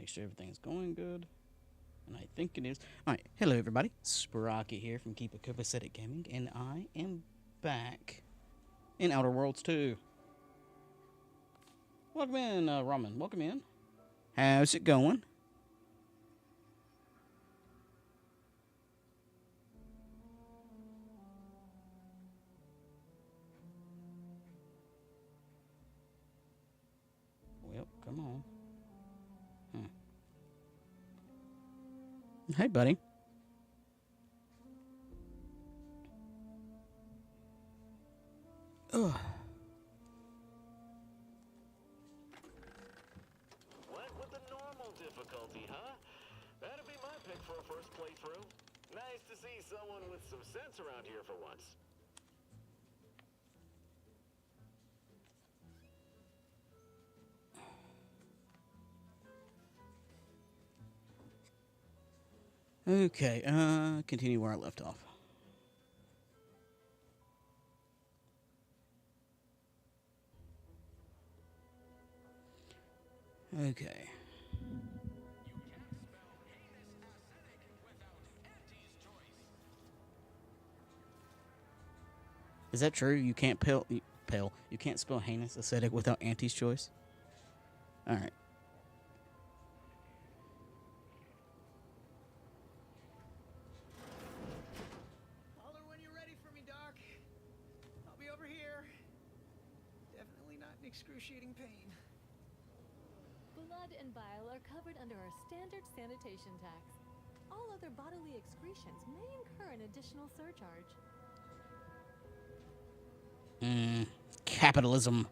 Make sure everything's going good. And I think it is. Alright, hello everybody. Sprocket here from Keep It Copacetic Gaming, and I am back in Outer Worlds 2. Welcome in, Ramen. Welcome in. How's it going? Well, come on. Hey, buddy. Ugh. Went with the normal difficulty, huh? That'd be my pick for a first playthrough. Nice to see someone with some sense around here for once. Okay, continue where I left off. Okay. Is that true? You can't you can't spell heinous aesthetic without Auntie's choice? Alright. Holler when you're ready for me, Doc. I'll be over here. Definitely not in excruciating pain. Blood and bile are covered under our standard sanitation tax. All other bodily excretions may incur an additional surcharge. Capitalism.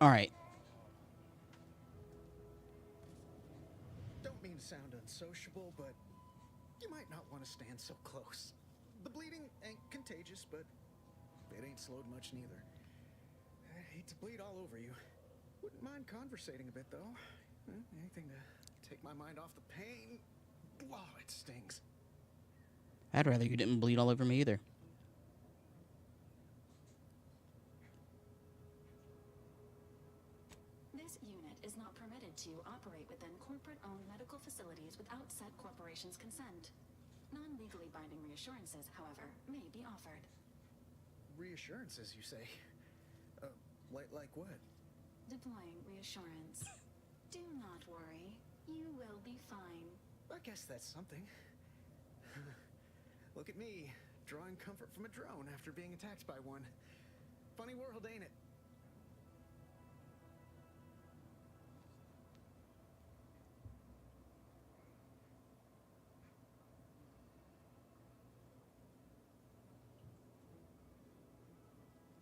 Alright. Don't mean to sound unsociable, but you might not want to stand so close. The bleeding ain't contagious, but it ain't slowed much neither. I hate to bleed all over you. Wouldn't mind conversating a bit, though. Anything to take my mind off the pain. Oh, it stings. I'd rather you didn't bleed all over me either. This unit is not permitted to operate within corporate-owned medical facilities without said corporation's consent. Non-legally binding reassurances, however, may be offered. Reassurances, you say? Like what? Deploying reassurance. Do not worry. You will be fine. I guess that's something. Look at me, drawing comfort from a drone after being attacked by one. Funny world, ain't it?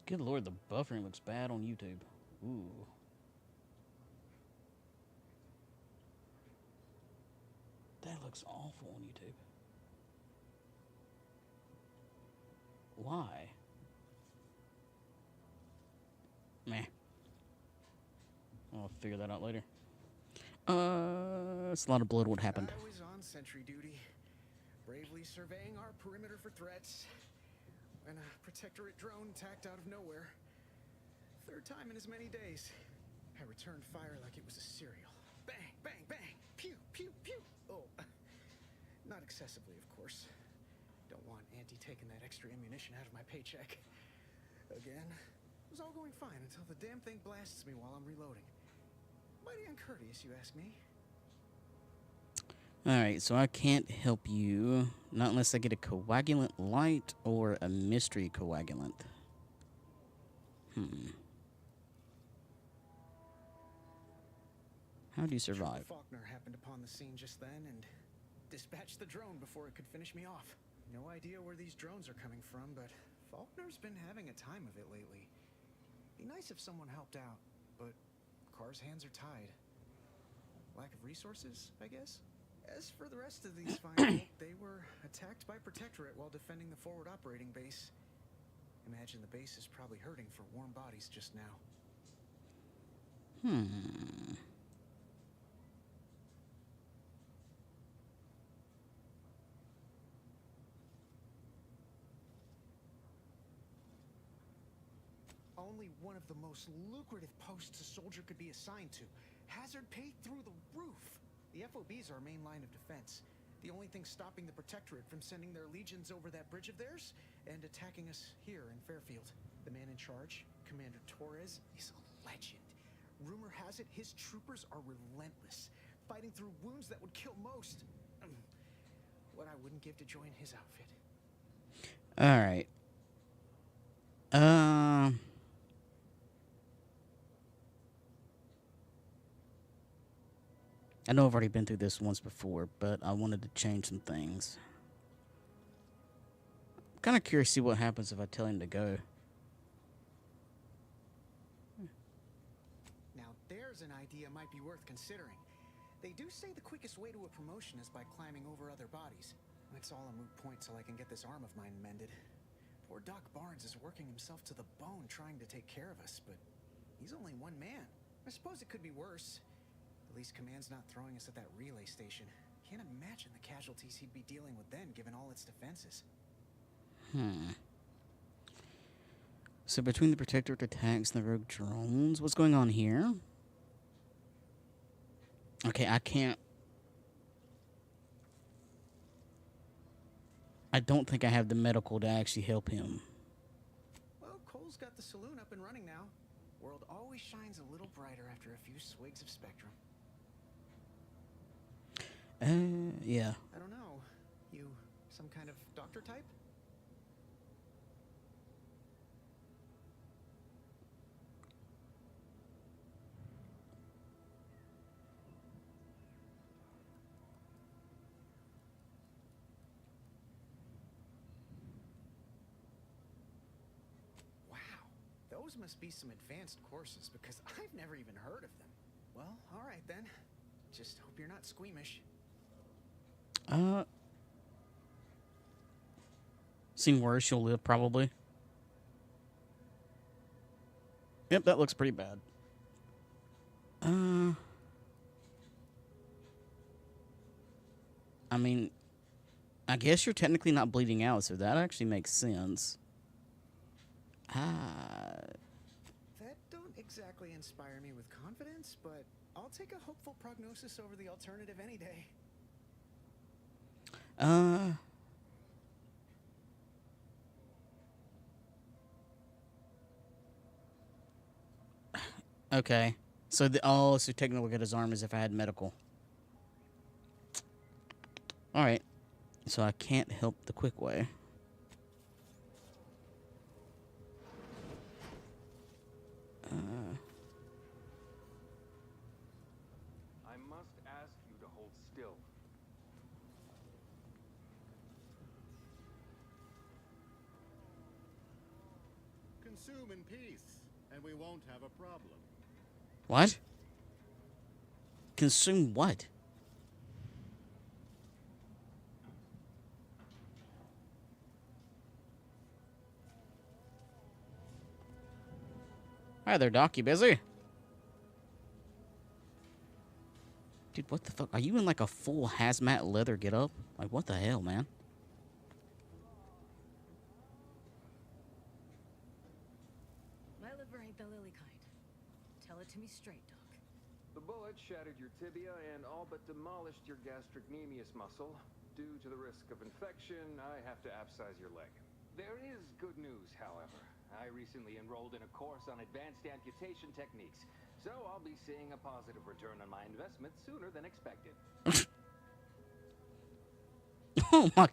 Good lord, the buffering looks bad on YouTube. Ooh. That looks awful on YouTube. Why? Meh. I'll figure that out later. It's a lot of blood what happened. I was on sentry duty, bravely surveying our perimeter for threats, when a protectorate drone attacked out of nowhere. Third time in as many days. I returned fire like it was a cereal. Bang, bang, bang, pew, pew, pew. Oh, not excessively, of course. Don't want Auntie taking that extra ammunition out of my paycheck. Again, it was all going fine until the damn thing blasts me while I'm reloading. Mighty uncourteous, you ask me. Alright, so I can't help you. Not unless I get a coagulant light or a mystery coagulant. How do you survive? Faulkner happened upon the scene just then and dispatched the drone before it could finish me off. No idea where these drones are coming from, but Faulkner's been having a time of it lately. Be nice if someone helped out, but Carr's hands are tied. Lack of resources, I guess? As for the rest of these fine folk, they were attacked by Protectorate while defending the forward operating base. Imagine the base is probably hurting for warm bodies just now. only one of the most lucrative posts a soldier could be assigned to. Hazard pay through the roof. The FOBs are our main line of defense. The only thing stopping the Protectorate from sending their legions over that bridge of theirs and attacking us here in Fairfield. The man in charge, Commander Torres, is a legend. Rumor has it his troopers are relentless, fighting through wounds that would kill most. What I wouldn't give to join his outfit. All right. I know I've already been through this once before, but I wanted to change some things. I'm kind of curious to see what happens if I tell him to go. Now there's an idea might be worth considering. They do say the quickest way to a promotion is by climbing over other bodies. It's all a moot point till I can get this arm of mine mended. Poor Doc Barnes is working himself to the bone trying to take care of us, but he's only one man. I suppose it could be worse. At least Command's not throwing us at that relay station. Can't imagine the casualties he'd be dealing with then, given all its defenses. So between the Protectorate attacks and the rogue drones, what's going on here? Okay, I don't think I have the medical to actually help him. Well, Cole's got the saloon up and running now. World always shines a little brighter after a few swigs of Spectrum. Yeah. I don't know. You some kind of doctor type? Wow. Those must be some advanced courses because I've never even heard of them. Well, all right then. Just hope you're not squeamish. Seen worse, you'll live probably. Yep, that looks pretty bad. I mean, I guess you're technically not bleeding out, so that actually makes sense. That don't exactly inspire me with confidence, but I'll take a hopeful prognosis over the alternative any day. Okay. So so technically look at his arm as if I had medical. Alright. So I can't help the quick way. I must ask you to hold still. Consume in peace, and we won't have a problem. What? Consume what? Hi there, Doc. You busy? Dude, what the fuck? Are you in like a full hazmat leather getup? Like, what the hell, man? My liver ain't the lily kind. Tell it to me straight, Doc. The bullet shattered your tibia and all but demolished your gastrocnemius muscle. Due to the risk of infection, I have to upsize your leg. There is good news, however. I recently enrolled in a course on advanced amputation techniques, so I'll be seeing a positive return on my investment sooner than expected. Oh my.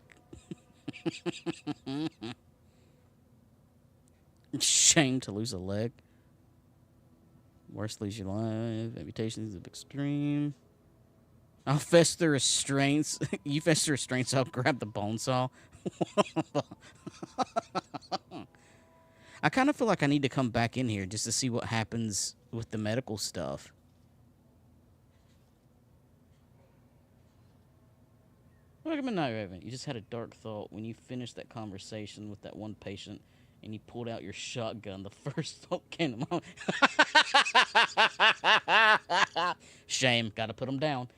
Shame to lose a leg. Worst leaves your life. Amputations of extreme. I'll fester restraints. You fester restraints, I'll grab the bone saw. I kind of feel like I need to come back in here just to see what happens with the medical stuff. Welcome to Night Raven. You just had a dark thought when you finished that conversation with that one patient and you pulled out your shotgun. The first thought came to mind. Shame. Gotta put him down.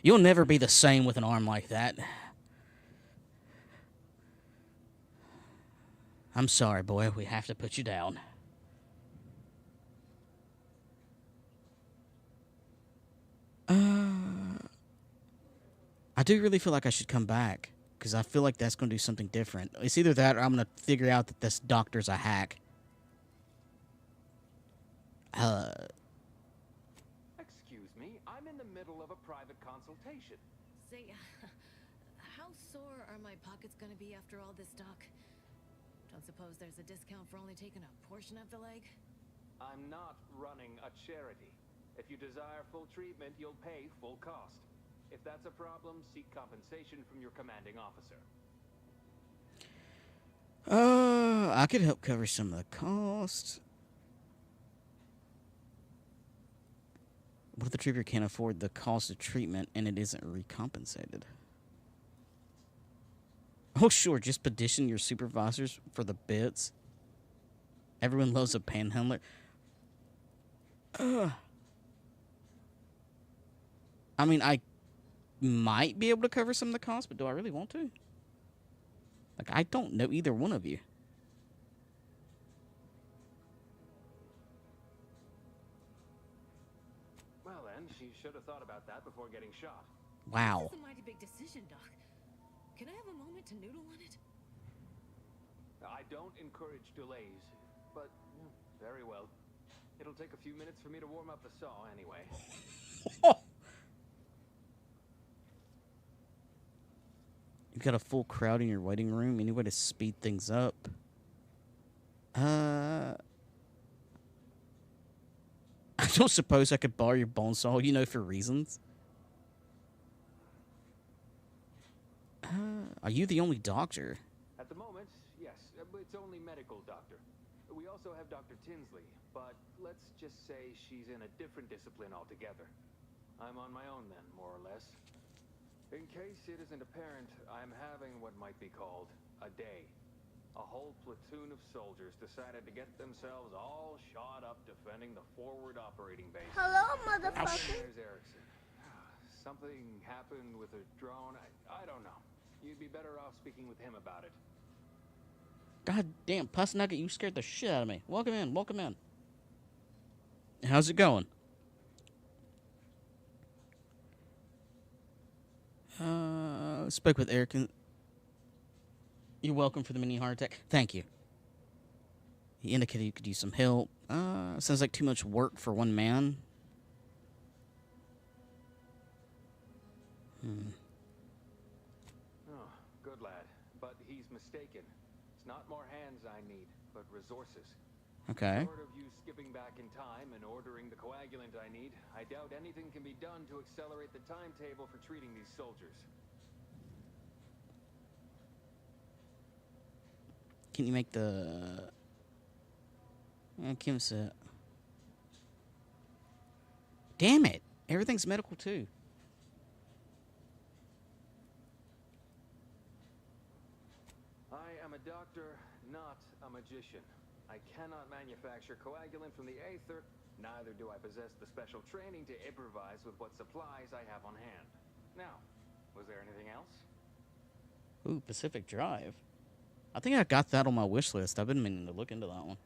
You'll never be the same with an arm like that. I'm sorry, boy. We have to put you down. I do really feel like I should come back, because I feel like that's going to do something different. It's either that or I'm going to figure out that this doctor's a hack. Excuse me, I'm in the middle of a private consultation. Say, how sore are my pockets gonna be after all this, Doc? Don't suppose there's a discount for only taking a portion of the leg? I'm not running a charity. If you desire full treatment, you'll pay full cost. If that's a problem, seek compensation from your commanding officer. I could help cover some of the cost. What if the treatment can't afford the cost of treatment and it isn't recompensated? Oh, sure, just petition your supervisors for the bits. Everyone loves a panhandler. I mean, I might be able to cover some of the costs, but do I really want to? Like, I don't know either one of you. Well then, she should have thought about that before getting shot. Wow. This is a mighty big decision, Doc. Can I have a moment to noodle on it? I don't encourage delays, but very well. It'll take a few minutes for me to warm up the saw anyway. You've got a full crowd in your waiting room. Any way to speed things up? I don't suppose I could borrow your bone saw, you know, for reasons. Are you the only doctor? At the moment, yes. It's only medical doctor. We also have Dr. Tinsley, but let's just say she's in a different discipline altogether. I'm on my own then, more or less. In case it isn't apparent, I'm having what might be called a day. A whole platoon of soldiers decided to get themselves all shot up defending the forward operating base. Hello, motherfucker. There's Erickson. Something happened with a drone. I don't know. You'd be better off speaking with him about it. God damn, Puss Nugget, you scared the shit out of me. Welcome in, welcome in. How's it going? Spoke with Eric. You're welcome for the mini heart attack. Thank you. He indicated you could use some help. Sounds like too much work for one man. Oh, good lad. But he's mistaken. It's not more hands I need, but resources. Okay. Short of you skipping back in time and ordering the coagulant I need, I doubt anything can be done to accelerate the timetable for treating these soldiers. Can you make the... Yeah, Kim said... Damn it! Everything's medical, too. I am a doctor, not a magician. I cannot manufacture coagulant from the aether, neither do I possess the special training to improvise with what supplies I have on hand. Now, was there anything else? Ooh, Pacific Drive. I think I got that on my wish list. I've been meaning to look into that one.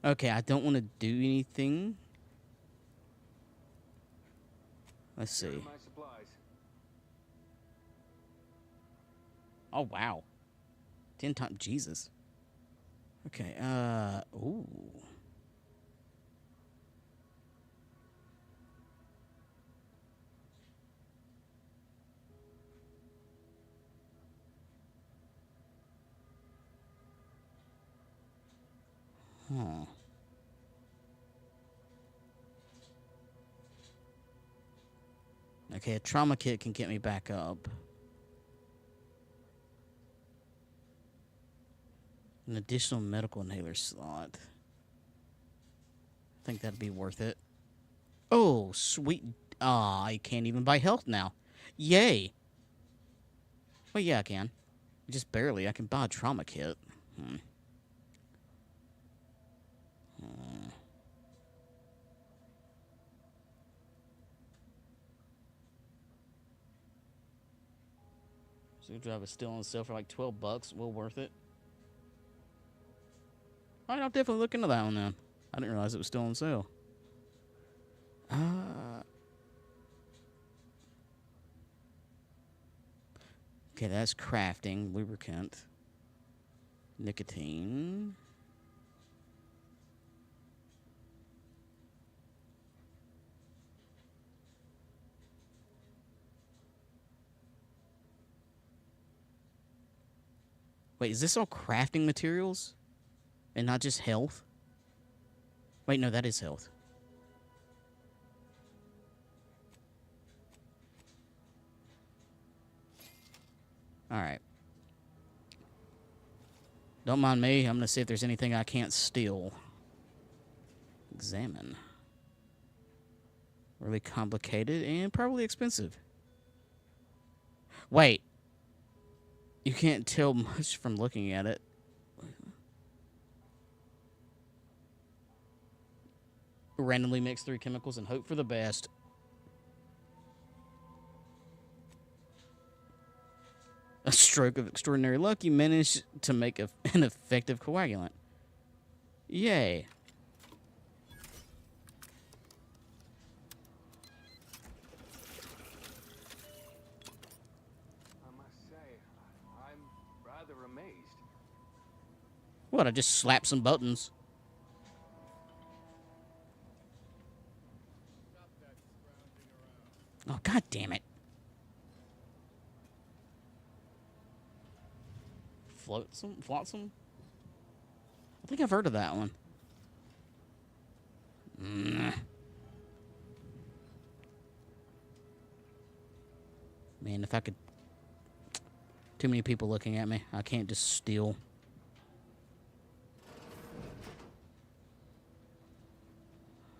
Okay, I don't want to do anything. Let's Here are see. my supplies. Oh, wow. 10 times Jesus. Okay, ooh. Huh. Okay, a trauma kit can get me back up. An additional medical inhaler slot. I think that'd be worth it. Oh, sweet. Ah, I can't even buy health now. Yay. Well, yeah, I can. Just barely. I can buy a trauma kit. Screwdriver is still on sale for like $12. Well worth it. All right, I'll definitely look into that one then. I didn't realize it was still on sale. Okay, that's crafting, lubricant, nicotine. Wait, is this all crafting materials? And not just health? Wait, no, that is health. Alright. Don't mind me. I'm going to see if there's anything I can't steal. Examine. Really complicated and probably expensive. Wait. You can't tell much from looking at it. Randomly mix 3 chemicals and hope for the best. A stroke of extraordinary luck, you managed to make an effective coagulant. Yay. I must say, I'm rather amazed. What, I just slapped some buttons. Oh, god damn it. Flotsam? I think I've heard of that one. Man, if I could... Too many people looking at me. I can't just steal.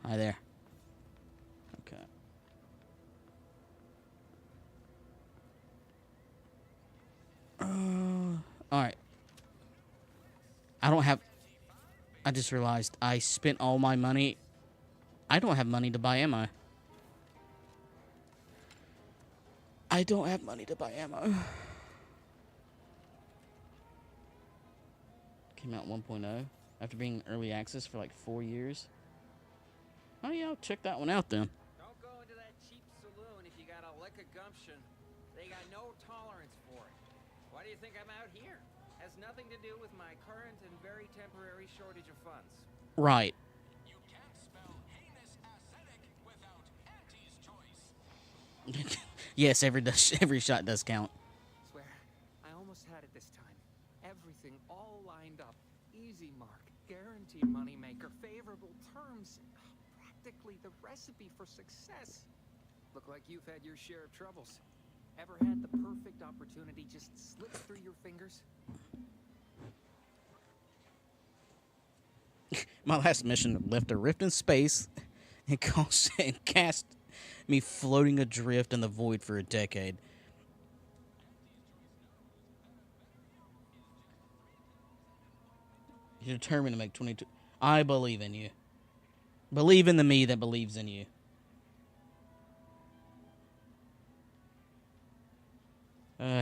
Hi there. Okay. Alright. I don't have... I just realized I spent all my money. I don't have money to buy ammo. I don't have money to buy ammo. Came out 1.0 after being early access for like 4 years. Oh yeah, I'll check that one out then. Don't go into that cheap saloon if you got a lick of gumption. They got no tolerance for it. Why do you think I'm out here? Has nothing to do with my current and very temporary shortage of funds. Right. You can't spell heinous acidic without Auntie's choice. Yes, every shot does count. Swear, I almost had it this time. Everything all lined up. Easy mark, guaranteed moneymaker, favorable terms. Practically the recipe for success. Look like you've had your share of troubles. Ever had the perfect opportunity just slip through your fingers? My last mission left a rift in space and cast me floating adrift in the void for a decade. You're determined to make 22. I believe in you. Believe in the me that believes in you.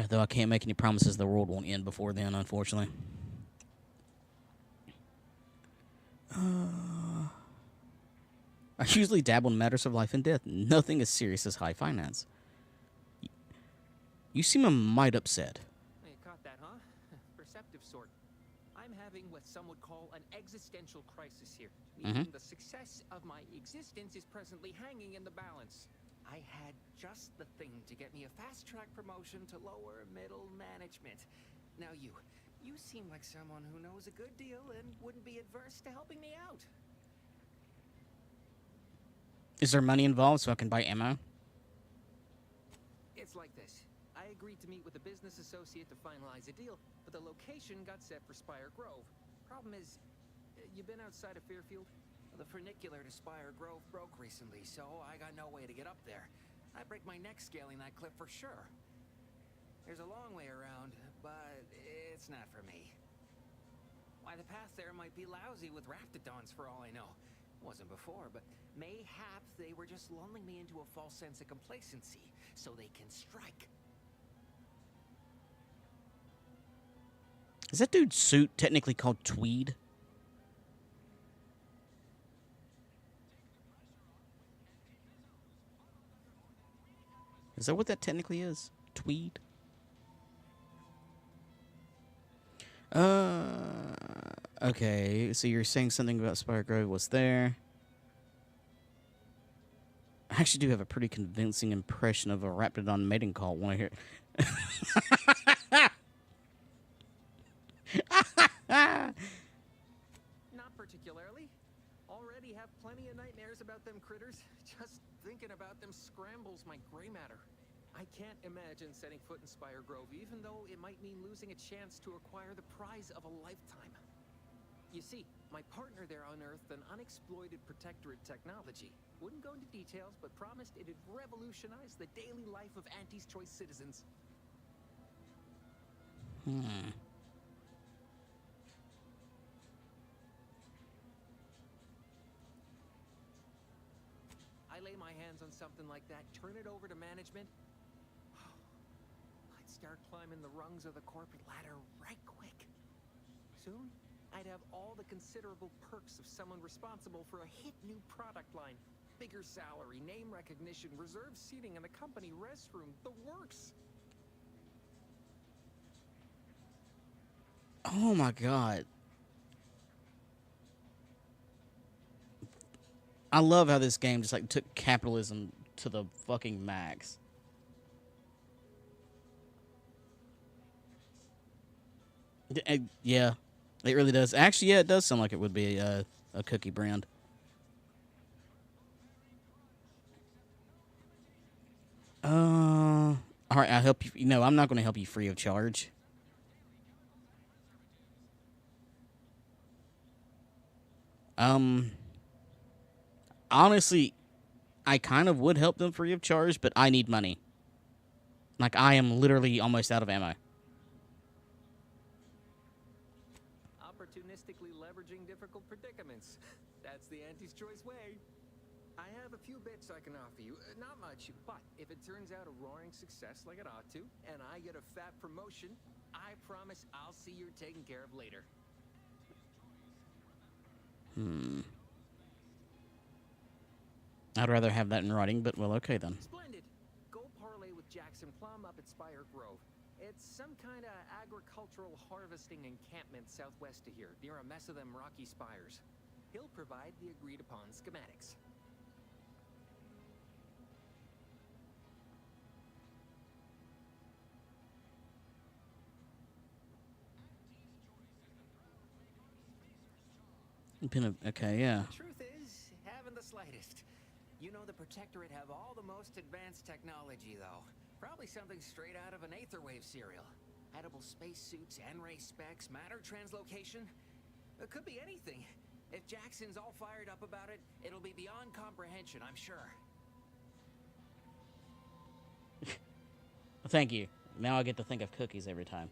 Though I can't make any promises, the world won't end before then, unfortunately. I usually dabble in matters of life and death. Nothing as serious as high finance. You seem a mite upset. You caught that, huh? Perceptive sort. I'm having what some would call an existential crisis here. Meaning the success of my existence is presently hanging in the balance. I had just the thing to get me a fast-track promotion to lower middle management. Now you seem like someone who knows a good deal and wouldn't be adverse to helping me out. Is there money involved so I can buy ammo? It's like this. I agreed to meet with a business associate to finalize a deal, but the location got set for Spire Grove. Problem is, you been outside of Fairfield? The funicular to Spire Grove broke recently, so I got no way to get up there. I'd break my neck scaling that cliff for sure. There's a long way around, but it's not for me. Why, the path there might be lousy with raptidons for all I know. Wasn't before, but mayhaps they were just lulling me into a false sense of complacency so they can strike. Is that dude's suit technically called tweed? Is that what that technically is? Tweed? Okay, so you're saying something about Spire Grove was there. I actually do have a pretty convincing impression of a Raptidon mating call. Want to hear? Not particularly. Already have plenty of nightmares about them critters. Just thinking about them scrambles my gray matter. I can't imagine setting foot in Spire Grove, even though it might mean losing a chance to acquire the prize of a lifetime. You see, my partner there unearthed an unexploited protectorate technology. Wouldn't go into details, but promised it'd revolutionize the daily life of Auntie's Choice citizens. I lay my hands on something like that, turn it over to management. I'd start climbing the rungs of the corporate ladder right quick. Soon, I'd have all the considerable perks of someone responsible for a hit new product line. Bigger salary, name recognition, reserved seating in the company restroom, the works. Oh my god. I love how this game just like took capitalism to the fucking max. Yeah, it really does. Actually, yeah, it does sound like it would be a cookie brand. All right, I'll help you. No, I'm not going to help you free of charge. Honestly, I kind of would help them free of charge, but I need money. Like, I am literally almost out of ammo. Opportunistically leveraging difficult predicaments. That's the Auntie's Choice way. I have a few bits I can offer you. Not much, but if it turns out a roaring success like it ought to, and I get a fat promotion, I promise I'll see you're taken care of later. I'd rather have that in writing, but well, okay then. Splendid. Go parlay with Jackson Plum up at Spire Grove. It's some kind of agricultural harvesting encampment southwest of here, near a mess of them rocky spires. He'll provide the agreed upon schematics. Okay, yeah. The truth is, haven't the slightest. You know the Protectorate have all the most advanced technology, though. Probably something straight out of an Aetherwave serial. Edible spacesuits, N-ray specs, matter translocation. It could be anything. If Jackson's all fired up about it, it'll be beyond comprehension, I'm sure. Thank you. Now I get to think of cookies every time.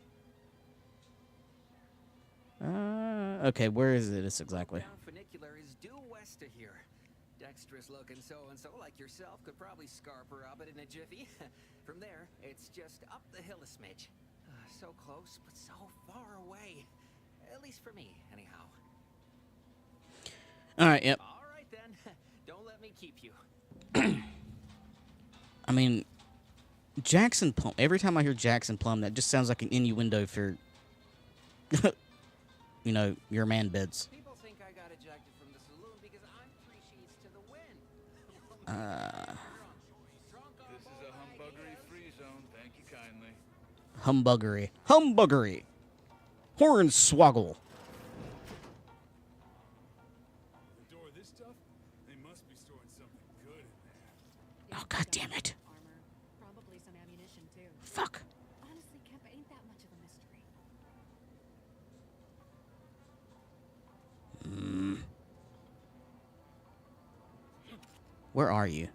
Okay, where is this exactly? Funicular is due west of here. Dexterous looking so-and-so like yourself could probably scarp her up it in a jiffy. From there, it's just up the hill a smidge. So close, but so far away. At least for me, anyhow. Alright, yep. Alright then. Don't let me keep you. I mean, Jackson Plum. Every time I hear Jackson Plum, that just sounds like an innuendo for, you know, your man beds. People think I got ejected from the saloon because I'm 3 sheets to the wind. This is a humbuggery-free zone. Thank you kindly. Humbuggery. Humbuggery. Hornswoggle. Door this stuff? They must be storing something good in there. Oh, god damn it. Armor, probably some ammunition too. Fuck. Honestly, Kemp ain't that much of a mystery. Where are you?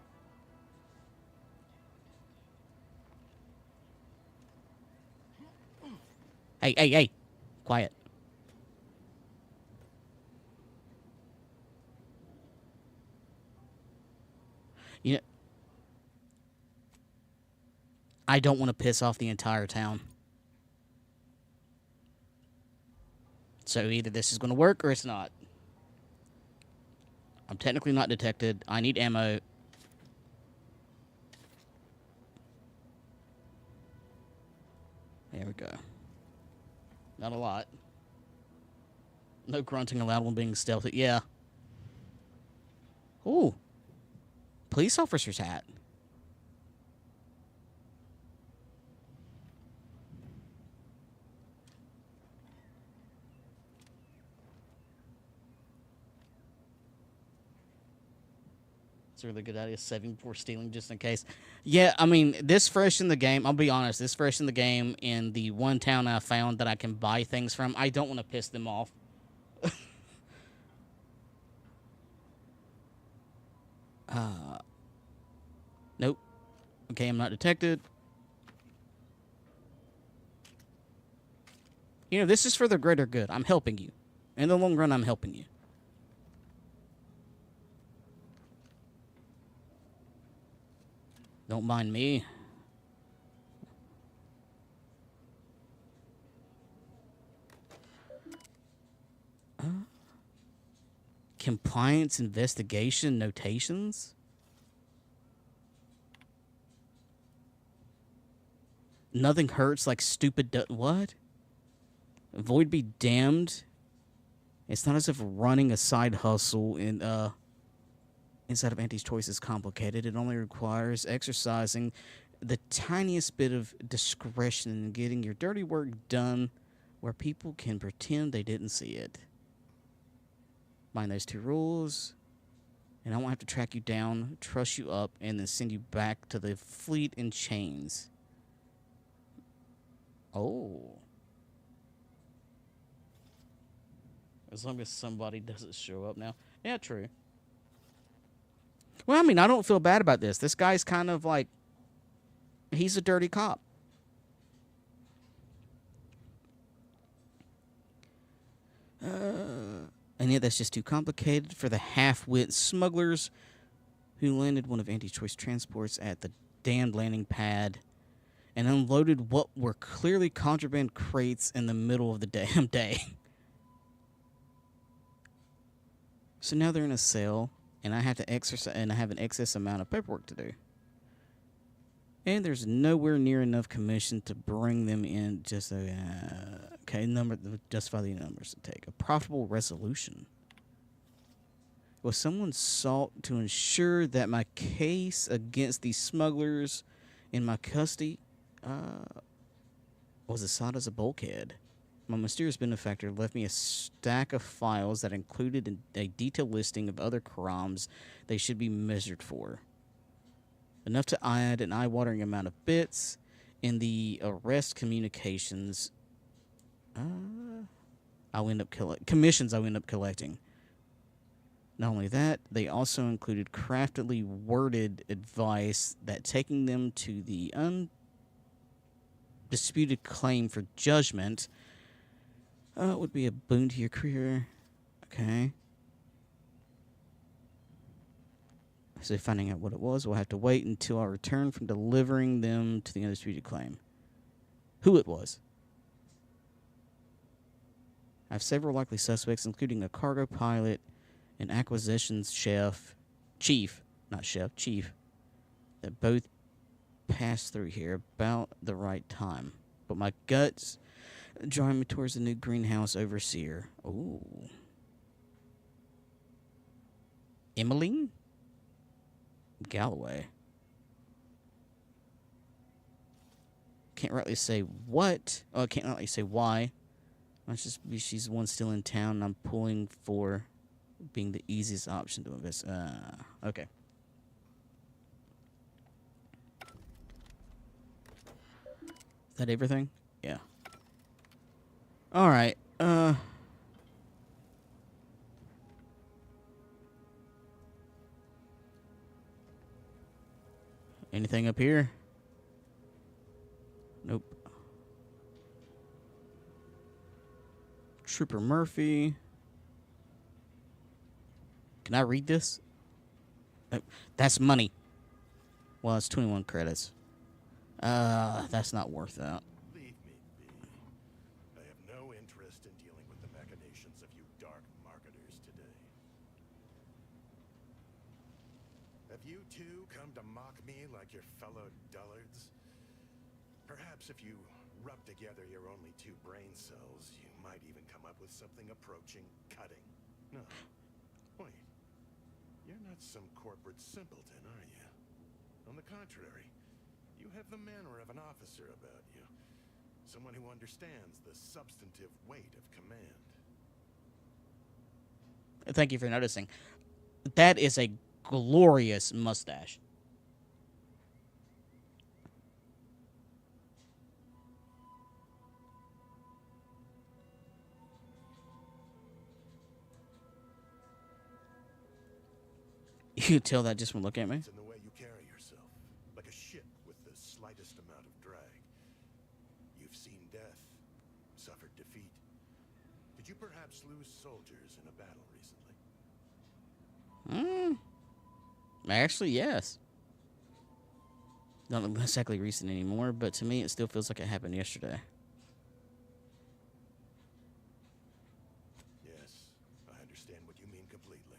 Hey, hey, hey. Quiet. You know, I don't want to piss off the entire town. So either this is going to work or it's not. I'm technically not detected. I need ammo. There we go. Not a lot. No grunting allowed when being stealthy. Yeah. Ooh. Police officer's hat. It's a really good idea, saving before stealing just in case. Yeah, I mean, this fresh in the game, I'll be honest, this fresh in the game in the one town I found that I can buy things from, I don't want to piss them off. Nope. Okay, I'm not detected. You know, this is for the greater good. I'm helping you. In the long run, I'm helping you. Don't mind me. Compliance investigation notations? Nothing hurts like stupid what? Void be damned. It's not as if running a side hustle in inside of Auntie's Choice is complicated. It only requires exercising the tiniest bit of discretion in getting your dirty work done where people can pretend they didn't see it. Mind those two rules, and I won't have to track you down, truss you up, and then send you back to the fleet in chains. Oh. As long as somebody doesn't show up now. Yeah, true. Well, I mean, I don't feel bad about this. This guy's kind of like, he's a dirty cop. And yet that's just too complicated for the half-wit smugglers who landed one of Auntie's Choice transports at the damned landing pad and unloaded what were clearly contraband crates in the middle of the damn day. So now they're in a cell, and I have to exercise, and I have an excess amount of paperwork to do. And there's nowhere near enough commission to bring them in. Just okay, justify the numbers to take a profitable resolution. Was someone sought to ensure that my case against these smugglers in my custody was assigned as a bulkhead? My mysterious benefactor left me a stack of files that included a detailed listing of other crimes they should be measured for. Enough to add an eye-watering amount of bits in the arrest communications. Commissions I'll end up collecting. Not only that, they also included craftily worded advice that taking them to the undisputed claim for judgment would be a boon to your career. Okay. So finding out what it was, we'll have to wait until I return from delivering them to the undisputed claim. Who it was. I have several likely suspects, including a cargo pilot, an acquisitions chief, that both passed through here about the right time. But my guts drawing me towards the new greenhouse overseer. Ooh. Emmeline Galloway. Can't rightly say what. Oh, I can't rightly say why. Let's just be she's the one still in town, and I'm pulling for being the easiest option to invest. Okay. Is that everything? Yeah. All right. Anything up here? Nope. Trooper Murphy. Can I read this? Oh, that's money. Well, it's 21 credits. That's not worth that. Leave me be. I have no interest in dealing with the machinations Have you two come to mock me like your fellow dullards? Perhaps if you rub together your only 2 brain cells, you might even come up with something approaching cutting. No. Wait. You're not some corporate simpleton, are you? On the contrary, you have the manner of an officer about you. Someone who understands the substantive weight of command. Thank you for noticing. That is a glorious mustache. You tell that just from looking at me? It's in the way you carry yourself, like a ship with the slightest amount of drag. You've seen death, suffered defeat. Did you perhaps lose soldiers in a battle recently? Actually, yes. Not exactly recent anymore, but to me it still feels like it happened yesterday. Yes, I understand what you mean completely.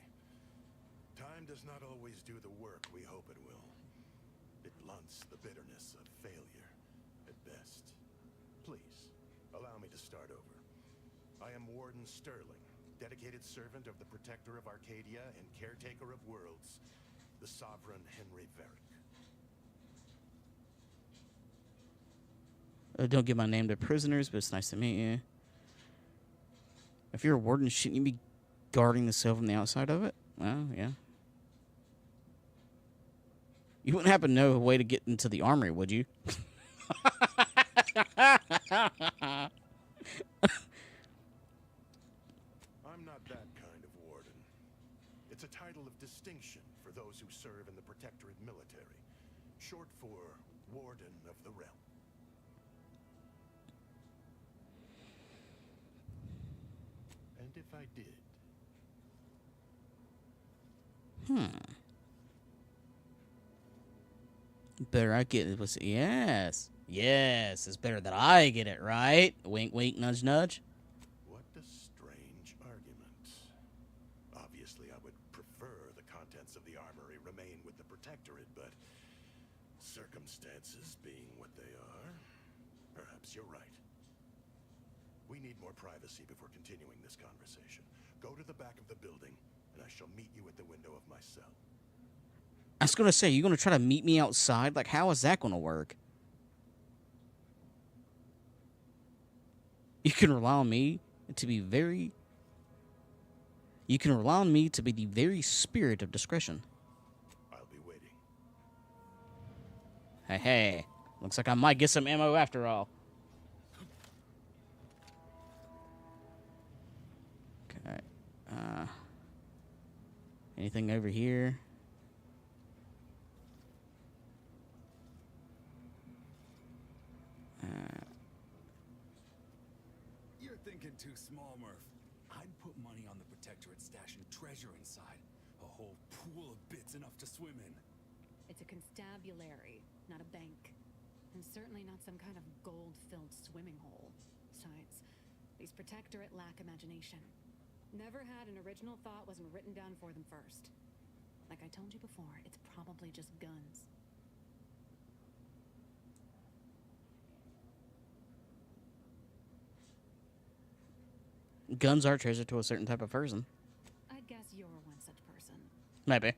Time does not always do the work we hope it will. It blunts the bitterness of failure at best. Please, allow me to start over. I am Warden Sterling, dedicated servant of the Protector of Arcadia and caretaker of worlds, the Sovereign Henry Varick. Don't give my name to prisoners, but it's nice to meet you. If you're a warden, shouldn't you be guarding the cell from the outside of it? Well, yeah. You wouldn't happen to know a way to get into the armory, would you? I'm not that kind of warden. It's a title of distinction for those who serve in the Protectorate military, short for Warden of the Realm. And if I did... Better I get it. Yes. Yes, it's better that I get it, right? Wink, wink, nudge, nudge. What a strange argument. Obviously, I would prefer the contents of the armory remain with the Protectorate, but circumstances being what they are, perhaps you're right. We need more privacy before continuing this conversation. Go to the back of the building, and I shall meet you at the window of my cell. I was going to say, you're going to try to meet me outside? Like, how is that going to work? You can rely on me to be very... You can rely on me to be the very spirit of discretion. I'll be waiting. Hey, hey. Looks like I might get some ammo after all. Okay. Anything over here? You're thinking too small, Murph. I'd put money on the Protectorate stashing treasure inside. A whole pool of bits enough to swim in. It's a constabulary, not a bank. And certainly not some kind of gold-filled swimming hole. Besides, these Protectorate lack imagination. Never had an original thought wasn't written down for them first. Like I told you before, it's probably just guns. Guns are treasure to a certain type of person. I'd guess you're one such person. Maybe.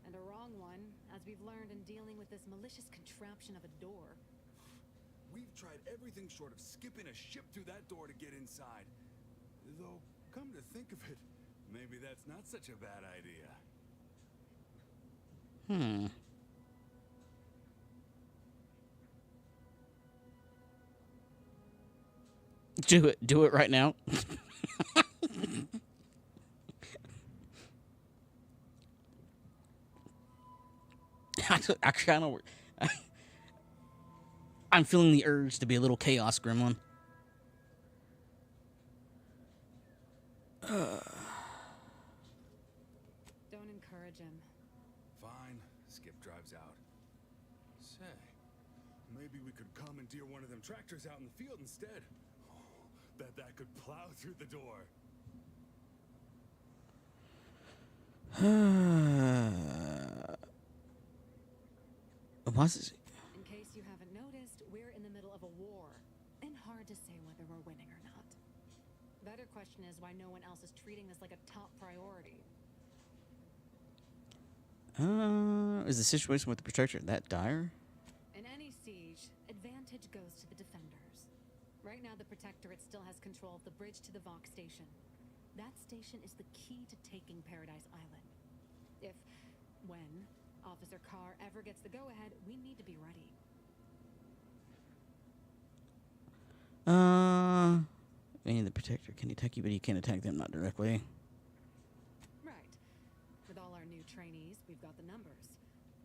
And a wrong one, as we've learned in dealing with this malicious contraption of a door. We've tried everything short of skipping a ship through that door to get inside. Though, come to think of it, maybe that's not such a bad idea. Do it. Do it right now. I kind of... I'm feeling the urge to be a little chaos gremlin. Don't encourage him. Fine. Skip drives out. Say, maybe maybe we could commandeer one of them tractors out in the field instead. Oh, bet that could plow through the door. What's this? In case you haven't noticed, we're in the middle of a war, and hard to say whether we're winning or not. Better question is why no one else is treating this like a top priority. Is the situation with the Protector that dire? In any siege, advantage goes to the defenders. Right now, the Protectorate still has control of the bridge to the Vox station. That station is the key to taking Paradise Island. When Officer Carr ever gets the go-ahead, we need to be ready. The Protector can attack you, but you can't attack them, not directly. Right. With all our new trainees, we've got the numbers.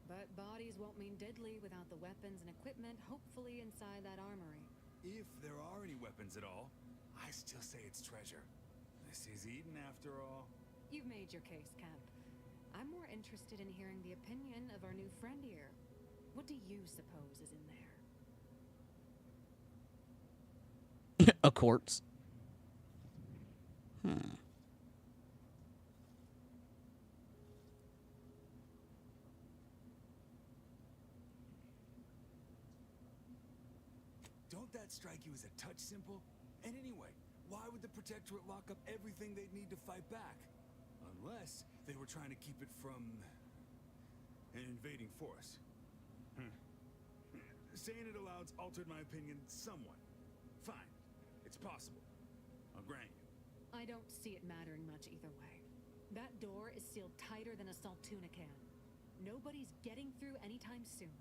But bodies won't mean diddly without the weapons and equipment, hopefully inside that armory. If there are any weapons at all, I still say it's treasure. This is Eden after all. You've made your case, Cap. I'm more interested in hearing the opinion of our new friend here. What do you suppose is in there? A quartz. Don't that strike you as a touch simple? And anyway, why would the Protectorate lock up everything they'd need to fight back? Unless they were trying to keep it from an invading force. Saying it aloud's altered my opinion somewhat. Fine. It's possible. I'll grant you. I don't see it mattering much either way. That door is sealed tighter than a Saltuna can. Nobody's getting through anytime soon.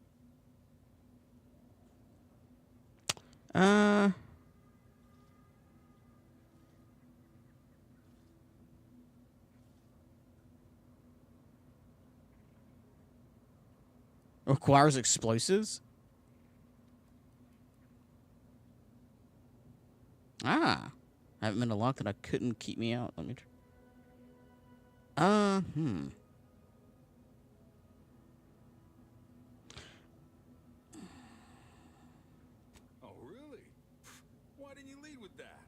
Requires explosives? I haven't been a lock that I couldn't keep me out. Let me try. Oh, really? Why didn't you lead with that?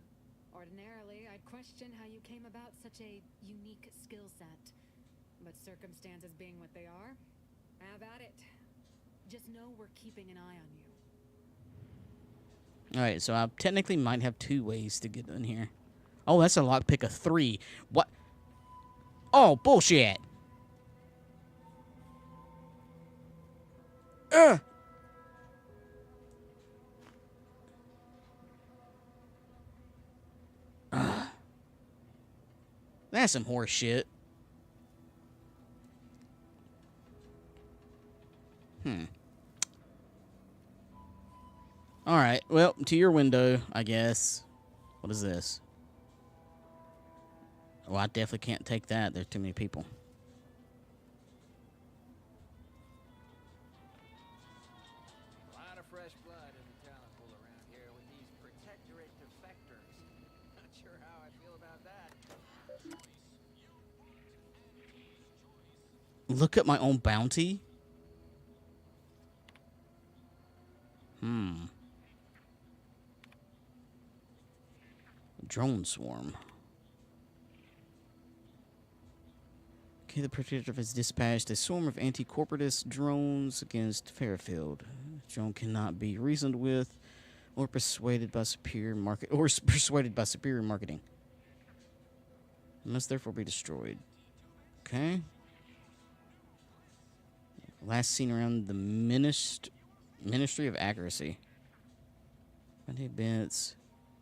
Ordinarily, I'd question how you came about such a unique skill set. But circumstances being what they are, have at it. Just know we're keeping an eye on you. Alright, so I technically might have 2 ways to get in here. Oh, that's a lockpick of 3. What? Oh, bullshit! That's some horse shit. Alright, well, to your window, I guess. What is this? Oh, I definitely can't take that. There's too many people. A lot of fresh blood in the talent pool around here with these Protectorate defectors. Not sure how I feel about that. Look at my own bounty. Drone swarm. Okay, the Protector has dispatched a swarm of anti-corporatist drones against Fairfield. Drone cannot be reasoned with or persuaded by superior marketing. It must therefore be destroyed. Okay. Last seen around the Ministry of Accuracy. Monday bits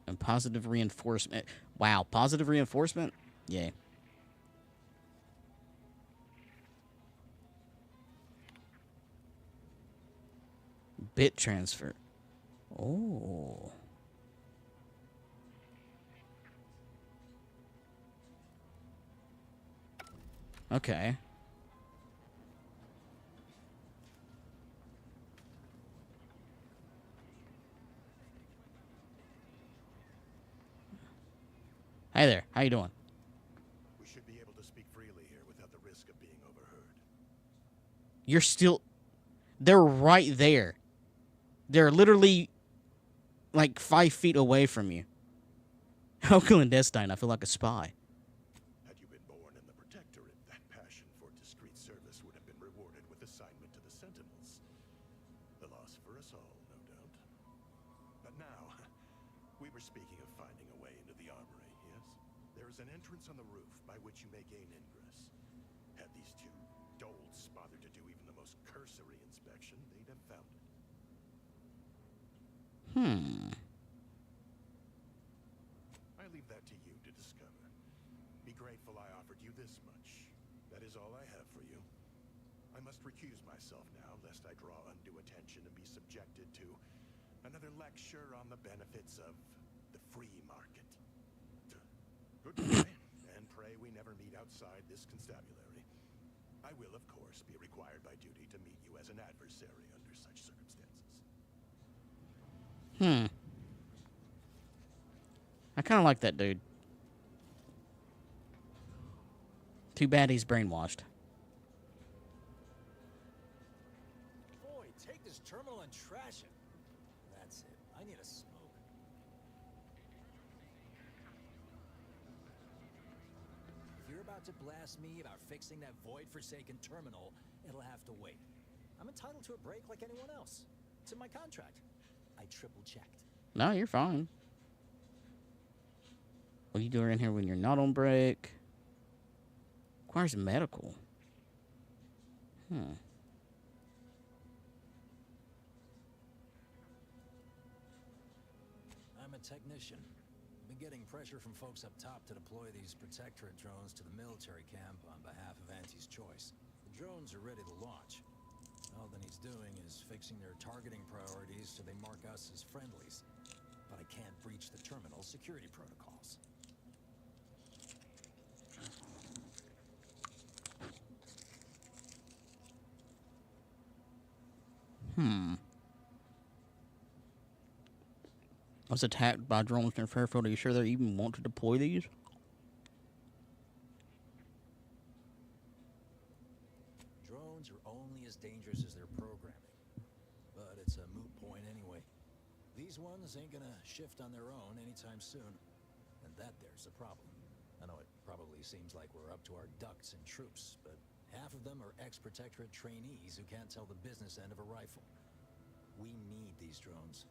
and positive reinforcement. Wow, positive reinforcement? Yay. Bit transfer. Oh. Okay. Hi there. How you doing? We should be able to speak freely here without the risk of being overheard. You're still... They're right there. They're literally like 5 feet away from you. How clandestine? I feel like a spy. Had you been born in the Protectorate, that passion for discreet service would have been rewarded with assignment to the Sentinels. The loss for us all, no doubt. But now, we were speaking of finding a way into the armory, yes? There is an entrance on the roof by which you may gain ingress. Had these two dolts bothered to do even the most cursory inspection, they'd have found it. I leave that to you to discover. Be grateful I offered you this much. That is all I have for you. I must recuse myself now, lest I draw undue attention and be subjected to another lecture on the benefits of the free market. Goodbye, and pray we never meet outside this constabulary. I will, of course, be required by duty to meet you as an adversary under such circumstances. I kind of like that dude. Too bad he's brainwashed. Boy, take this terminal and trash it. That's it. I need a smoke. If you're about to blast me about fixing that void-forsaken terminal, it'll have to wait. I'm entitled to a break like anyone else. It's in my contract. I triple-checked. No, you're fine. What are you doing in here when you're not on break? Requires medical. I'm a technician. Been getting pressure from folks up top to deploy these Protectorate drones to the military camp on behalf of Auntie's Choice. The drones are ready to launch. All that he's doing is fixing their targeting priorities so they mark us as friendlies. But I can't breach the terminal security protocols. I was attacked by drones in Fairfield. Are you sure they even want to deploy these? Drones are only as dangerous as their programming. But it's a moot point anyway. These ones ain't gonna shift on their own anytime soon. And that there's a problem. I know it probably seems like we're up to our ducks in troops, but half of them are ex-Protectorate trainees who can't tell the business end of a rifle. We need these drones.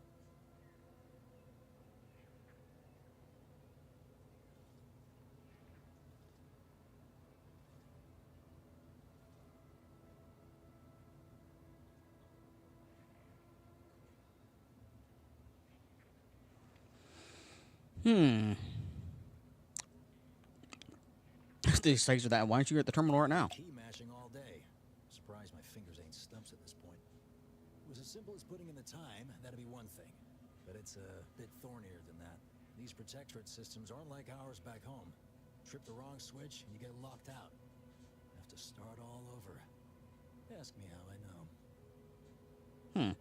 These things are that. Why aren't you at the terminal right now? Key mashing all day. Surprised my fingers ain't stumps at this point. It was as simple as putting in the time, that'd be one thing. But it's a bit thornier than that. These Protectorate systems aren't like ours back home. Trip the wrong switch and you get locked out. Have to start all over. Ask me how I know.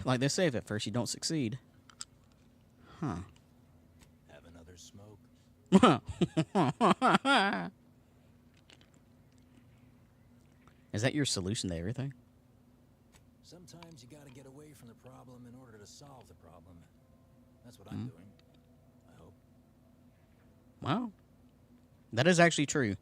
Like they say, if at first you don't succeed. Have another smoke? Is that your solution to everything? Sometimes you gotta get away from the problem in order to solve the problem. That's what I'm doing. I hope. Wow. That is actually true.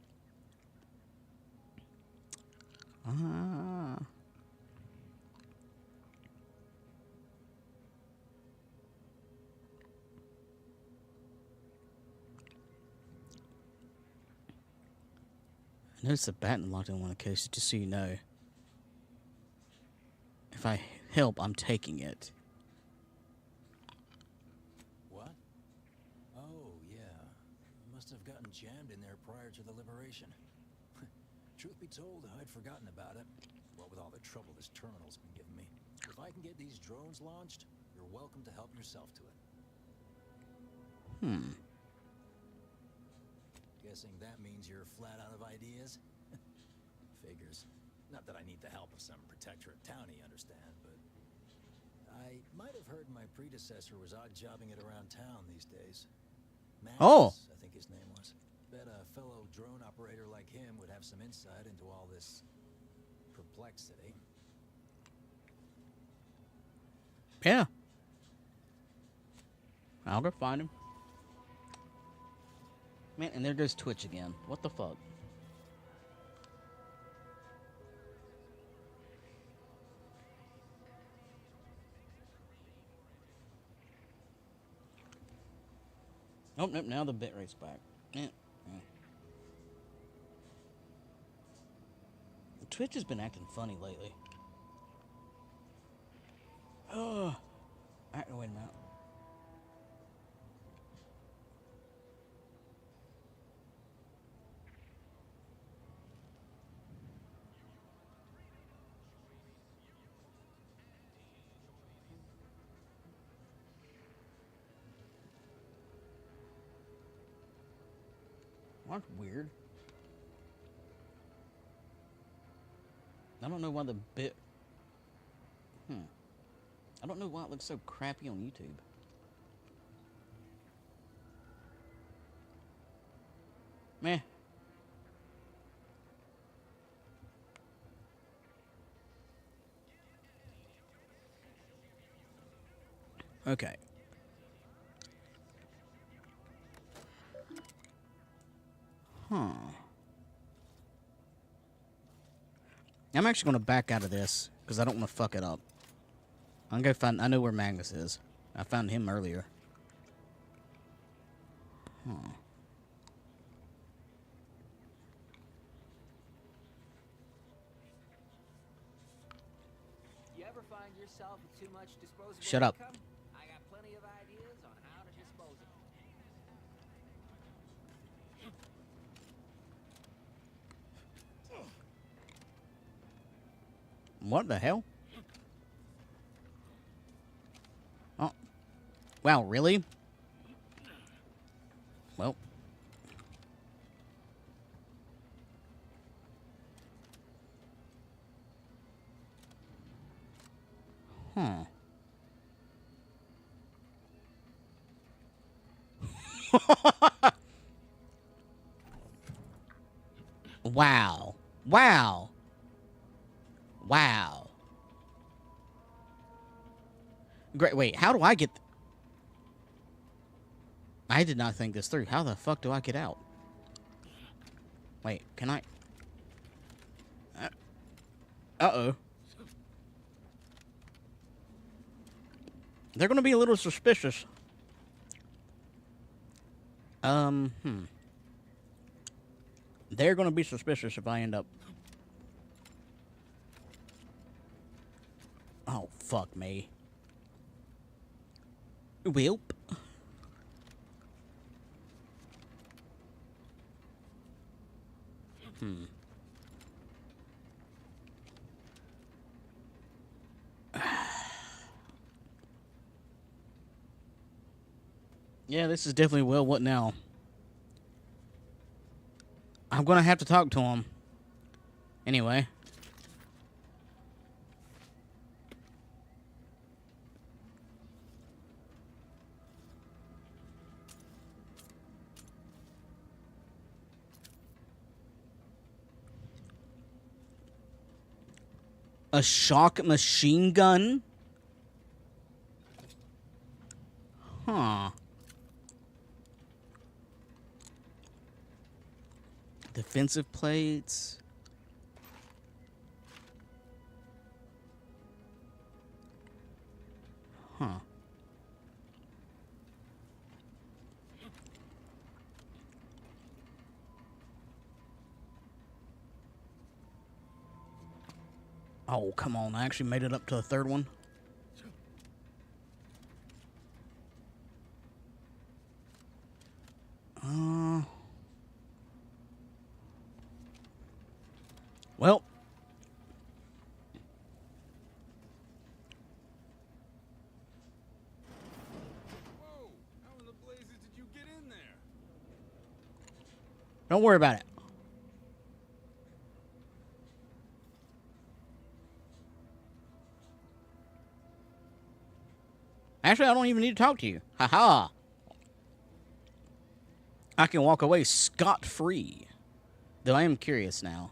I noticed the baton locked in one of the cases, just so you know. If I help, I'm taking it. What? Oh, yeah. Must have gotten jammed in there prior to the liberation. Truth be told, I'd forgotten about it. What with all the trouble this terminal's been giving me. If I can get these drones launched, you're welcome to help yourself to it. Guessing that means you're flat out of ideas? Figures. Not that I need the help of some Protectorate townie, understand, but... I might have heard my predecessor was odd-jobbing it around town these days. Magnus, I think his name was. Bet a fellow drone operator like him would have some insight into all this complexity. Yeah. I'll go find him. Man, and there goes Twitch again. What the fuck? Oh, nope, now the bit rate's back. Yeah. Twitch has been acting funny lately. Oh. Wait a minute. That's weird. I don't know why the bit... I don't know why it looks so crappy on YouTube. Meh. Okay. I'm actually going to back out of this because I don't want to fuck it up. I'm going to find... I know where Magnus is. I found him earlier. You ever find yourself with too much disposable Shut up. income? I got plenty of ideas on how to dispose of it. What the hell? Oh. Wow, really? Well. Huh. Wow. Wow. Wow. Great. Wait, how do I get... I did not think this through. How the fuck do I get out? Wait, can I... Uh-oh. They're gonna be a little suspicious. They're gonna be suspicious if I end up... Oh, fuck me. Welp. Yeah, this is definitely well, what now? I'm gonna have to talk to him. Anyway. A shock machine gun? Huh. Defensive plates. Huh. Oh, come on. I actually made it up to the third one. Well. Whoa! How in the blazes did you get in there? Don't worry about it. Actually, I don't even need to talk to you. Haha. I can walk away scot-free. Though I am curious now.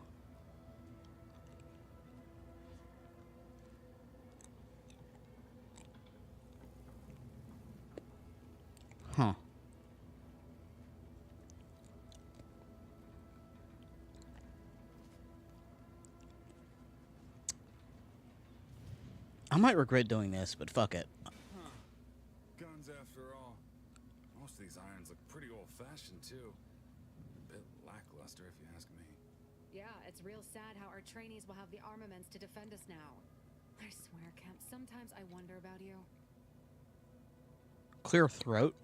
I might regret doing this, but fuck it. Huh. Guns after all. Most of these irons look pretty old-fashioned, too. A bit lackluster, if you ask me. Yeah, it's real sad how our trainees will have the armaments to defend us now. I swear, Kemp, sometimes I wonder about you. Clear throat.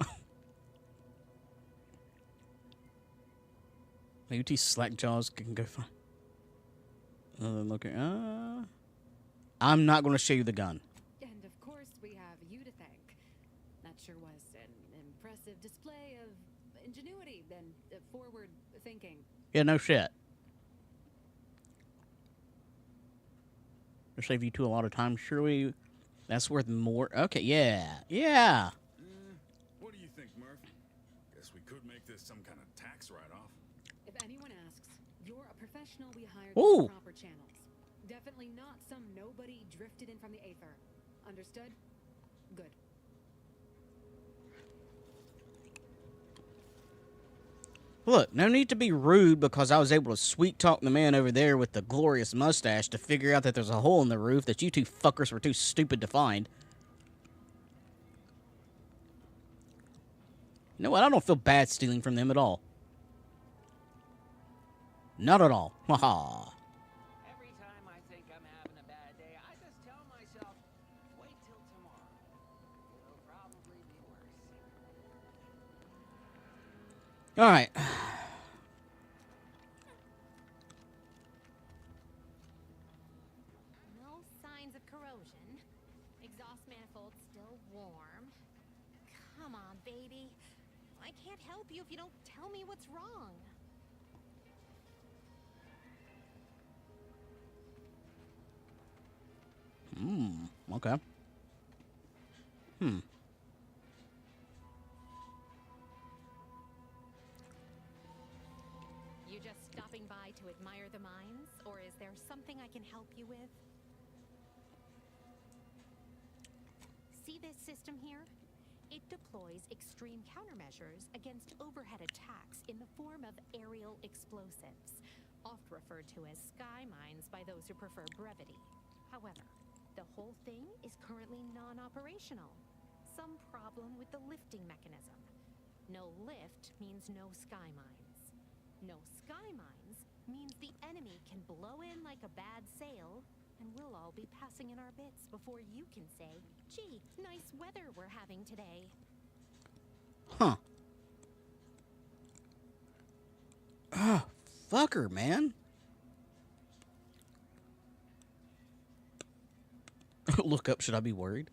UT slack jaws can go fine. I'm not going to show you the gun. And of course, we have you to thank. That sure was an impressive display of ingenuity and forward thinking. Yeah, no shit. It'll save you two a lot of time. Surely that's worth more. Okay, yeah. Yeah. What do you think, Murph? Guess we could make this some kind of tax write-off. If anyone asks, you're a professional we hired Ooh. through proper channels. Definitely not some nobody drifted in from the aether. Understood? Good. Look, no need to be rude because I was able to sweet talk the man over there with the glorious mustache to figure out that there's a hole in the roof that you two fuckers were too stupid to find. You know what? I don't feel bad stealing from them at all. Not at all. Haha. Every time I think I'm having a bad day, I just tell myself, wait till tomorrow. It'll probably be worse. All right. No signs of corrosion. Exhaust manifold still warm. Come on, baby. I can't help you if you don't tell me what's wrong. Okay. You just stopping by to admire the mines, or is there something I can help you with? See this system here? It deploys extreme countermeasures against overhead attacks in the form of aerial explosives, oft referred to as sky mines by those who prefer brevity. However, the whole thing is currently non-operational. Some problem with the lifting mechanism. No lift means no sky mines. No sky mines means the enemy can blow in like a bad sail, and we'll all be passing in our bits before you can say, gee, nice weather we're having today. Huh. Ah, fucker, man. Look up, should I be worried?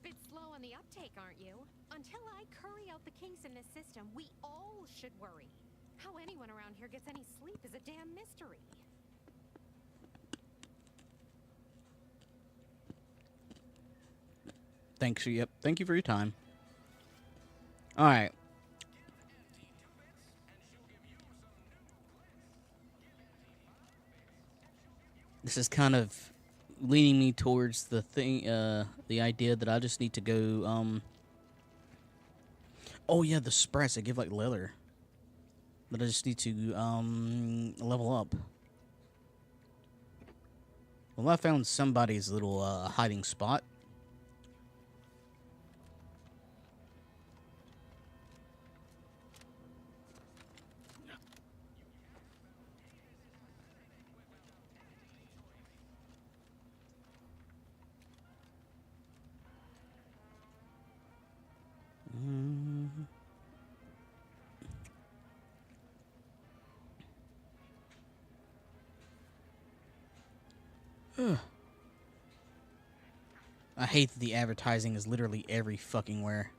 Bit slow on the uptake, aren't you? Until I curry out the kinks in this system, we all should worry. How anyone around here gets any sleep is a damn mystery. Thanks. Yep. Thank you for your time. All right. This is kind of leaning me towards the thing, the idea that I just need to go. Oh yeah, the spreads they give like leather. That I just need to level up. Well, I found somebody's little hiding spot. I hate that the advertising is literally every fucking where.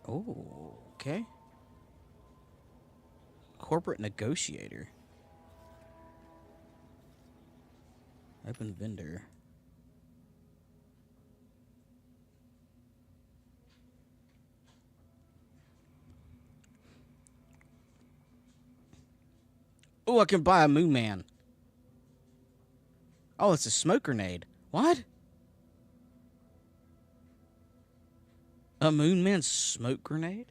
Oh, okay. Corporate negotiator. Open vendor. Oh, I can buy a Moon Man. Oh, it's a smoke grenade. What? A Moon Man smoke grenade?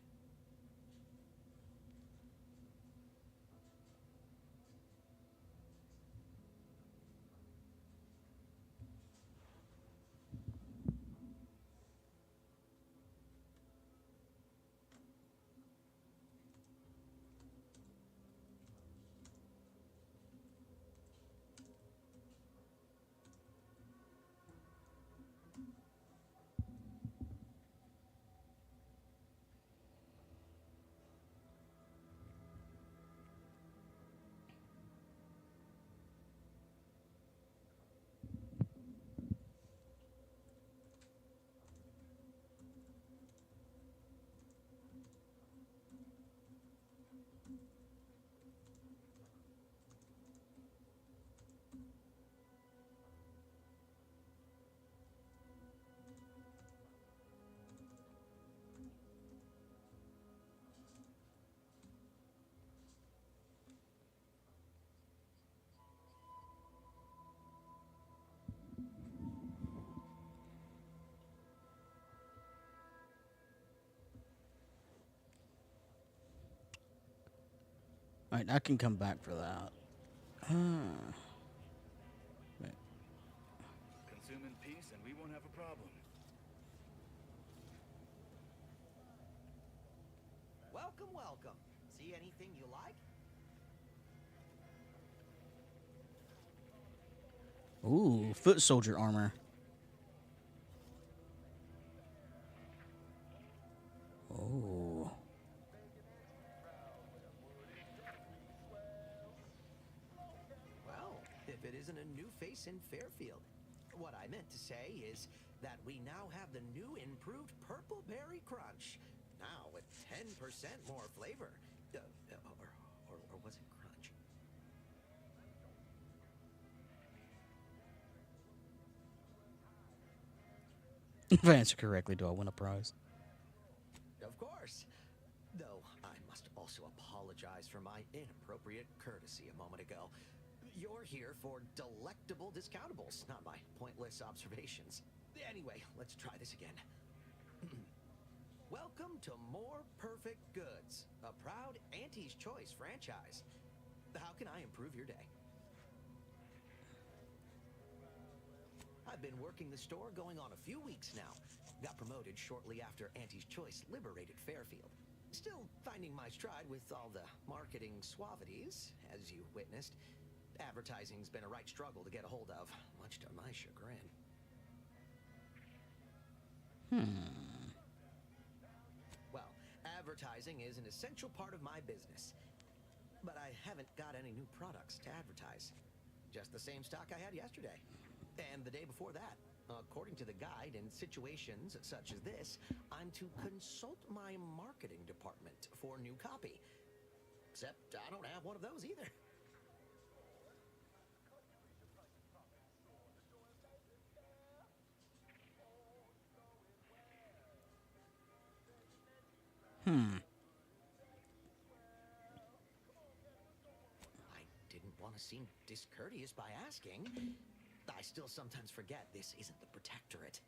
Alright, I can come back for that. Wait. Consume in peace and we won't have a problem. Welcome, welcome. See anything you like? Ooh, foot soldier armor. Oh. Well, if it isn't a new face in Fairfield. What I meant to say is that we now have the new improved Purple Berry Crunch. Now with 10% more flavor. Or was it crunch? If I answer correctly, do I win a prize? Of course. Though I must also apologize for my inappropriate courtesy a moment ago. You're here for delectable discountables, not my pointless observations. Anyway, let's try this again. Welcome to More Perfect Goods, a proud Auntie's Choice franchise. How can I improve your day? I've been working the store going on a few weeks now. Got promoted shortly after Auntie's Choice liberated Fairfield. Still finding my stride with all the marketing suavities, as you witnessed. Advertising's been a right struggle to get a hold of, much to my chagrin. Well, advertising is an essential part of my business. But I haven't got any new products to advertise. Just the same stock I had yesterday. And the day before that. According to the guide, in situations such as this, I'm to consult my marketing department for new copy. Except I don't have one of those either. I didn't want to seem discourteous by asking. I still sometimes forget this isn't the Protectorate.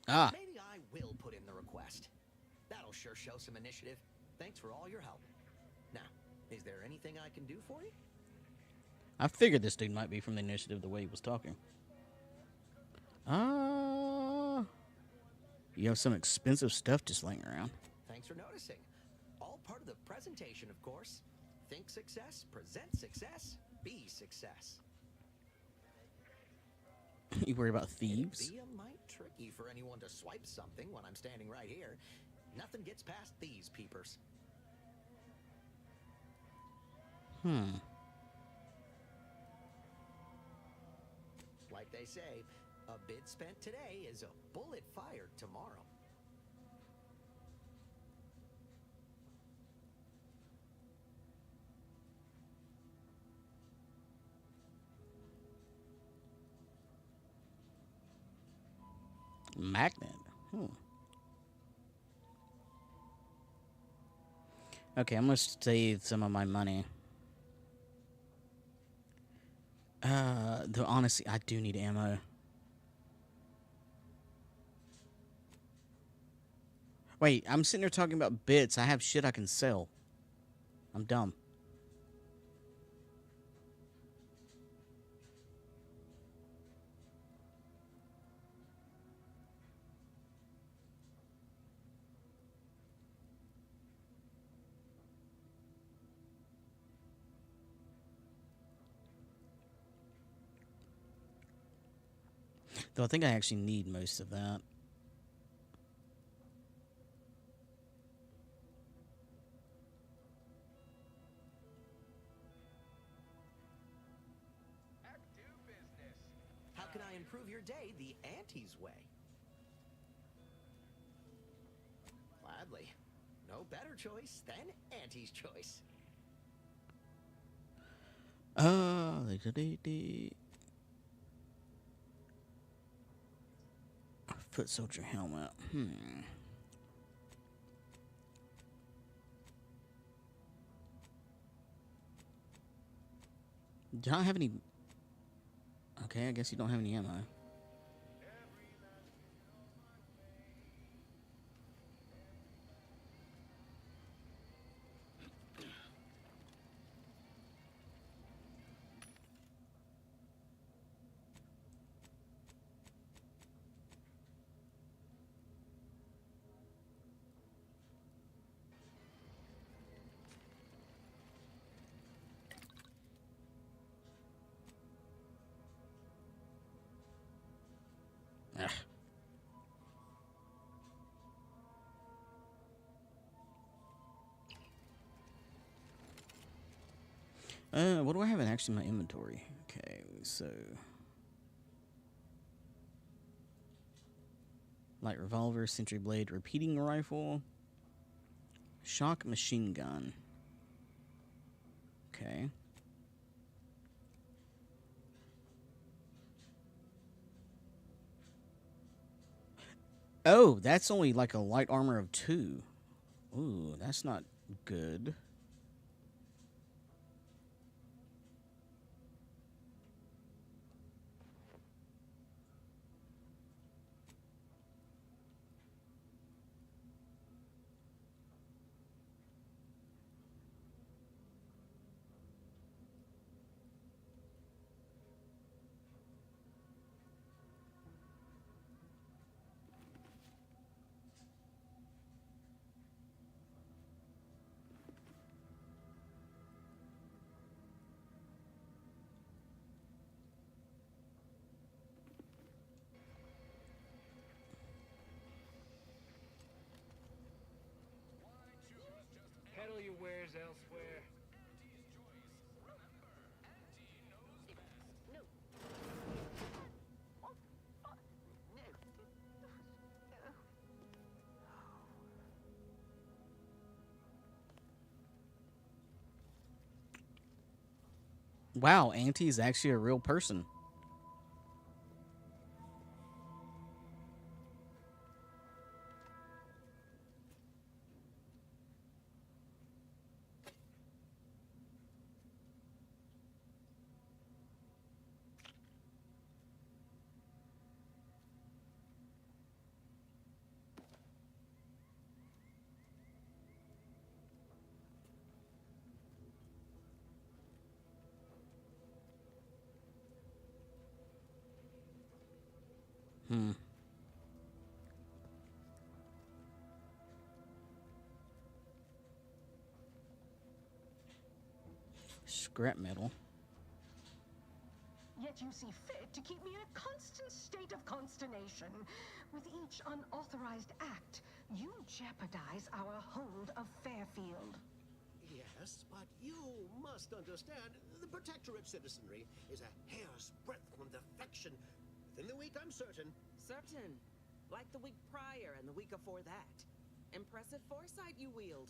Maybe I will put in the request. That'll sure show some initiative. Thanks for all your help. Now, is there anything I can do for you? I figured this dude might be from the initiative the way he was talking. You have some expensive stuff just laying around. Thanks for noticing. All part of the presentation, of course. Think success, present success, be success. You worry about thieves? It'd be a mite tricky for anyone to swipe something when I'm standing right here. Nothing gets past these peepers. Like they say, a bid spent today is a bullet fired tomorrow. Magnet. Okay, I'm gonna save some of my money. Though honestly, I do need ammo. Wait, I'm sitting there talking about bits. I have shit I can sell. I'm dumb. Though I think I actually need most of that. How can I improve your day the Auntie's way? Gladly. No better choice than Auntie's choice. Foot soldier helmet. Do I have any? Okay, I guess you don't have any ammo. Ugh. What do I have in actually my inventory? Okay, so light revolver, sentry blade, repeating rifle, shock machine gun. Okay. Oh, that's only like a light armor of 2. Ooh, that's not good. Peddle your wares elsewhere. Wow, Auntie is actually a real person. Scrap metal. Yet you see fit to keep me in a constant state of consternation. With each unauthorized act, you jeopardize our hold of Fairfield. Yes, but you must understand, the Protectorate citizenry is a hair's breadth from defection. Within the week, I'm certain. Certain. Like the week prior and the week before that. Impressive foresight you wield.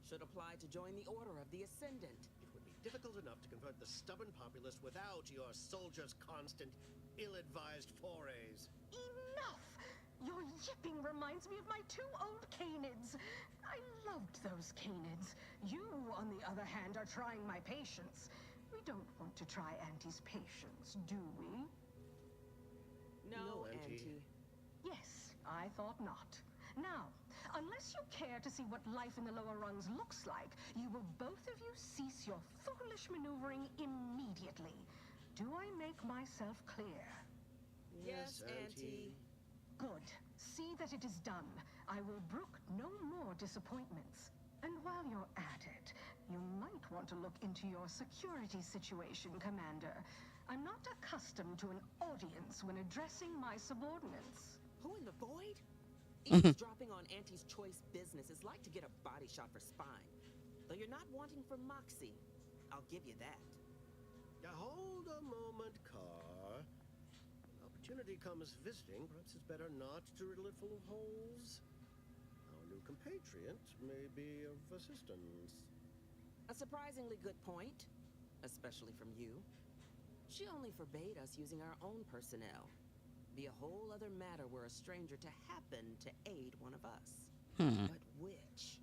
Should apply to join the Order of the Ascendant. It would be difficult enough to convert the stubborn populace without your soldiers' constant, ill-advised forays. Enough! Your yipping reminds me of my 2 old canids. I loved those canids. You, on the other hand, are trying my patience. We don't want to try Auntie's patience, do we? No, Auntie. Yes, I thought not. Now, unless you care to see what life in the lower rungs looks like, you will both of you cease your foolish maneuvering immediately. Do I make myself clear? Yes, Auntie. Good. See that it is done. I will brook no more disappointments. And while you're at it, you might want to look into your security situation, Commander. I'm not accustomed to an audience when addressing my subordinates. Who in the void? Eavesdropping on Auntie's choice business is like to get a body shot for spine. Though you're not wanting for moxie. I'll give you that. Now hold a moment, Car. When opportunity comes visiting, perhaps it's better not to riddle it full of holes. Our new compatriot may be of assistance. A surprisingly good point, especially from you. She only forbade us using our own personnel. Be a whole other matter were a stranger to happen to aid one of us. But which?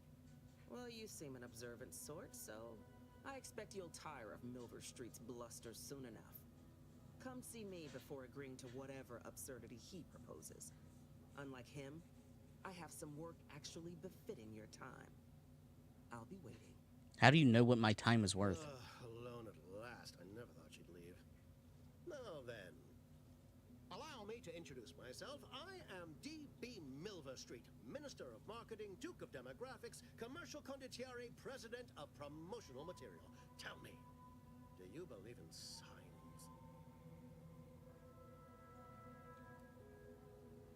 Well, you seem an observant sort, so I expect you'll tire of Milver Street's bluster soon enough. Come see me before agreeing to whatever absurdity he proposes. Unlike him, I have some work actually befitting your time. I'll be waiting. How do you know what my time is worth? Alone at last. I never thought she'd leave. Now then, allow me to introduce myself. I am D.B. Milver Street, Minister of Marketing, Duke of Demographics, Commercial Condottiere, President of Promotional Material. Tell me, do you believe in signs?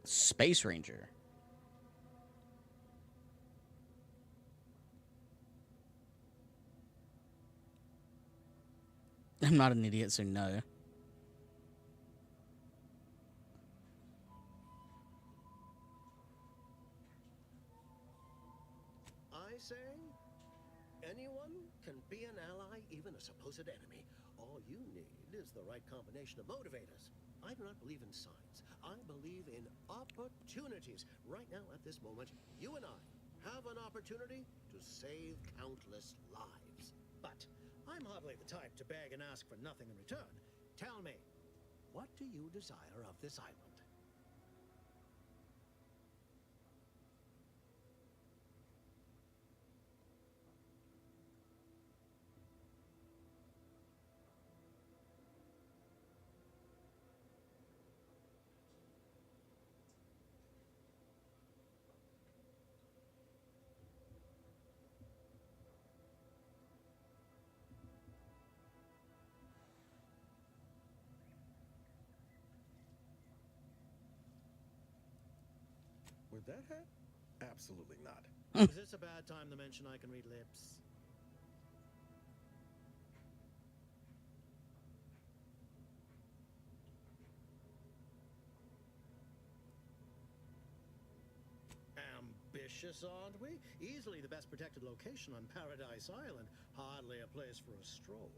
Space Ranger. I'm not an idiot, so no. I say, anyone can be an ally, even a supposed enemy. All you need is the right combination of motivators. I do not believe in signs. I believe in opportunities. Right now, at this moment, you and I have an opportunity to save countless lives. But I'm hardly the type to beg and ask for nothing in return. Tell me, what do you desire of this island? With that hat? Absolutely not. Is this a bad time to mention I can read lips? Ambitious, aren't we? Easily the best protected location on Paradise Island. Hardly a place for a stroll.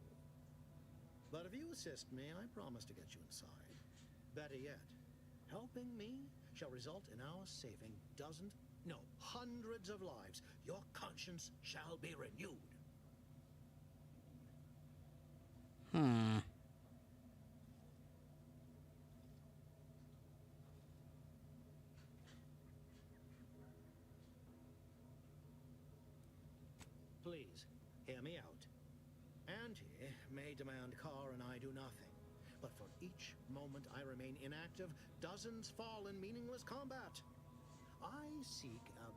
But if you assist me, I promise to get you inside. Better yet, helping me shall result in our saving dozens, no, hundreds of lives. Your conscience shall be renewed. Please, hear me out. Auntie may demand Car and I do nothing. But for each moment I remain inactive, dozens fall in meaningless combat. I seek a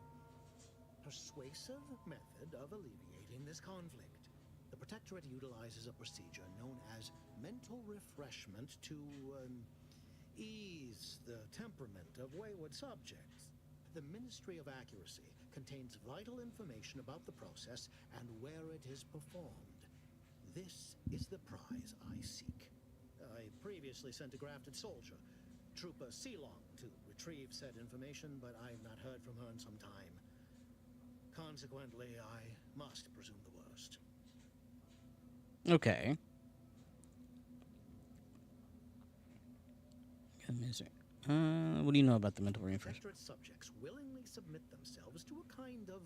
persuasive method of alleviating this conflict. The Protectorate utilizes a procedure known as mental refreshment to ease the temperament of wayward subjects. The Ministry of Accuracy contains vital information about the process and where it is performed. This is the prize I seek. I previously sent a grafted soldier, Trooper Ceylon, to retrieve said information, but I've not heard from her in some time. Consequently, I must presume the worst. Okay. What do you know about the mental refresh? Protectorate subjects willingly submit themselves to a kind of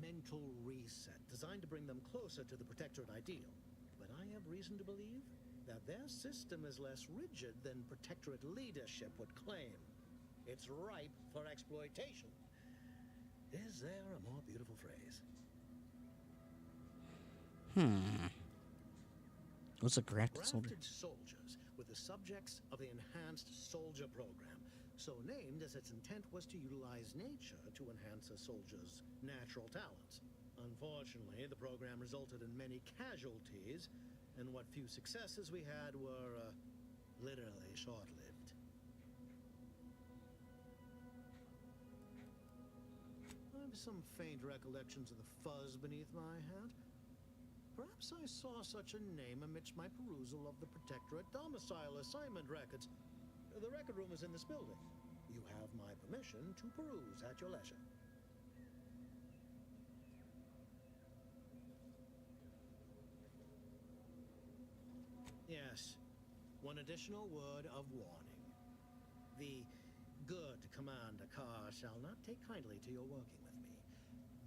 mental reset designed to bring them closer to the Protectorate ideal. But I have reason to believe that their system is less rigid than Protectorate leadership would claim. It's ripe for exploitation. Is there a more beautiful phrase? What's a grafted soldier? Grafted soldiers were the subjects of the Enhanced Soldier Program, so named as its intent was to utilize nature to enhance a soldier's natural talents. Unfortunately, the program resulted in many casualties, and what few successes we had were literally short-lived. I have some faint recollections of the fuzz beneath my hat. Perhaps I saw such a name amidst my perusal of the Protectorate domicile assignment records. The record room is in this building. You have my permission to peruse at your leisure. Yes, one additional word of warning. The good Commander Carr shall not take kindly to your working with me,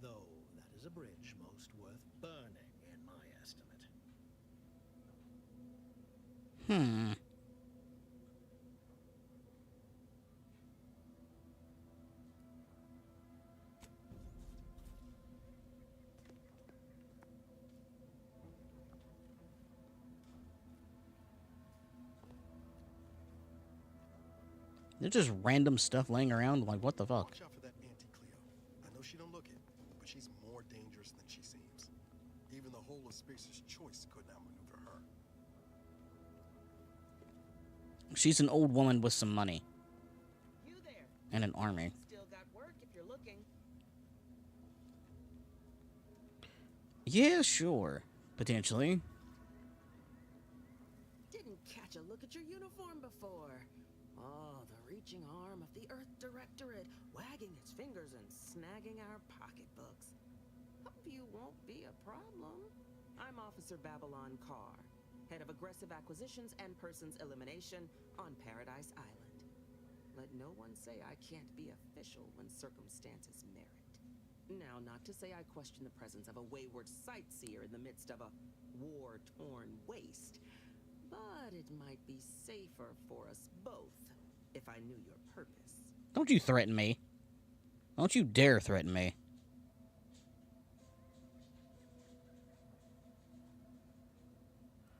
though that is a bridge most worth burning, in my estimate. There's just random stuff laying around. Like, what the fuck? Watch out for that Auntie Cleo. I know she don't look it, but she's more dangerous than she seems. Even the whole of Spacer's Choice couldn't outmaneuver her. She's an old woman with some money. You there. And an army. Still got work if you're looking. Yeah, sure. Potentially. Didn't catch a look at your uniform before. Oh, the reaching arm of the Earth Directorate, wagging its fingers and snagging our pocketbooks. Hope you won't be a problem. I'm Officer Babylon Carr, head of aggressive acquisitions and persons elimination on Paradise Island. Let no one say I can't be official when circumstances merit. Now, not to say I question the presence of a wayward sightseer in the midst of a war-torn waste, but it might be safer for us both if I knew your purpose. Don't you threaten me. Don't you dare threaten me.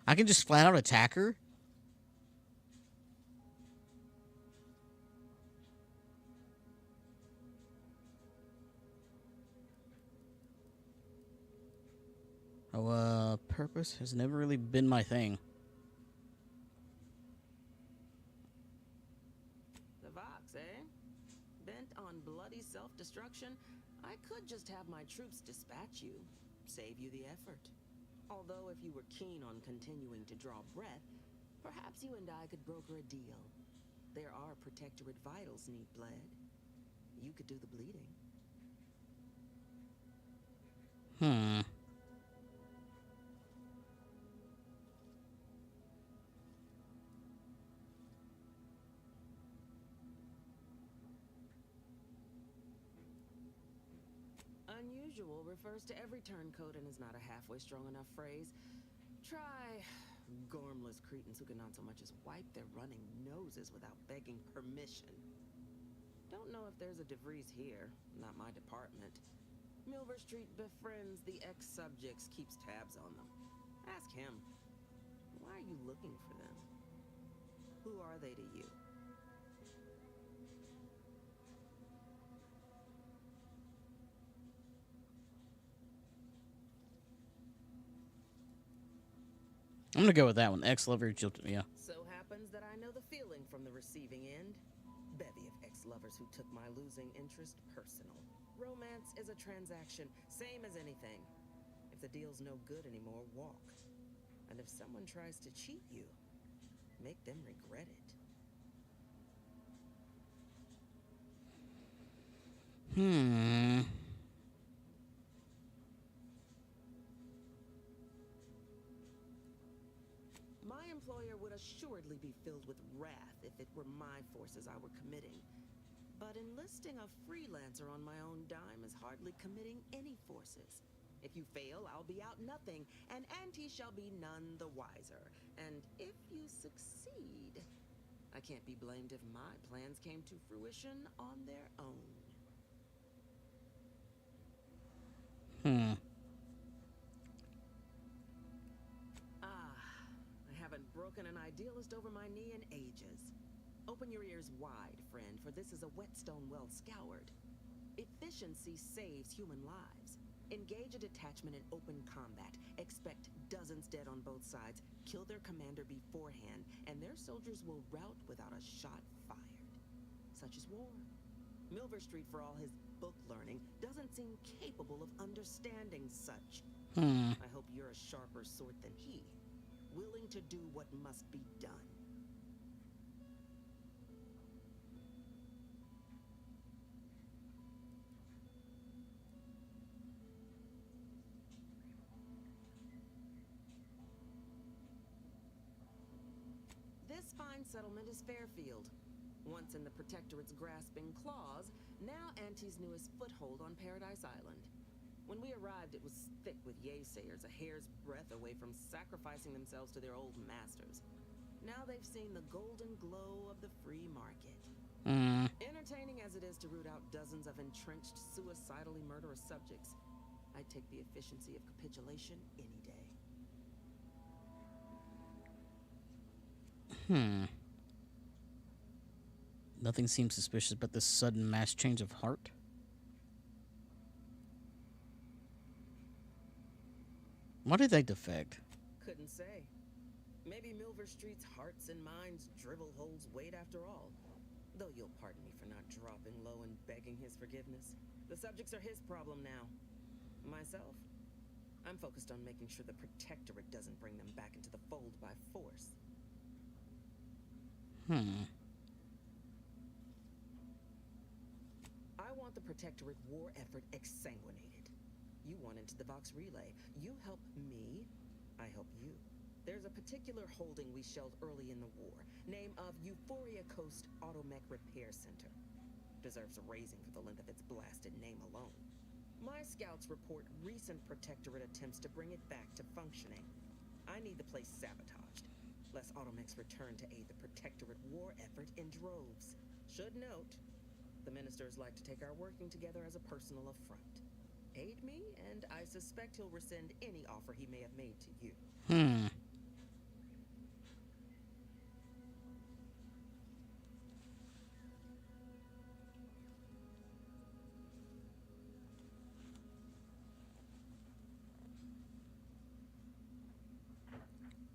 I can just flat out attack her? Oh, purpose has never really been my thing. The Vox, eh? Bent on bloody self-destruction? I could just have my troops dispatch you, save you the effort. Although if you were keen on continuing to draw breath, perhaps you and I could broker a deal. There are Protectorate vitals need bled. You could do the bleeding. Unusual refers to every turncoat and is not a halfway strong enough phrase. Try gormless cretins who can not so much as wipe their running noses without begging permission. Don't know if there's a DeVries here, not my department. Milver Street befriends the ex-subjects, keeps tabs on them. Ask him. Why are you looking for them? Who are they to you? I'm gonna go with that one. Ex-lover, yeah. So happens that I know the feeling from the receiving end. Bevy of ex-lovers who took my losing interest personal. Romance is a transaction, same as anything. If the deal's no good anymore, walk. And if someone tries to cheat you, make them regret it. My employer would assuredly be filled with wrath if it were my forces I were committing. But enlisting a freelancer on my own dime is hardly committing any forces. If you fail, I'll be out nothing, and Auntie shall be none the wiser. And if you succeed, I can't be blamed if my plans came to fruition on their own. I haven't broken an idealist over my knee in ages. Open your ears wide, friend, for this is a whetstone well scoured. Efficiency saves human lives. Engage a detachment in open combat. Expect dozens dead on both sides. Kill their commander beforehand, and their soldiers will rout without a shot fired. Such is war. Milverstreet, for all his book learning, doesn't seem capable of understanding such. I hope you're a sharper sort than he, willing to do what must be done. This fine settlement is Fairfield. Once in the Protectorate's grasping claws, now Auntie's newest foothold on Paradise Island. When we arrived, it was thick with yaysayers, a hair's breadth away from sacrificing themselves to their old masters. Now they've seen the golden glow of the free market. Entertaining as it is to root out dozens of entrenched, suicidally murderous subjects, I'd take the efficiency of capitulation any day. Nothing seems suspicious but this sudden mass change of heart. Why did they defect? Couldn't say. Maybe Milverstreet's hearts and minds drivel holds weight after all. Though you'll pardon me for not dropping low and begging his forgiveness. The subjects are his problem now. Myself? I'm focused on making sure the Protectorate doesn't bring them back into the fold by force. I want the Protectorate war effort exsanguinated. You want into the Vox Relay. You help me, I help you. There's a particular holding we shelled early in the war. Name of Euphoria Coast Automech Repair Center. Deserves a raising for the length of its blasted name alone. My scouts report recent Protectorate attempts to bring it back to functioning. I need the place sabotaged, lest Automechs return to aid the Protectorate war effort in droves. Should note, the ministers like to take our working together as a personal affront. Aid me, and I suspect he'll rescind any offer he may have made to you.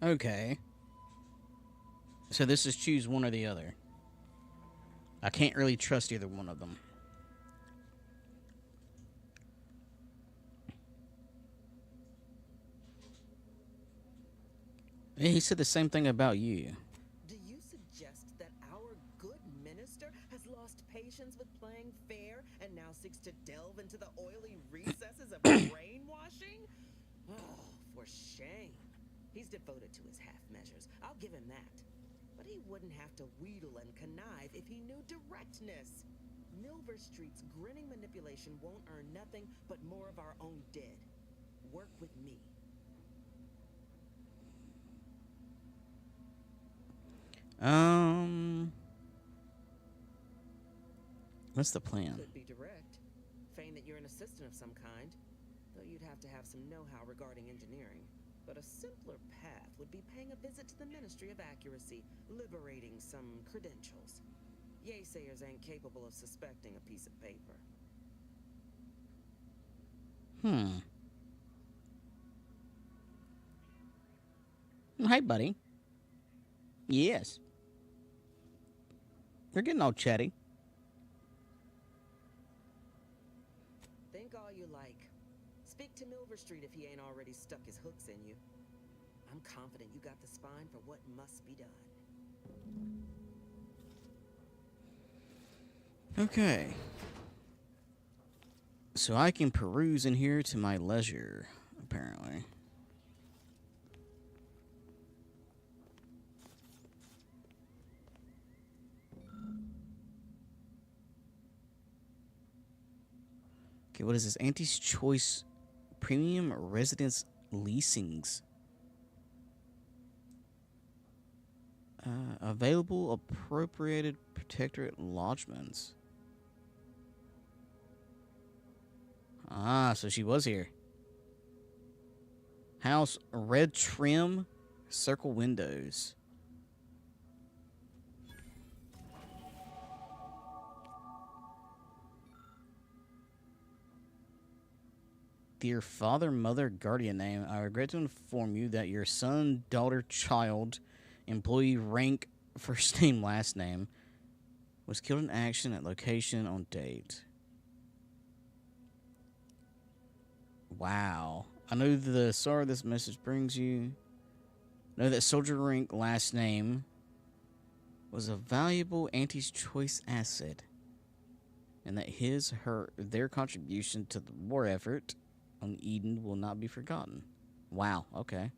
Okay. So this is choose one or the other. I can't really trust either one of them. Yeah, he said the same thing about you. Do you suggest that our good minister has lost patience with playing fair and now seeks to delve into the oily recesses of brainwashing? Oh, for shame. He's devoted to his half measures. I'll give him that. But he wouldn't have to wheedle and connive if he knew directness. Milverstreet's grinning manipulation won't earn nothing but more of our own dead. Work with me. What's the plan? Could be direct. Feign that you're an assistant of some kind, though you'd have to have some know-how regarding engineering. But a simpler path would be paying a visit to the Ministry of Accuracy, liberating some credentials. Yaysayers ain't capable of suspecting a piece of paper. Hi, buddy. Yes. We're getting all chatty. Think all you like. Speak to Milverstreet if he ain't already stuck his hooks in you. I'm confident you got the spine for what must be done. Okay. So I can peruse in here to my leisure, apparently. Okay, what is this? Auntie's Choice Premium Residence Leasings. Available appropriated Protectorate lodgements. Ah, so she was here. House, red trim, circle windows. Dear father, mother, guardian name, I regret to inform you that your son, daughter, child, employee, rank, first name, last name, was killed in action at location on date. Wow. I know the sorrow this message brings you. Know that soldier rank last name was a valuable Auntie's choice asset, and that their contribution to the war effort on Eden will not be forgotten. Wow, okay.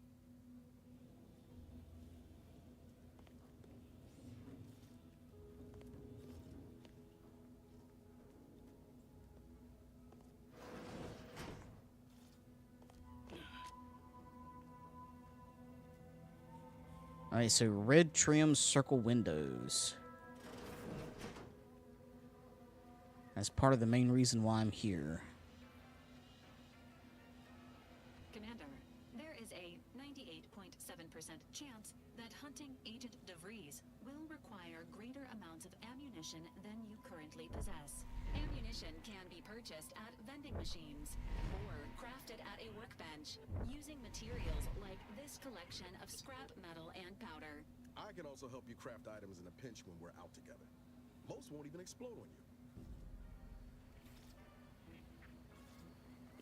Alright, so red trim circle windows. That's part of the main reason why I'm here. Commander, there is a 98.7% chance that hunting Agent DeVries will require greater amounts of ammunition than you currently possess. Ammunition can be purchased at vending machines or crafted at a workbench using materials like this collection of scrap metal and powder. I can also help you craft items in a pinch when we're out together. Most won't even explode on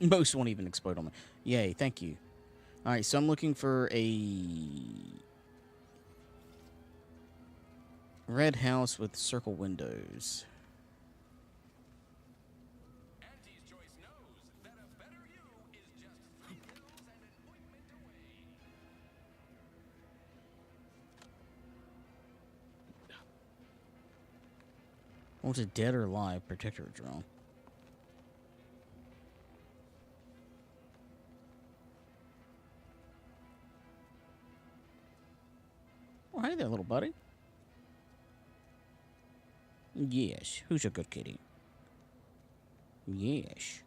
you. Most won't even explode on me. Yay, thank you. Alright, so I'm looking for a red house with circle windows. What's a dead or alive protector drone? Oh, hey there, little buddy. Yes, who's a good kitty? Yes.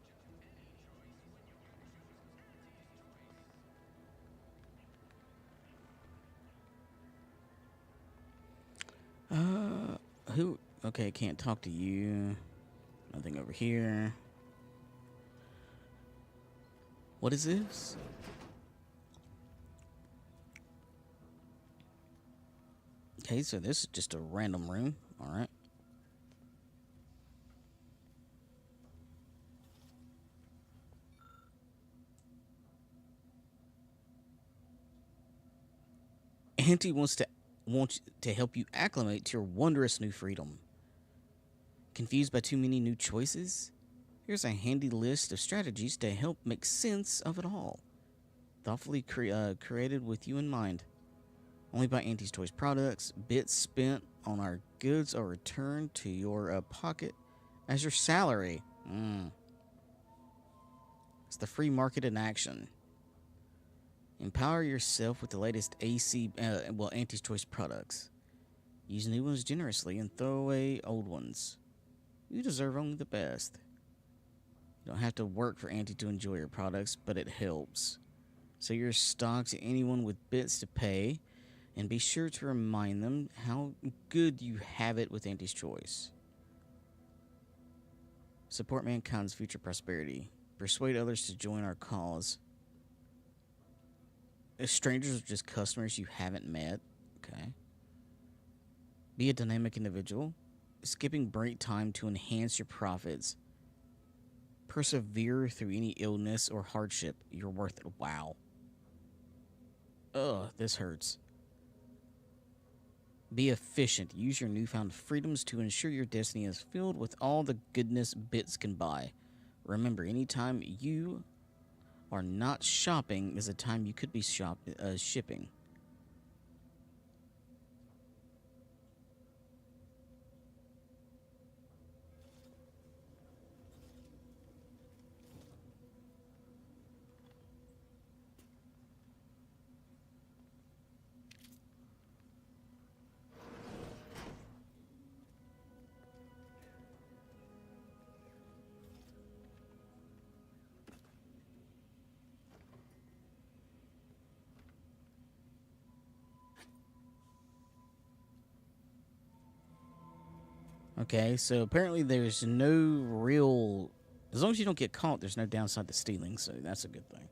Who? Okay, can't talk to you. Nothing over here. What is this? Okay, so this is just a random room. All right. Auntie wants to help you acclimate to your wondrous new freedom. Confused by too many new choices? Here's a handy list of strategies to help make sense of it all. Thoughtfully created with you in mind. Only buy Auntie's Toys products. Bits spent on our goods are returned to your pocket as your salary. It's the free market in action. Empower yourself with the latest Auntie's Choice products. Use new ones generously and throw away old ones. You deserve only the best. You don't have to work for Auntie to enjoy your products, but it helps. So your stock to anyone with bits to pay, and be sure to remind them how good you have it with Auntie's Choice. Support mankind's future prosperity. Persuade others to join our cause. If strangers are just customers you haven't met, okay. Be a dynamic individual. Skipping break time to enhance your profits. Persevere through any illness or hardship. You're worth it. Wow. Ugh, this hurts. Be efficient. Use your newfound freedoms to ensure your destiny is filled with all the goodness bits can buy. Remember, anytime you are not shopping is a time you could be shipping. Okay, so apparently there's no real... As long as you don't get caught, there's no downside to stealing, so that's a good thing.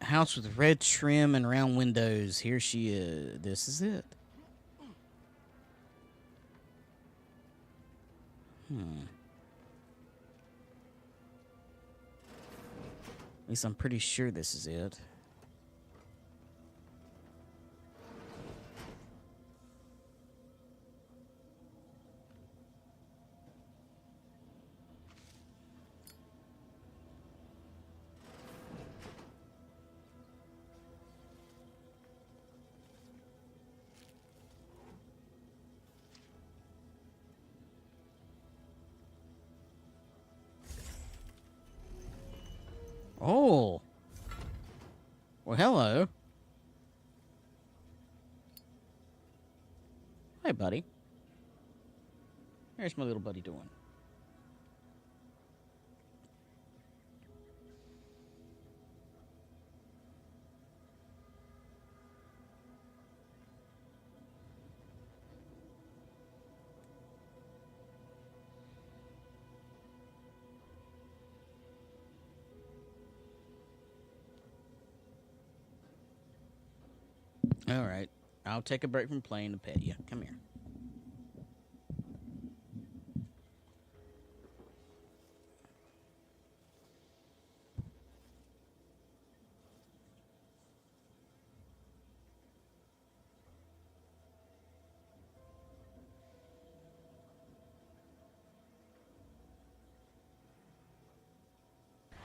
House with red trim and round windows. Here she is. This is it. At least I'm pretty sure this is it. Oh. Well, hello. Hey, buddy. Here's my little buddy doing. All right. I'll take a break from playing to pet you. Come here.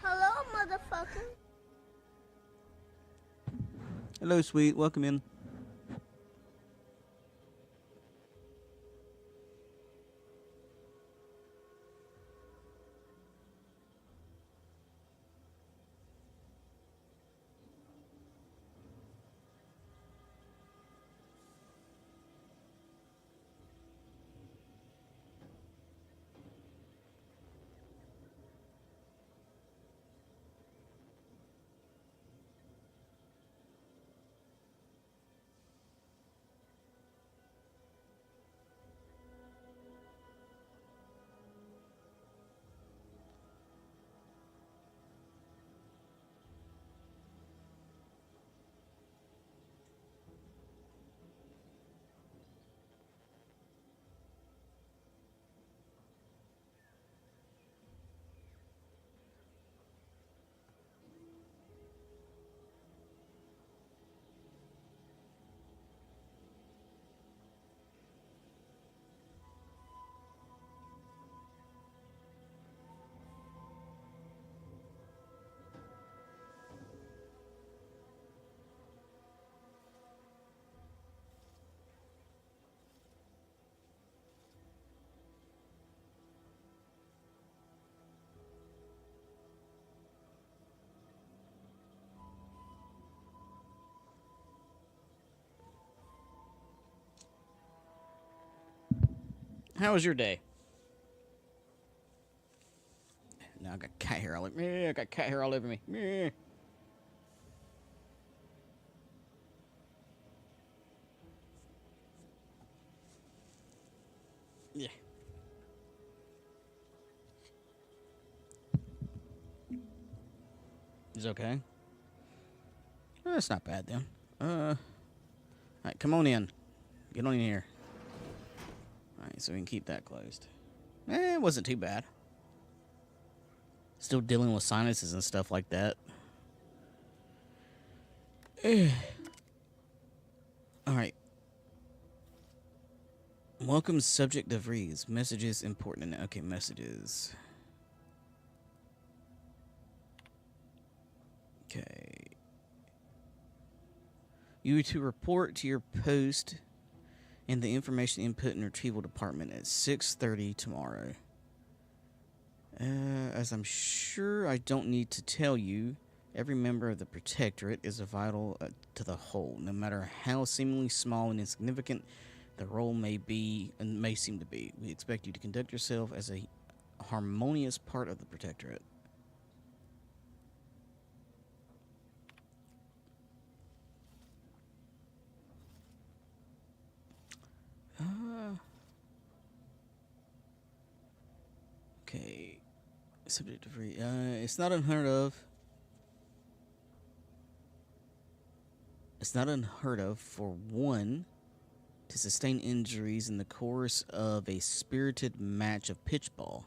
Hello, motherfucker. Hello, sweet. Welcome in. How was your day? Now I got cat hair all over me. I got cat hair all over me. Meh. Yeah. It's okay. That's not bad then. All right, come on in. Get on in here. All right, so we can keep that closed. It wasn't too bad. Still dealing with sinuses and stuff like that. All right. Welcome, subject of reads. Messages important. Okay, messages. Okay. You are to report to your post in the information input and retrieval department at 6:30 tomorrow. As I'm sure I don't need to tell you, every member of the Protectorate is vital to the whole, no matter how seemingly small and insignificant the role may be and may seem to be. We expect you to conduct yourself as a harmonious part of the Protectorate. Subject to free. It's not unheard of. It's not unheard of for one to sustain injuries in the course of a spirited match of pitchball,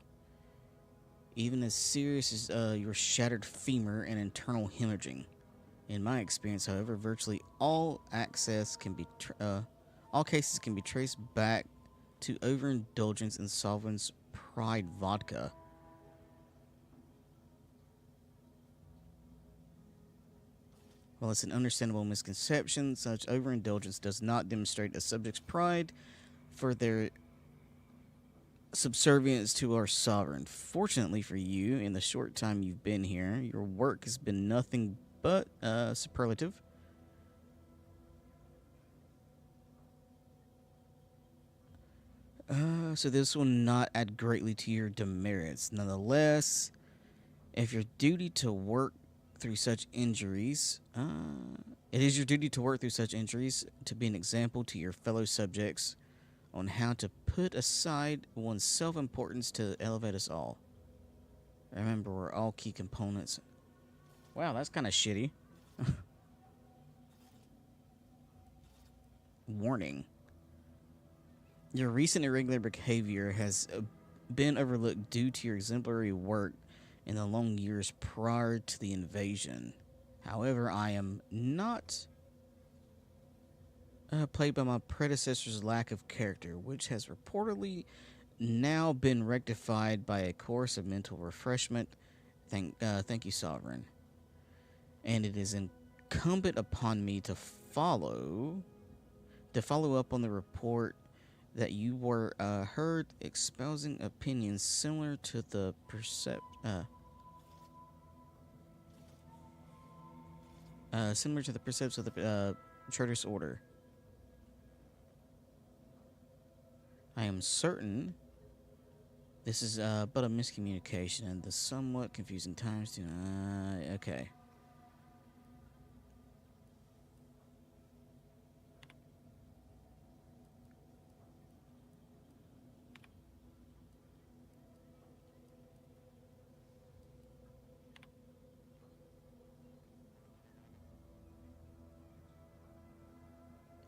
even as serious as your shattered femur and internal hemorrhaging. In my experience, however, virtually all all cases can be traced back to overindulgence in Sovereign's Pride vodka. While it's an understandable misconception, such overindulgence does not demonstrate a subject's pride for their subservience to our sovereign. Fortunately for you, in the short time you've been here, your work has been nothing but superlative. So this will not add greatly to your demerits. Nonetheless, if your duty to work through such injuries, it is your duty to work through such injuries to be an example to your fellow subjects on how to put aside one's self-importance to elevate us all. Remember, we're all key components. Wow, that's kind of shitty. Warning. Your recent irregular behavior has been overlooked due to your exemplary work in the long years prior to the invasion. However, I am not plagued by my predecessor's lack of character, which has reportedly now been rectified by a course of mental refreshment. Thank you, Sovereign. And it is incumbent upon me to follow up on the report that you were heard espousing opinions similar to the perceptions of the Traitorous Order. I am certain this is but a miscommunication and the somewhat confusing times do okay.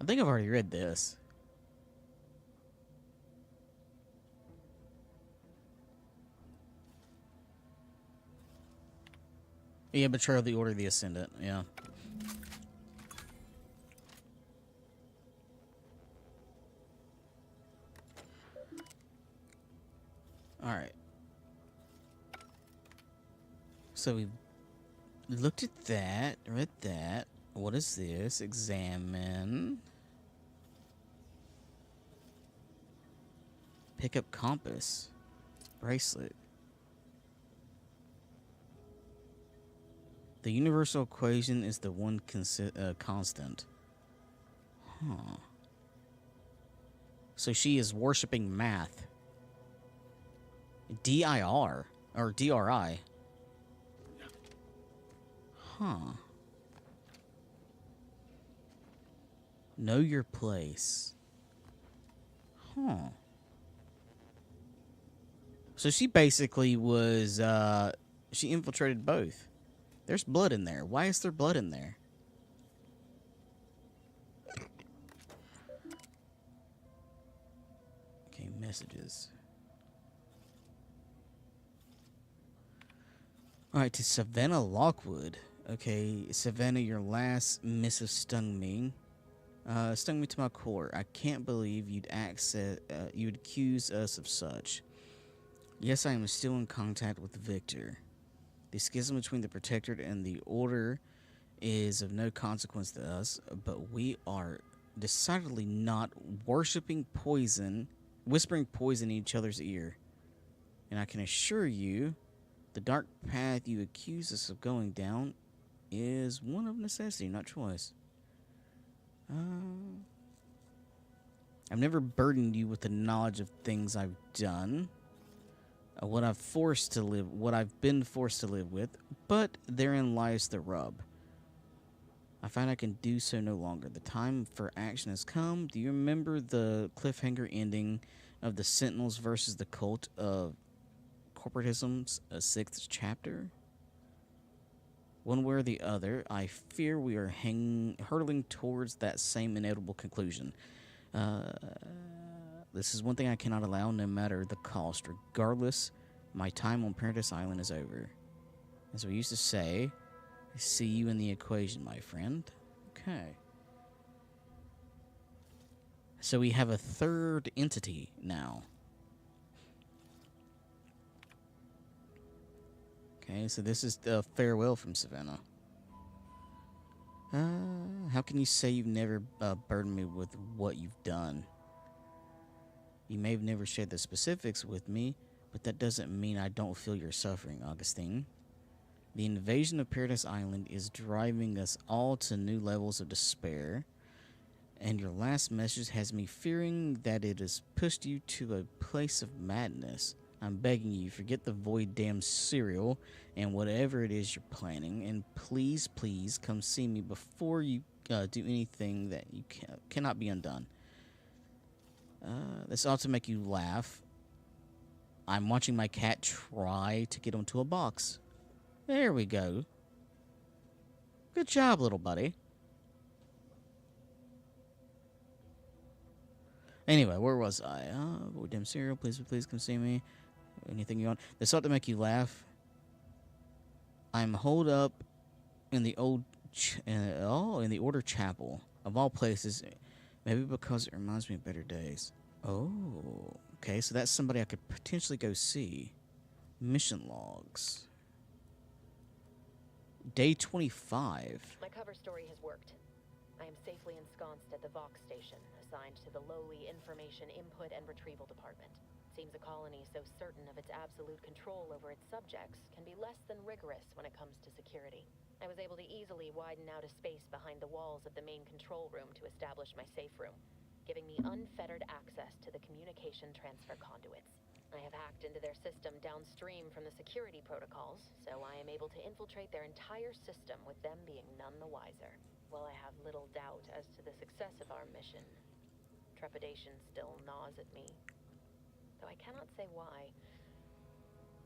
I think I've already read this. Yeah, Betrayal of the Order of the Ascendant, yeah. Alright. So we looked at that, read that. What is this? Examine. Pick up compass. Bracelet. The universal equation is the one constant. Huh. So she is worshipping math. DIR. Or DRI. Huh. Know your place. Huh. So she basically was, she infiltrated both. There's blood in there. Why is there blood in there? Okay, messages. Alright, to Savannah Lockwood. Okay, Savannah, your last missive stung me. Stung me to my core. I can't believe you'd accuse us of such. Yes, I am still in contact with Victor. The schism between the Protectorate and the Order is of no consequence to us, but we are decidedly not whispering poison in each other's ear. And I can assure you, the dark path you accuse us of going down is one of necessity, not choice. I've never burdened you with the knowledge of things I've done. What I've been forced to live with, but therein lies the rub. I find I can do so no longer. The time for action has come. Do you remember the cliffhanger ending of the Sentinels versus the cult of corporatism's sixth chapter? One way or the other, I fear we are hurtling towards that same inevitable conclusion. This is one thing I cannot allow, no matter the cost. Regardless, my time on Paradise Island is over. As we used to say, see you in the equation, my friend. Okay. So we have a third entity now. Okay, so this is the farewell from Savannah. How can you say you've never burdened me with what you've done? You may have never shared the specifics with me, but that doesn't mean I don't feel your suffering, Augustine. The invasion of Paradise Island is driving us all to new levels of despair, and your last message has me fearing that it has pushed you to a place of madness. I'm begging you, forget the void damn cereal and whatever it is you're planning, and please, please come see me before you do anything that you cannot be undone. This ought to make you laugh. I'm watching my cat try to get onto a box. There we go. Good job, little buddy. Anyway, where was I? Void damn cereal, please, please come see me. Anything you want. This ought to make you laugh. I'm holed up in the in the Order Chapel, of all places. Maybe because it reminds me of better days. Oh, okay, so that's somebody I could potentially go see. Mission logs. Day 25. My cover story has worked. I am safely ensconced at the Vox station, assigned to the lowly Information Input and Retrieval Department. Seems a colony so certain of its absolute control over its subjects can be less than rigorous when it comes to security. I was able to easily widen out a space behind the walls of the main control room to establish my safe room, giving me unfettered access to the communication transfer conduits. I have hacked into their system downstream from the security protocols, so I am able to infiltrate their entire system with them being none the wiser. While I have little doubt as to the success of our mission, trepidation still gnaws at me. Though I cannot say why.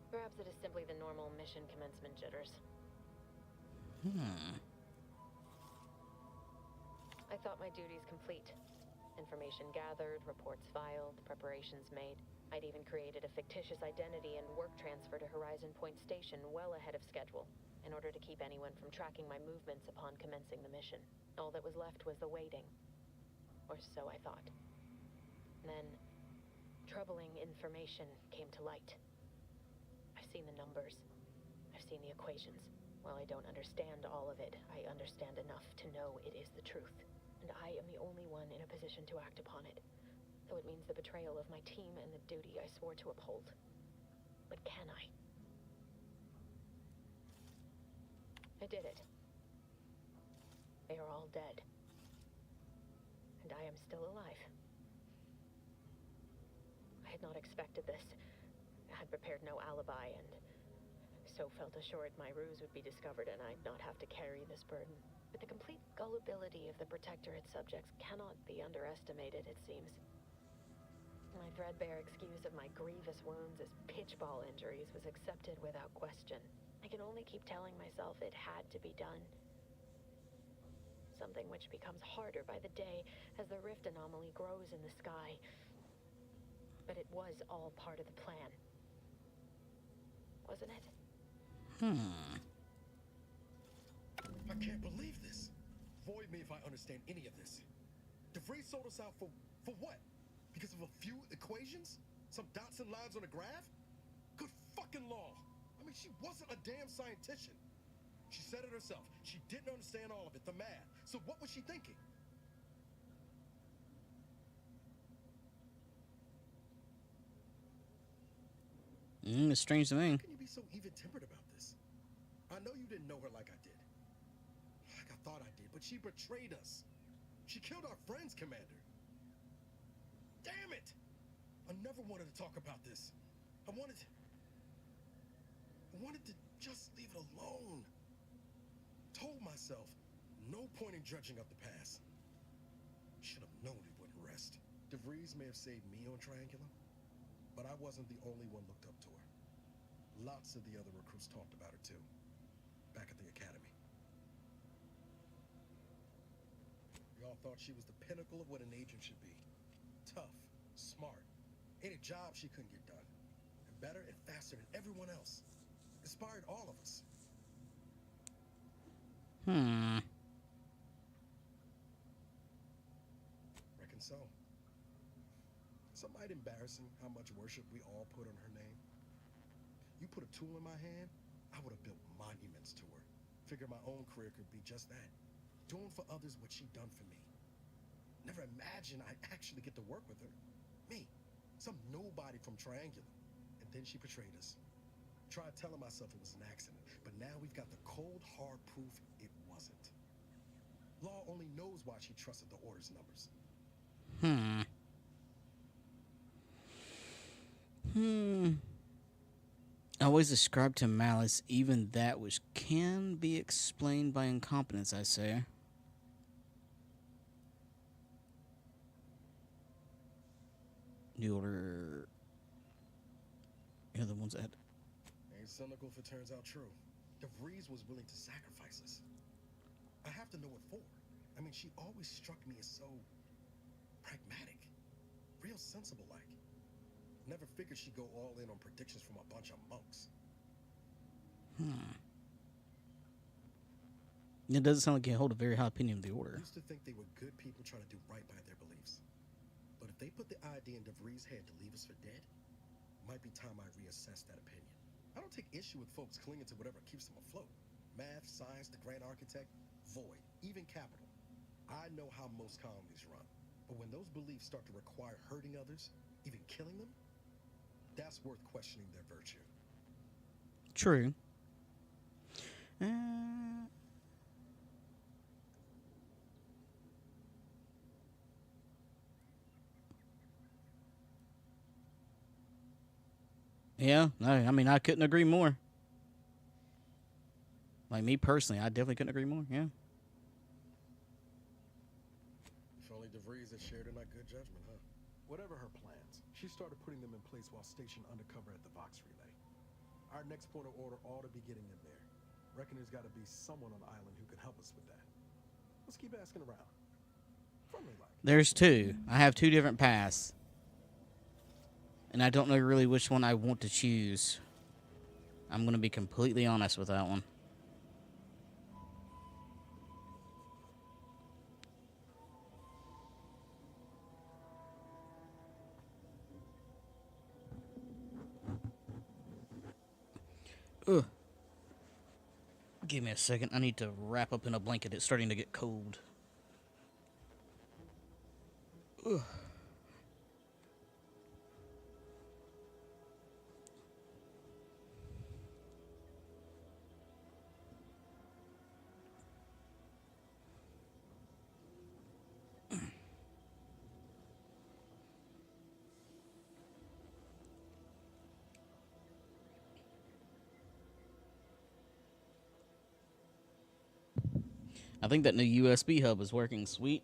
Perhaps it is simply the normal mission commencement jitters. I thought my duties complete. Information gathered, reports filed, preparations made. I'd even created a fictitious identity and work transfer to Horizon Point Station well ahead of schedule, in order to keep anyone from tracking my movements upon commencing the mission. All that was left was the waiting. Or so I thought. Then, troubling information came to light. I've seen the numbers. I've seen the equations. While I don't understand all of it, I understand enough to know it is the truth. And I am the only one in a position to act upon it. Though it means the betrayal of my team and the duty I swore to uphold. But can I? I did it. They are all dead. And I am still alive. I had not expected this. I had prepared no alibi, and so felt assured my ruse would be discovered and I'd not have to carry this burden. But the complete gullibility of the Protectorate subjects cannot be underestimated, it seems. My threadbare excuse of my grievous wounds as pitchball injuries was accepted without question. I can only keep telling myself it had to be done. Something which becomes harder by the day as the rift anomaly grows in the sky. But it was all part of the plan. Wasn't it? I can't believe this. Void me if I understand any of this. DeVries sold us out for what? Because of a few equations? Some dots and lines on a graph? Good fucking law. I mean, she wasn't a damn scientist. She said it herself. She didn't understand all of it, the math. So what was she thinking? It's strange to me. How can you be so even-tempered about this? I know you didn't know her like I did. Like I thought I did, but she betrayed us. She killed our friends, Commander. Damn it! I never wanted to talk about this. I wanted to just leave it alone. Told myself, no point in judging up the past. Should have known it wouldn't rest. DeVries may have saved me on Triangulum, but I wasn't the only one looked up to her. Lots of the other recruits talked about her too, back at the academy. We all thought she was the pinnacle of what an agent should be. Tough, smart, any job she couldn't get done. And better and faster than everyone else. Inspired all of us. Reckon so. Some might embarrassing how much worship we all put on her name. You put a tool in my hand, I would have built monuments to her. Figured my own career could be just that. Doing for others what she done for me. Never imagined I'd actually get to work with her. Me, some nobody from Triangular. And then she betrayed us. Tried telling myself it was an accident, but now we've got the cold, hard proof it wasn't. Law only knows why she trusted the Order's numbers. Always ascribe to malice, even that which can be explained by incompetence, I say. The Order... You're the ones that... Ain't cynical if it turns out true. DeVries was willing to sacrifice us. I have to know what for. I mean, she always struck me as so... pragmatic. Real sensible-like. Never figured she'd go all in on predictions from a bunch of monks. It doesn't sound like you hold a very high opinion of the Order. I used to think they were good people trying to do right by their beliefs. But if they put the idea in DeVries' head to leave us for dead, might be time I reassess that opinion. I don't take issue with folks clinging to whatever keeps them afloat. Math, science, the grand architect, void, even capital. I know how most colonies run. But when those beliefs start to require hurting others, even killing them, that's worth questioning their virtue. True. Yeah, I mean, I couldn't agree more. Like, me personally, I definitely couldn't agree more, yeah. If only DeVries had shared in our good judgment, huh? Whatever her plans, she started putting them in place while stationed undercover at the Vox Relay. Our next point of order ought to be getting in there. Reckon there's got to be someone on the island who can help us with that. Let's keep asking around. Friendly like. There's two. I have two different paths. And I don't know really which one I want to choose. I'm going to be completely honest with that one. Ugh. Give me a second. I need to wrap up in a blanket. It's starting to get cold. Ugh. I think that new USB hub is working sweet.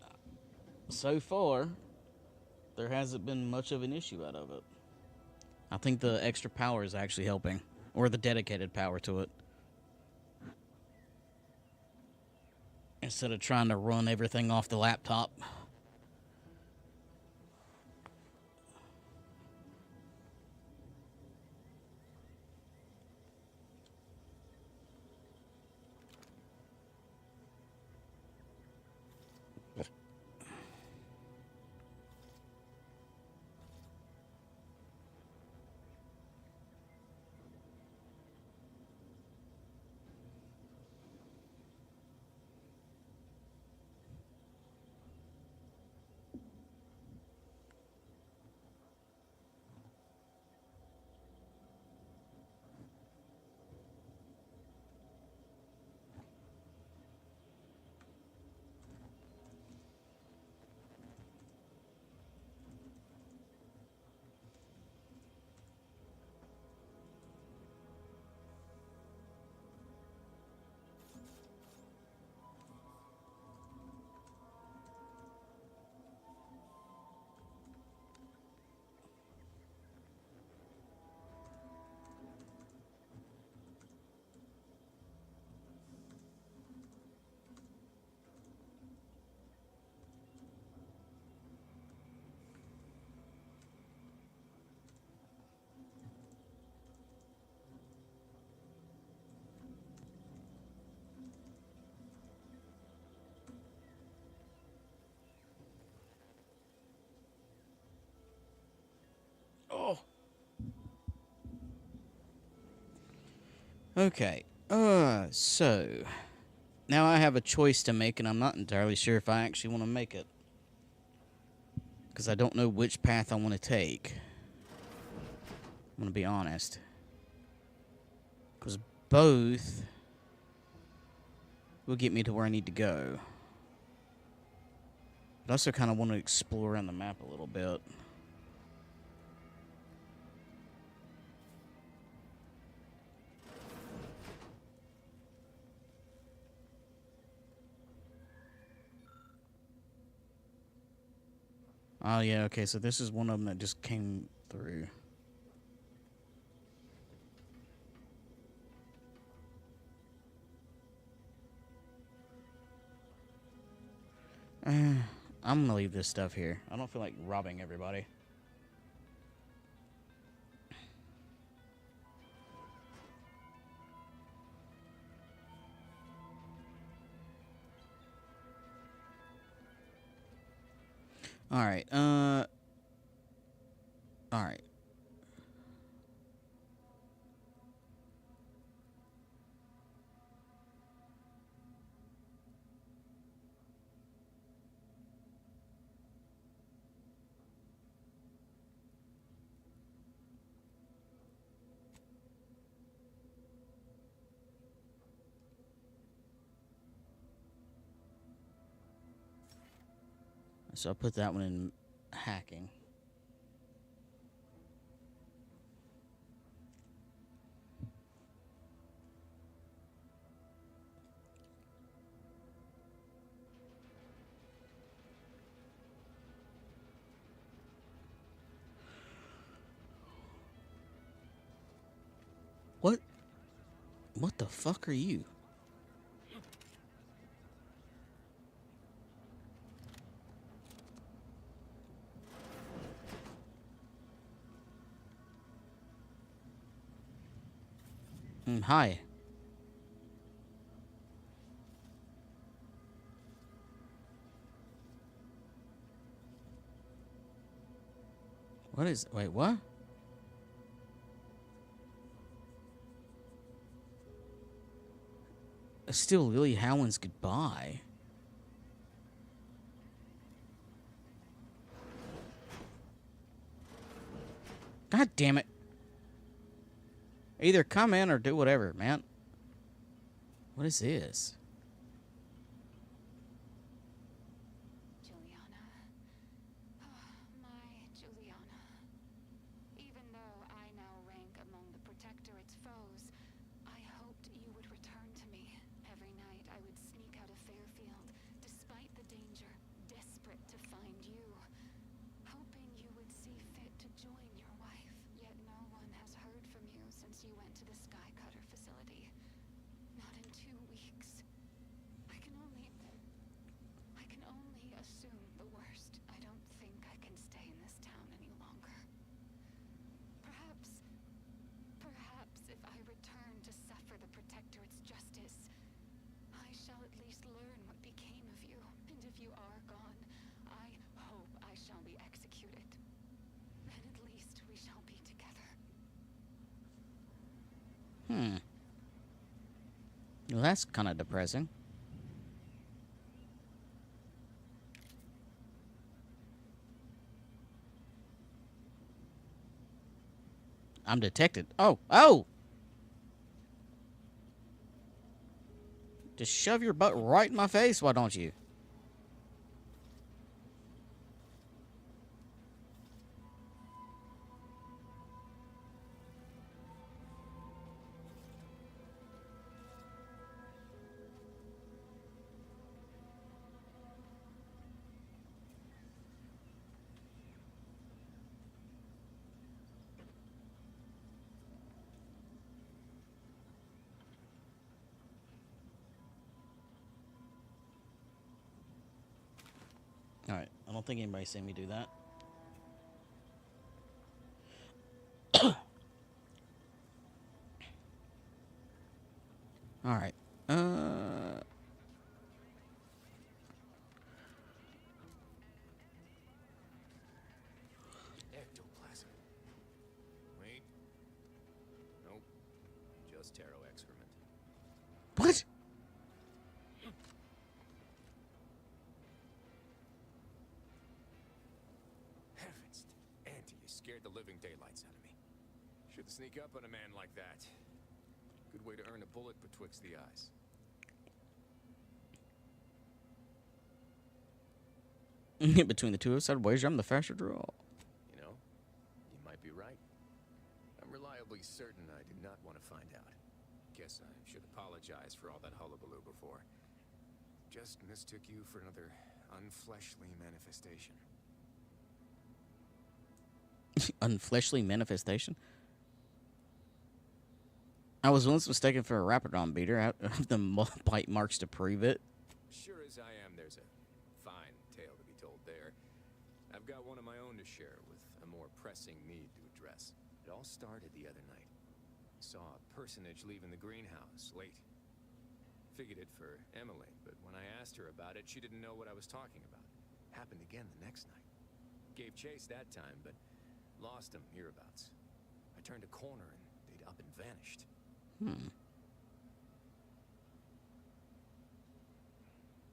So far, there hasn't been much of an issue out of it. I think the extra power is actually helping. Or the dedicated power to it. Instead of trying to run everything off the laptop. Okay. So now I have a choice to make, and I'm not entirely sure if I actually want to make it, because I don't know which path I want to take. I'm gonna be honest, because both will get me to where I need to go. But I also kind of want to explore around the map a little bit. Oh, yeah, okay, so this is one of them that just came through. I'm gonna leave this stuff here. I don't feel like robbing everybody. Alright, alright. So I'll put that one in hacking. What? What the fuck are you? Hi. What is... Wait, what? Still Lily Howland's goodbye. God damn it. Either come in or do whatever, man. What is this? Juliana. Oh, my Juliana. Even though I now rank among the Protectorate's foes, I hoped you would return to me. Every night I would sneak out of Fairfield, despite the danger, desperate to find you. Hoping you would see fit to join your wife. Yet no one has heard from you since you went to the Skycutter facility. Not in 2 weeks. I can only assume the worst. I don't think I can stay in this town any longer. Perhaps if I return to suffer the Protectorate's justice, I shall at least learn what became of you. And if you are gone, I hope I shall be executed. Then at least we shall be together. Well, that's kind of depressing. I'm detected. Oh! Just shove your butt right in my face, why don't you? Alright, I don't think anybody's seen me do that. Alright. Ectoplasm. Wait. Nope. Just this taro excrement. What? Heavens, Auntie, you scared the living daylights out of me. Shouldn't sneak up on a man like that. Good way to earn a bullet betwixt the eyes. Between the two of us, I'd wager I'm the faster draw. You know, you might be right. I'm reliably certain I did not want to find out. Guess I should apologize for all that hullabaloo before. Just mistook you for another unfleshly manifestation. Unfleshly manifestation? I was once mistaken for a Rapidon beater. I have the bite marks to prove it. Sure as I am, there's a fine tale to be told there. I've got one of my own to share with a more pressing need to address. It all started the other night. Saw a personage leaving the greenhouse late. Figured it for Emily, but when I asked her about it, she didn't know what I was talking about. Happened again the next night. Gave chase that time, but lost him hereabouts. I turned a corner and they'd up and vanished.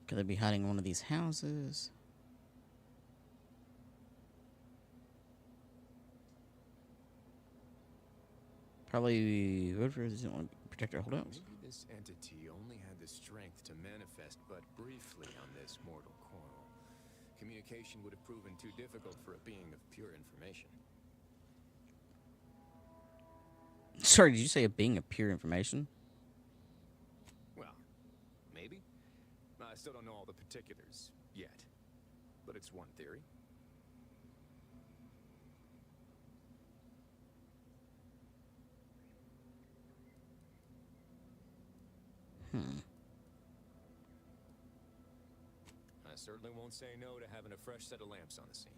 Could they be hiding in one of these houses? Probably whoever doesn't want to protect our holdouts. Maybe this entity only had the strength to manifest but briefly on this mortal coil. Communication would have proven too difficult for a being of pure information. Sorry, did you say a being of pure information? Well, maybe. I still don't know all the particulars yet, but it's one theory. I certainly won't say no to having a fresh set of lamps on the scene.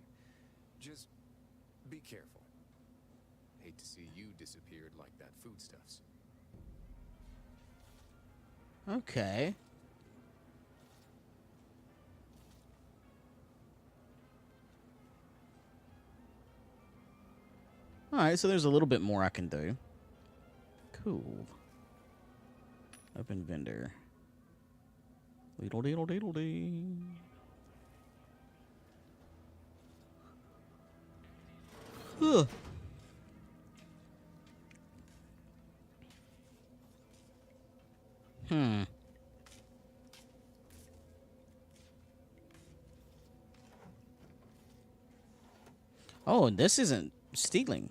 Just be careful. Hate to see you disappeared like that foodstuffs. Okay. Alright, so there's a little bit more I can do. Cool. Open vendor. Deedle deedle deedle dee. Ugh. Oh, and this isn't stealing.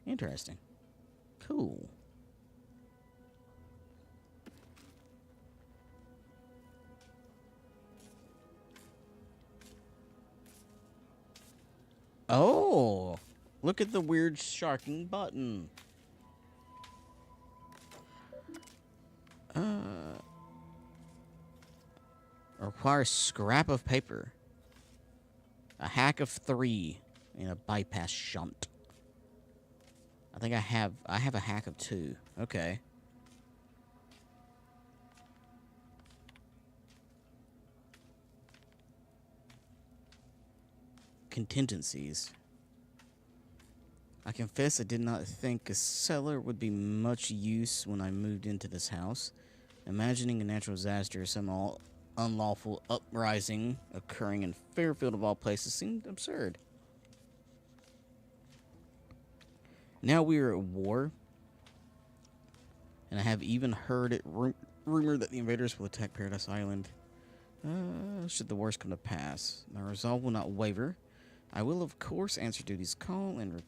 Interesting. Cool. Oh, look at the weird sharking button. Requires scrap of paper. A hack of 3 and a bypass shunt. I think I have a hack of 2. Okay. Contingencies. I confess I did not think a cellar would be much use when I moved into this house. Imagining a natural disaster or some unlawful uprising occurring in Fairfield of all places seemed absurd. Now we are at war, and I have even heard it rumored that the invaders will attack Paradise Island. Should the worst come to pass, my resolve will not waver. I will, of course, answer duty's call and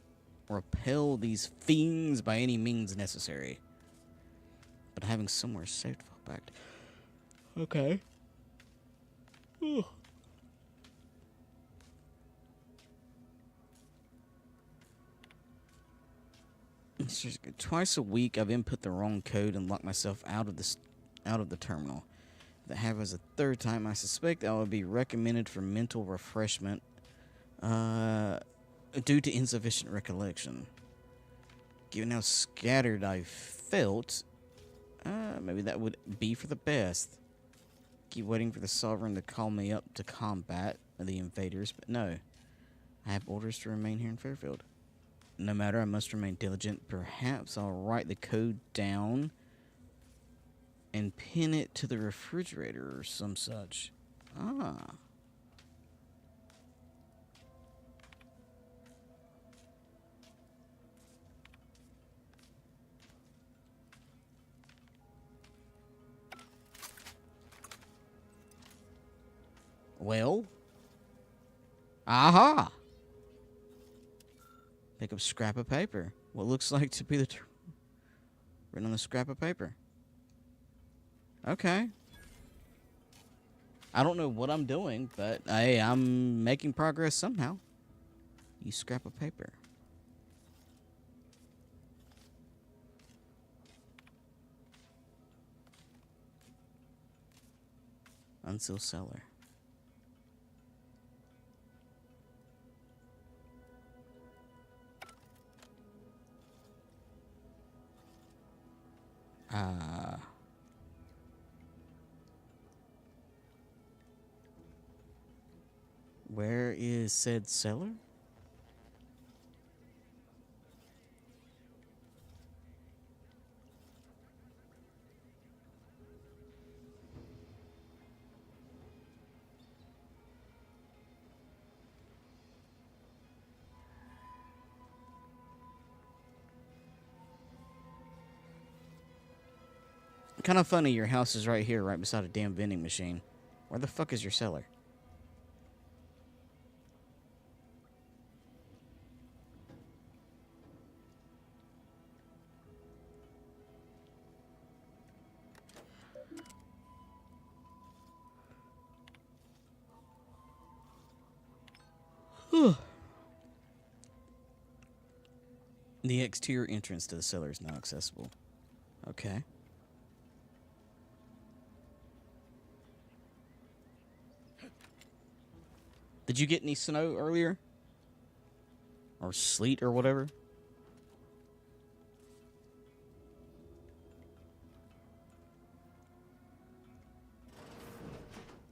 repel these fiends by any means necessary. But having somewhere safe to fall back to. Okay. Ugh. Twice a week, I've input the wrong code and locked myself out of the terminal. If that happens a third time, I suspect I will be recommended for mental refreshment due to insufficient recollection. Given how scattered I felt, maybe that would be for the best. Keep waiting for the Sovereign to call me up to combat the invaders, but no. I have orders to remain here in Fairfield. No matter, I must remain diligent. Perhaps I'll write the code down and pin it to the refrigerator or some such. Ah. Well. Aha! Pick up scrap of paper. What looks like to be the written on the scrap of paper. Okay. I don't know what I'm doing, but I'm making progress somehow. Use scrap of paper. Unseal cellar. Where is said cellar? Kind of funny, your house is right here, right beside a damn vending machine. Where the fuck is your cellar? The exterior entrance to the cellar is now accessible. Okay. Did you get any snow earlier? Or sleet or whatever?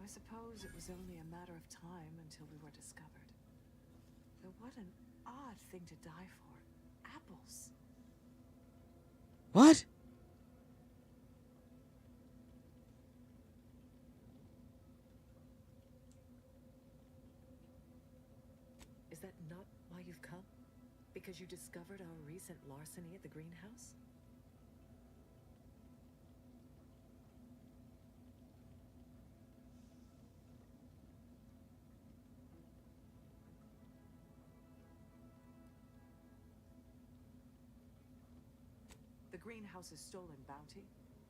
I suppose it was only a matter of time until we were discovered. Though what an odd thing to die for. Apples. What? Is that not why you've come? Because you discovered our recent larceny at the greenhouse? The greenhouse's stolen bounty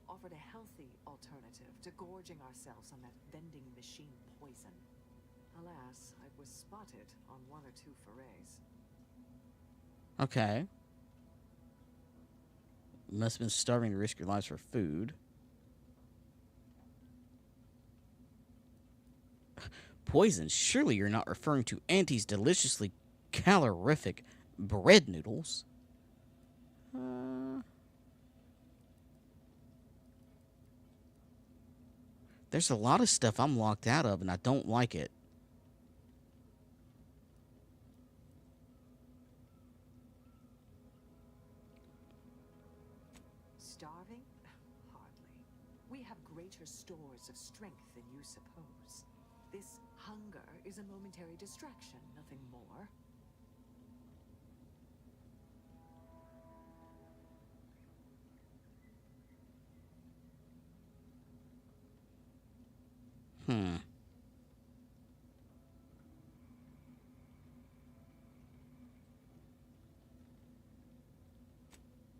offered a healthy alternative to gorging ourselves on that vending machine poison. Alas, I was spotted on one or two forays. Okay. Must have been starving to risk your lives for food. Poison? Surely you're not referring to Auntie's deliciously calorific bread noodles. There's a lot of stuff I'm locked out of, and I don't like it. Starving? Hardly. We have greater stores of strength than you suppose. This hunger is a momentary distraction, nothing more.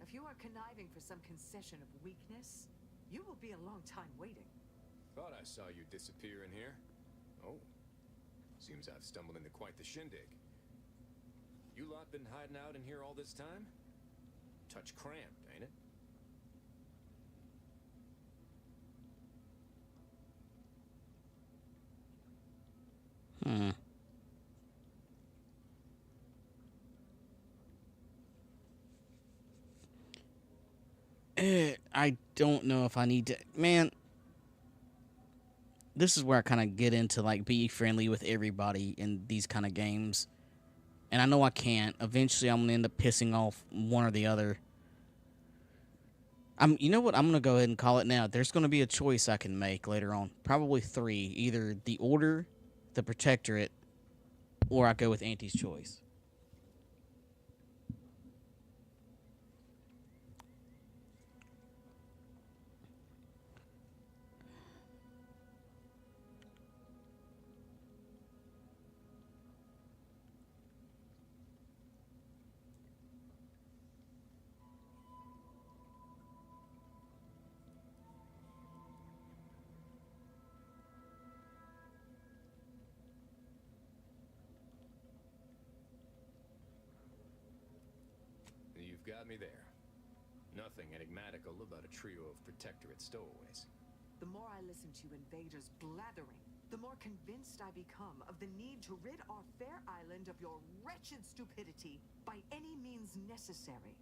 If you are conniving for some concession of weakness, you will be a long time waiting. Thought I saw you disappear in here. Oh. Seems I've stumbled into quite the shindig. You lot been hiding out in here all this time? Touch cramped, ain't it? I don't know if I need to... Man, this is where I kind of get into, like, be friendly with everybody in these kind of games. And I know I can't. Eventually, I'm going to end up pissing off one or the other. You know what? I'm gonna go ahead and call it now. There's gonna be a choice I can make later on. Probably three. Either the Order, the Protectorate, or I go with Auntie's choice. You've got me there. Nothing enigmatical about a trio of Protectorate stowaways. The more I listen to invaders blathering, the more convinced I become of the need to rid our fair island of your wretched stupidity by any means necessary.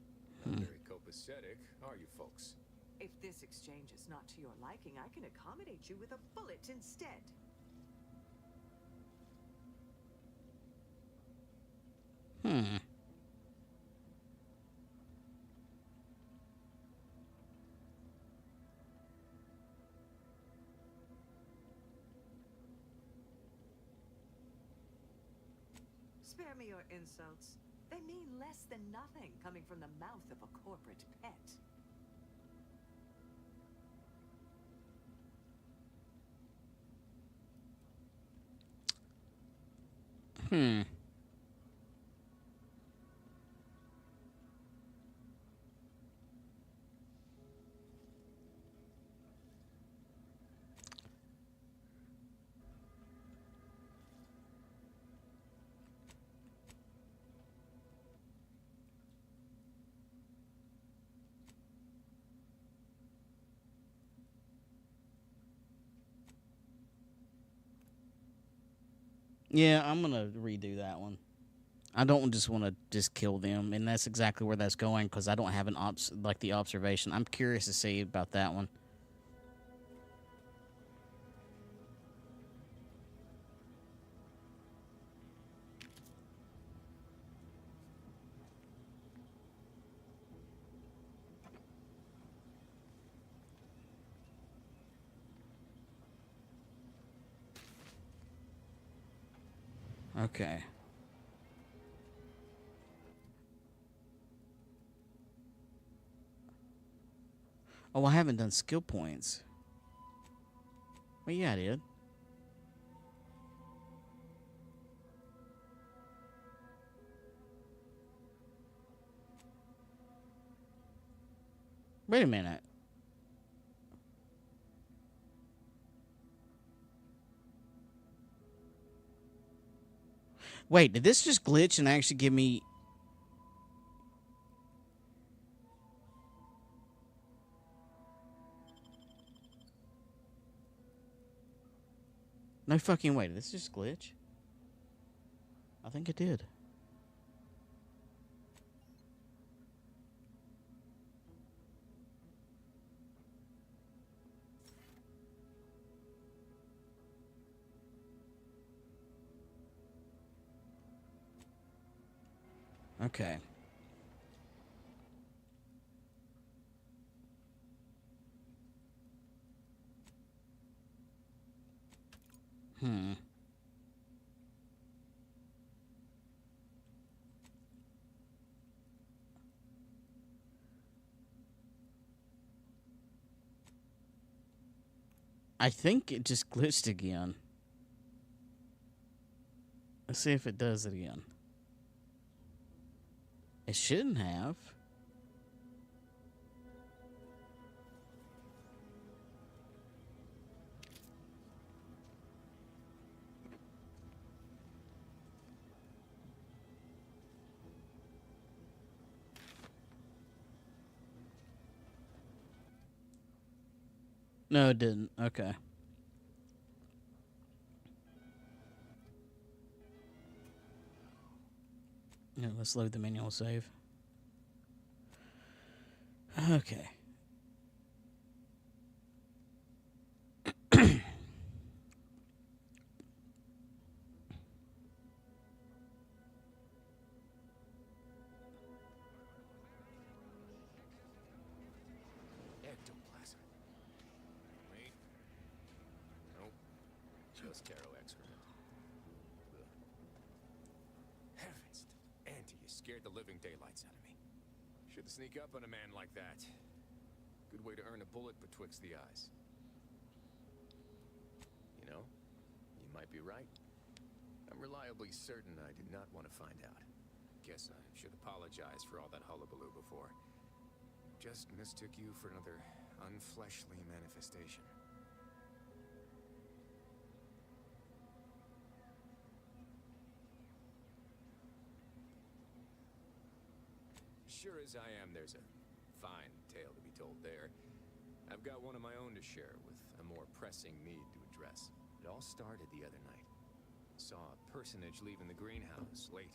Not very copacetic, are you folks? If this exchange is not to your liking, I can accommodate you with a bullet instead. Spare me your insults. They mean less than nothing coming from the mouth of a corporate pet. Yeah, I'm gonna redo that one. I don't just want to just kill them, and that's exactly where that's going because I don't have the observation. I'm curious to see about that one. Okay. Oh, I haven't done skill points. Well, yeah, I did. Wait a minute. Wait, did this just glitch and actually give me... No fucking way, did this just glitch? I think it did. Okay. I think it just glitched again. Let's see if it does it again. It shouldn't have. No, it didn't. Okay. Yeah, let's load the manual save. Okay. those taro excrement. Ugh. Heavens, Auntie, you scared the living daylights out of me. Shouldn't sneak up on a man like that. Good way to earn a bullet betwixt the eyes. You know, you might be right. I'm reliably certain I did not want to find out. Guess I should apologize for all that hullabaloo before. Just mistook you for another unfleshly manifestation. Sure as I am, there's a fine tale to be told there. I've got one of my own to share with a more pressing need to address. It all started the other night. Saw a personage leaving the greenhouse late.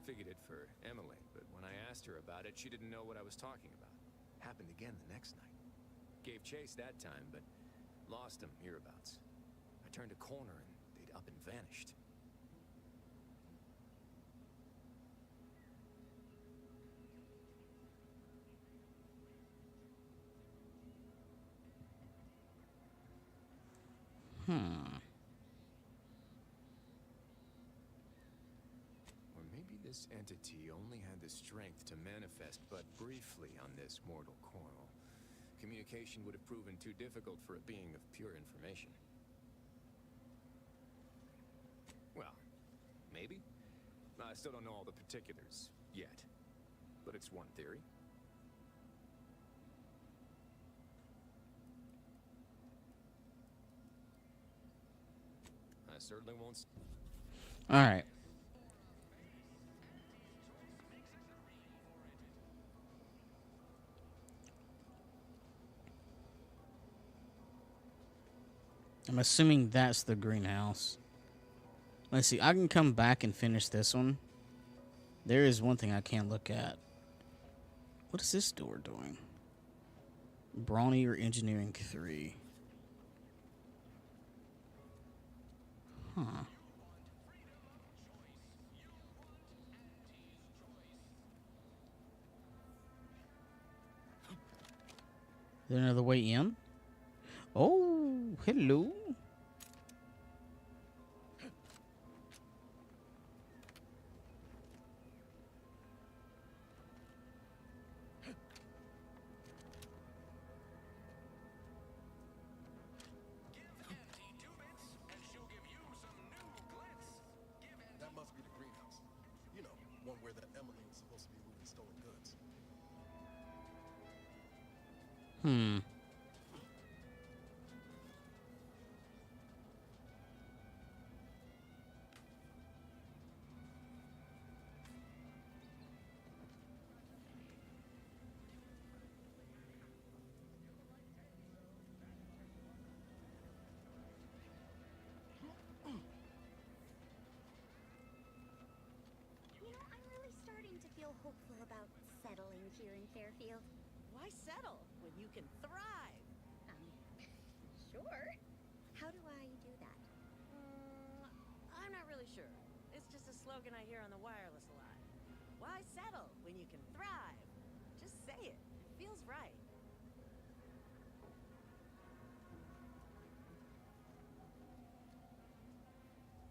Figured it for Emily, but when I asked her about it, she didn't know what I was talking about. Happened again the next night. Gave chase that time, but lost him hereabouts. I turned a corner and they'd up and vanished. Or maybe this entity only had the strength to manifest but briefly on this mortal coil. Communication would have proven too difficult for a being of pure information. Well, maybe. I still don't know all the particulars yet, but it's one theory. I certainly won't. All right. I'm assuming that's the greenhouse. Let's see. I can come back and finish this one. There is one thing I can't look at. What is this door doing? Brawny or Engineering 3. Huh. Is there another way in? Oh, hello. That must be the greenhouse. You know, one where that Emily was supposed to be moving stolen goods. You know, I'm really starting to feel hopeful about settling here in Fairfield. Why settle when you can thrive? Sure. How do I do that? I'm not really sure. It's just a slogan I hear on the wireless a lot. Why settle when you can thrive? Just say it. It feels right.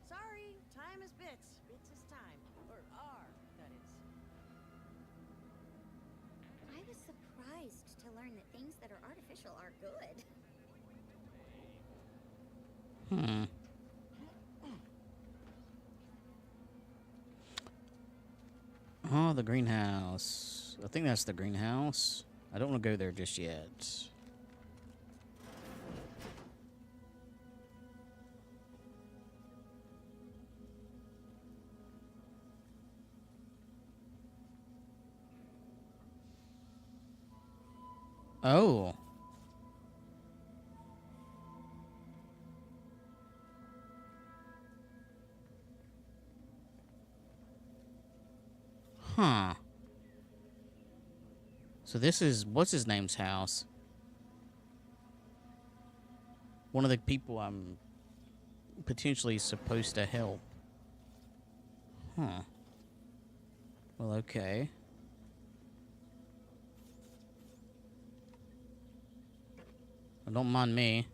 Sorry, time is bits. Bits is time. Or are, that is. I was surprised to learn that things that are artificial are good. Oh, the greenhouse. I think that's the greenhouse. I don't want to go there just yet. Oh. Huh. So this is, what's his name's house? One of the people I'm potentially supposed to help. Huh. Well, okay. Don't mind me.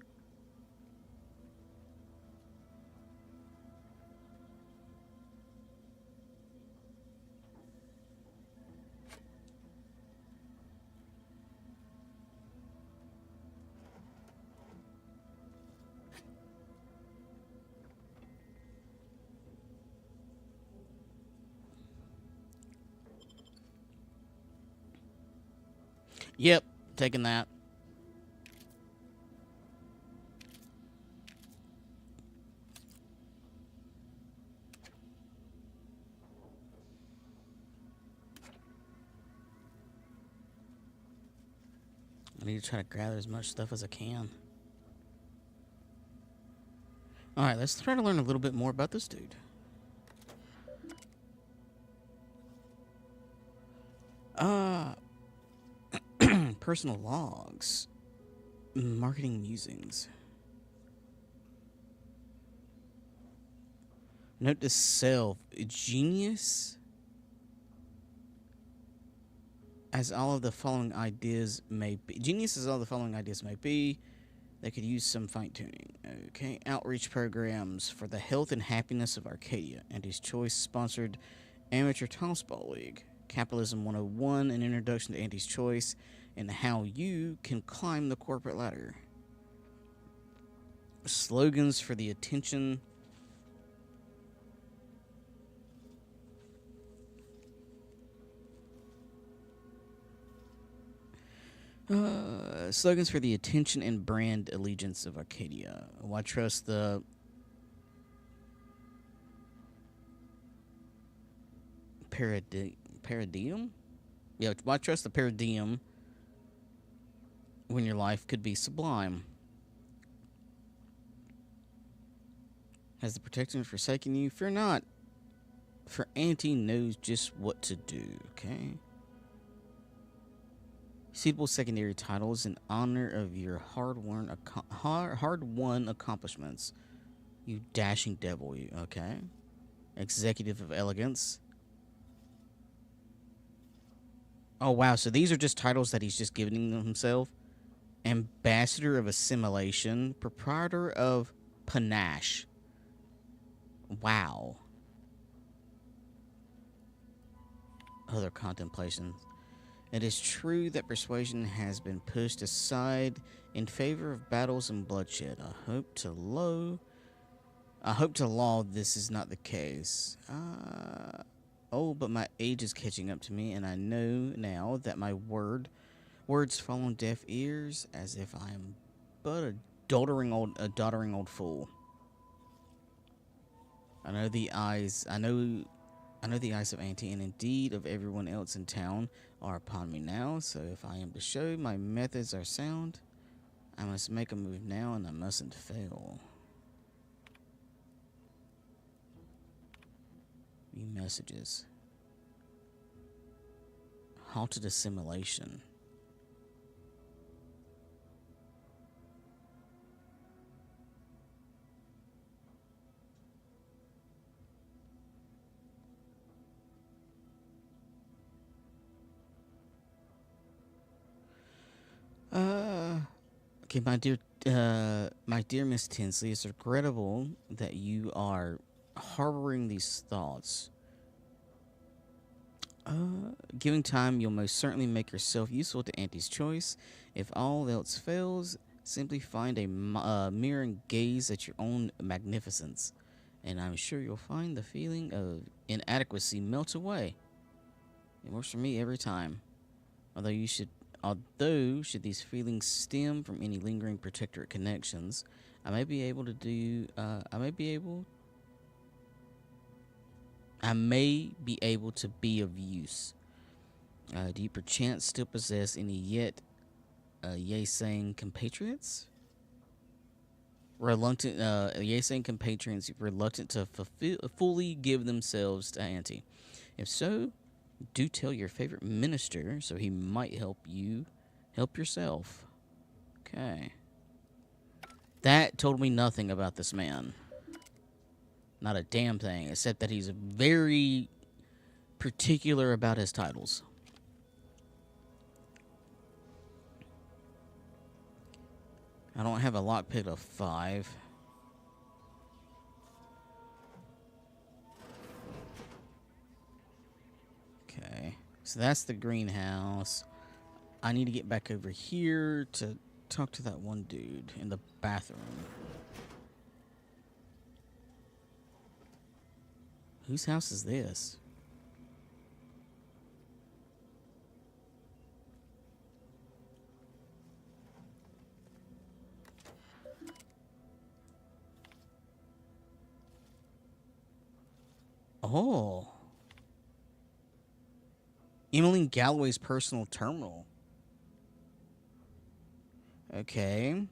Yep, taking that. I need to try to gather as much stuff as I can. Alright, let's try to learn a little bit more about this dude. Personal logs. Marketing musings. Note to self. Genius as all of the following ideas may be. Genius as all the following ideas may be. They could use some fine-tuning. Okay. Outreach programs for the health and happiness of Arcadia. Andy's Choice sponsored Amateur Tossball League. Capitalism 101, an introduction to Andy's Choice and how you can climb the corporate ladder. Slogans for the attention. Slogans for the attention and brand allegiance of Arcadia. Why trust the paradigm? Yeah, why trust the paradigm when your life could be sublime? Has the protector forsaken you? Fear not, for Auntie knows just what to do, okay? Suitable secondary titles in honor of your hard-won accomplishments. You dashing devil, you, okay? Executive of Elegance. Oh, wow, so these are just titles that he's just giving himself. Ambassador of Assimilation. Proprietor of Panache. Wow. Other contemplations. It is true that persuasion has been pushed aside in favor of battles and bloodshed. I hope to law this is not the case. Oh, but my age is catching up to me, and I know now that my words fall on deaf ears, as if I am but a doddering old fool. I know the eyes of Auntie, and indeed of everyone else in town, are upon me now, so if I am to show my methods are sound, I must make a move now, and I mustn't fail. View messages. Halted assimilation. Okay, my dear Miss Tinsley, it's regrettable that you are harboring these thoughts. Given time, you'll most certainly make yourself useful to Auntie's Choice. If all else fails, simply find a mirror and gaze at your own magnificence, and I'm sure you'll find the feeling of inadequacy melt away. It works for me every time. Although should these feelings stem from any lingering protectorate connections, I may be able to be of use. Do you perchance still possess any yet yay-saying compatriots? Reluctant to fully give themselves to Auntie. If so, do tell your favorite minister so he might help yourself. Okay. That told me nothing about this man. Not a damn thing, except that he's very particular about his titles. I don't have a lockpick of 5. Okay, so that's the greenhouse. I need to get back over here to talk to that one dude in the bathroom. Whose house is this? Oh. Emmeline Galloway's personal terminal. Okay.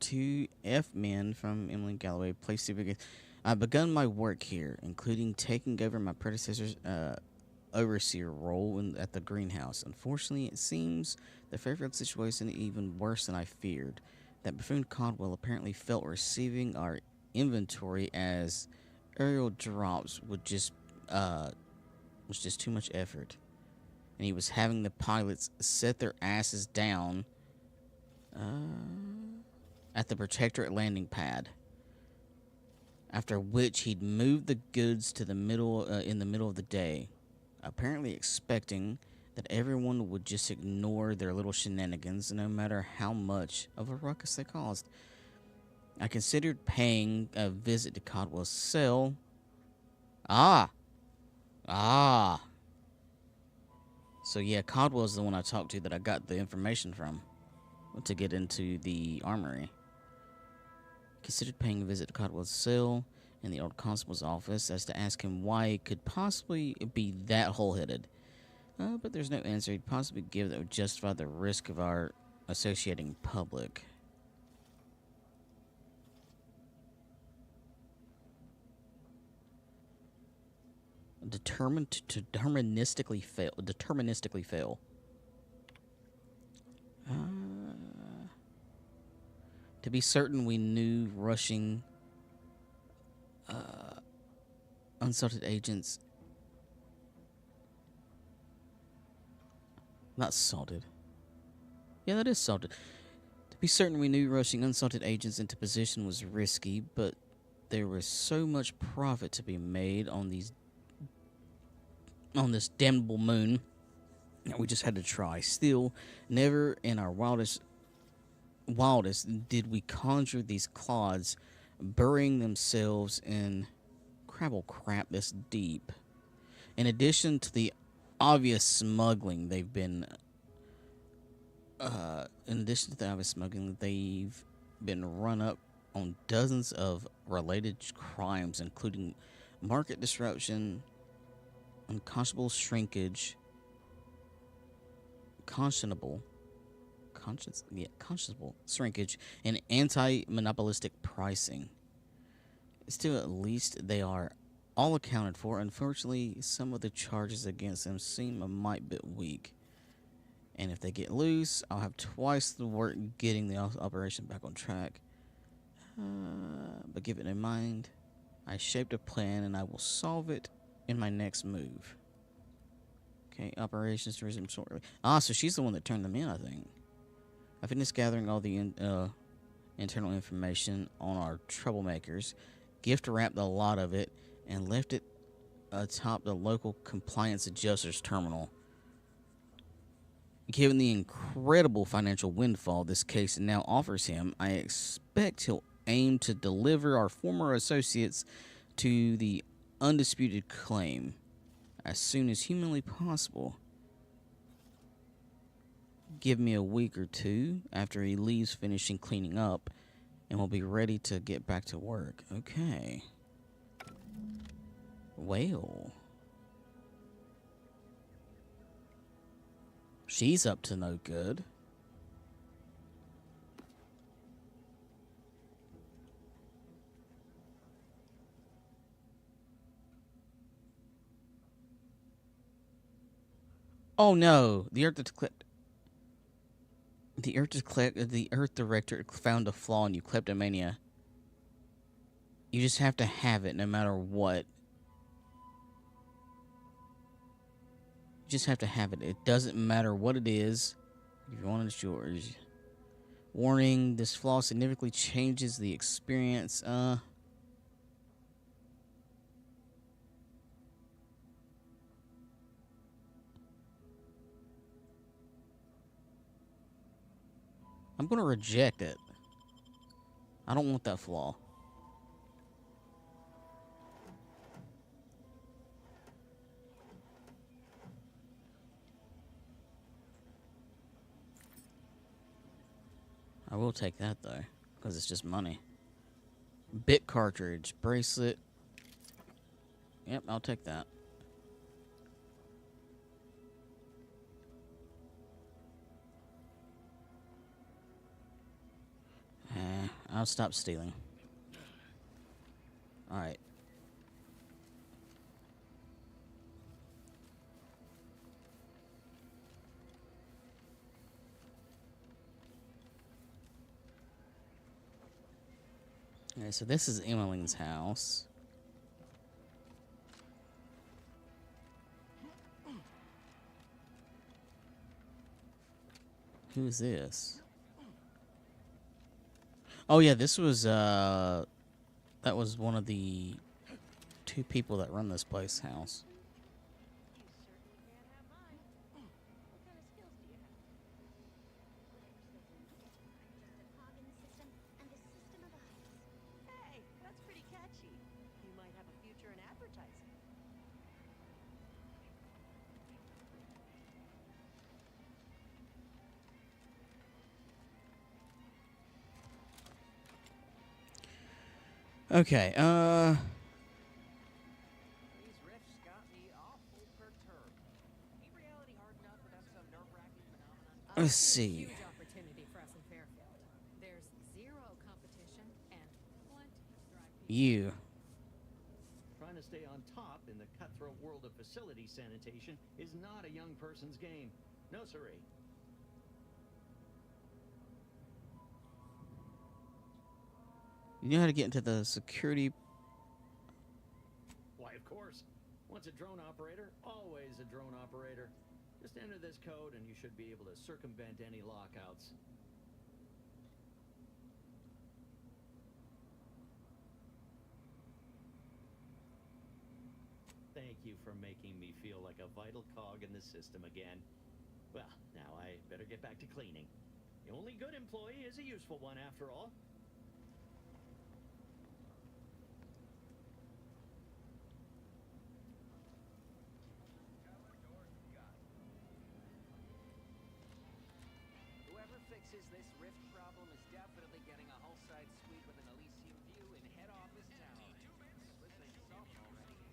2 F men from Emmeline Galloway placed to I've begun my work here, including taking over my predecessor's overseer role at the greenhouse. Unfortunately, it seems the Fairfield situation is even worse than I feared. That buffoon Caldwell apparently felt receiving our inventory as aerial drops was just too much effort, and he was having the pilots set their asses down at the Protectorate landing pad. After which he'd moved the goods to the middle in the middle of the day, apparently expecting that everyone would just ignore their little shenanigans, no matter how much of a ruckus they caused. I considered paying a visit to Caldwell's cell. Ah. So yeah, Caldwell's the one I talked to that I got the information from to get into the armory. Considered paying a visit to Caldwell's cell in the old constable's office as to ask him why he could possibly be that hole-headed. But there's no answer he'd possibly give that would justify the risk of our associating public. Determined to deterministically fail. To be certain, we knew rushing unsalted agents. Not salted. Yeah, that is salted. To be certain, we knew rushing unsalted agents into position was risky, but there was so much profit to be made on this damnable moon that we just had to try. Still, never in our wildest did we conjure these clods burying themselves in crabble crap this deep. In addition to the obvious smuggling they've been run up on dozens of related crimes, including market disruption, unconscionable shrinkage, conscionable shrinkage, and anti-monopolistic pricing. Still, at least they are all accounted for. Unfortunately, some of the charges against them seem a mite bit weak. And if they get loose, I'll have twice the work getting the operation back on track. But give it in mind, I shaped a plan and I will solve it in my next move. Okay, operations to resume shortly. So she's the one that turned them in, I think. I finished gathering all the internal information on our troublemakers, gift wrapped a lot of it, and left it atop the local compliance adjuster's terminal. Given the incredible financial windfall this case now offers him, I expect he'll aim to deliver our former associates to the undisputed claim as soon as humanly possible. Give me a week or two after he leaves finishing cleaning up, and we'll be ready to get back to work. Okay. Well. She's up to no good. Oh no, the Earth Director found a flaw in you, kleptomania. You just have to have it no matter what. You just have to have it. It doesn't matter what it is. If you want it, it's yours. Warning, this flaw significantly changes the experience. I'm going to reject it. I don't want that flaw. I will take that, though, because it's just money. Bit cartridge, bracelet. Yep, I'll take that. I'll stop stealing. Alright. Okay, so this is Emmeline's house. Who is this? Oh yeah, this was that was one of the two people that run this place house. Hey, that's pretty catchy. You might have a future in advertising. Okay, These riffs got me awful perturbed. Ain't reality hard enough without some nerve-wracking phenomenon? let's see. Huge opportunity for us in Fairfield. There's zero competition and plenty of dry people. You. Trying to stay on top in the cutthroat world of facility sanitation is not a young person's game. No, siree. You know how to get into the security. Why, of course. Once a drone operator, always a drone operator. Just enter this code and you should be able to circumvent any lockouts. Thank you for making me feel like a vital cog in the system again. Well, now I better get back to cleaning. The only good employee is a useful one after all. Whoever fixes this rift problem is definitely getting a hull-side suite with an Elysium view in head office tower. Listening to something already.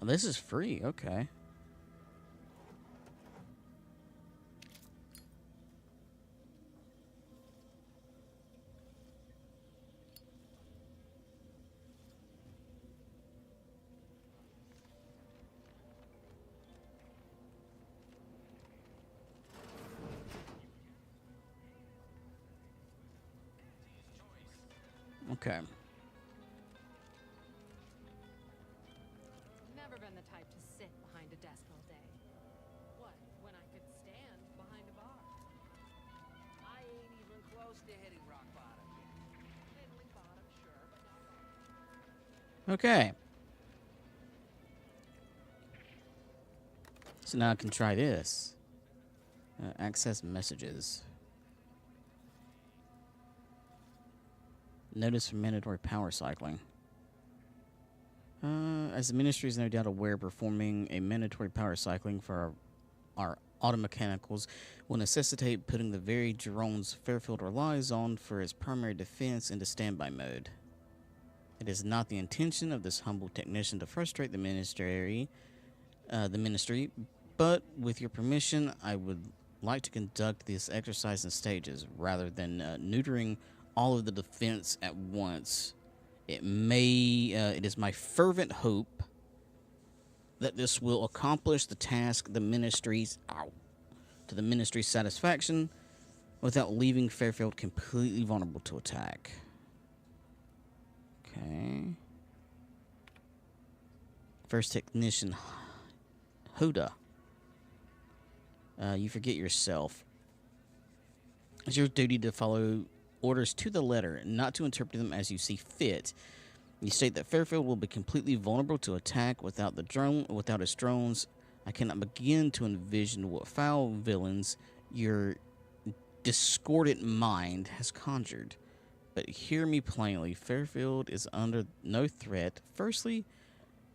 Oh, this is free. Okay. Okay. Never been the type to sit behind a desk all day. What, when I could stand behind a bar? I ain't even close to hitting rock bottom yet. Middling bottom, sure, but not rock. Okay. So now I can try this. Access messages. Notice for mandatory power cycling. As the ministry is no doubt aware, performing a mandatory power cycling for our automechanicals will necessitate putting the very drones Fairfield relies on for its primary defense into standby mode. It is not the intention of this humble technician to frustrate the ministry, but with your permission, I would like to conduct this exercise in stages rather than neutering all of the defense at once. It is my fervent hope that this will accomplish the task to the ministry's satisfaction without leaving Fairfield completely vulnerable to attack. Okay. First technician, Hoda. You forget yourself. It's your duty to follow orders to the letter, not to interpret them as you see fit. You state that Fairfield will be completely vulnerable to attack without its drones. I cannot begin to envision what foul villains your discordant mind has conjured. But hear me plainly, Fairfield is under no threat. Firstly,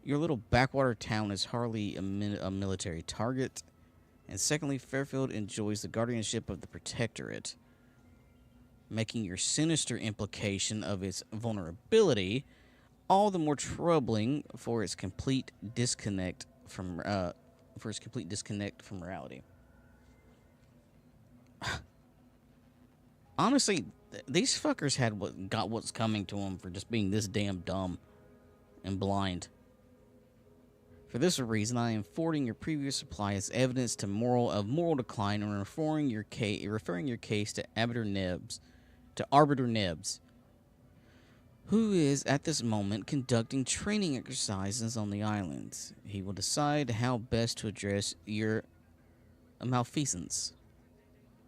your little backwater town is hardly a military target. And secondly, Fairfield enjoys the guardianship of the Protectorate, making your sinister implication of its vulnerability all the more troubling for its complete disconnect from reality. Honestly, these fuckers got what's coming to them for just being this damn dumb and blind. For this reason, I am forwarding your previous supply as evidence to moral decline and referring your case to Arbiter Nebbs, who is at this moment conducting training exercises on the island. He will decide how best to address your malfeasance.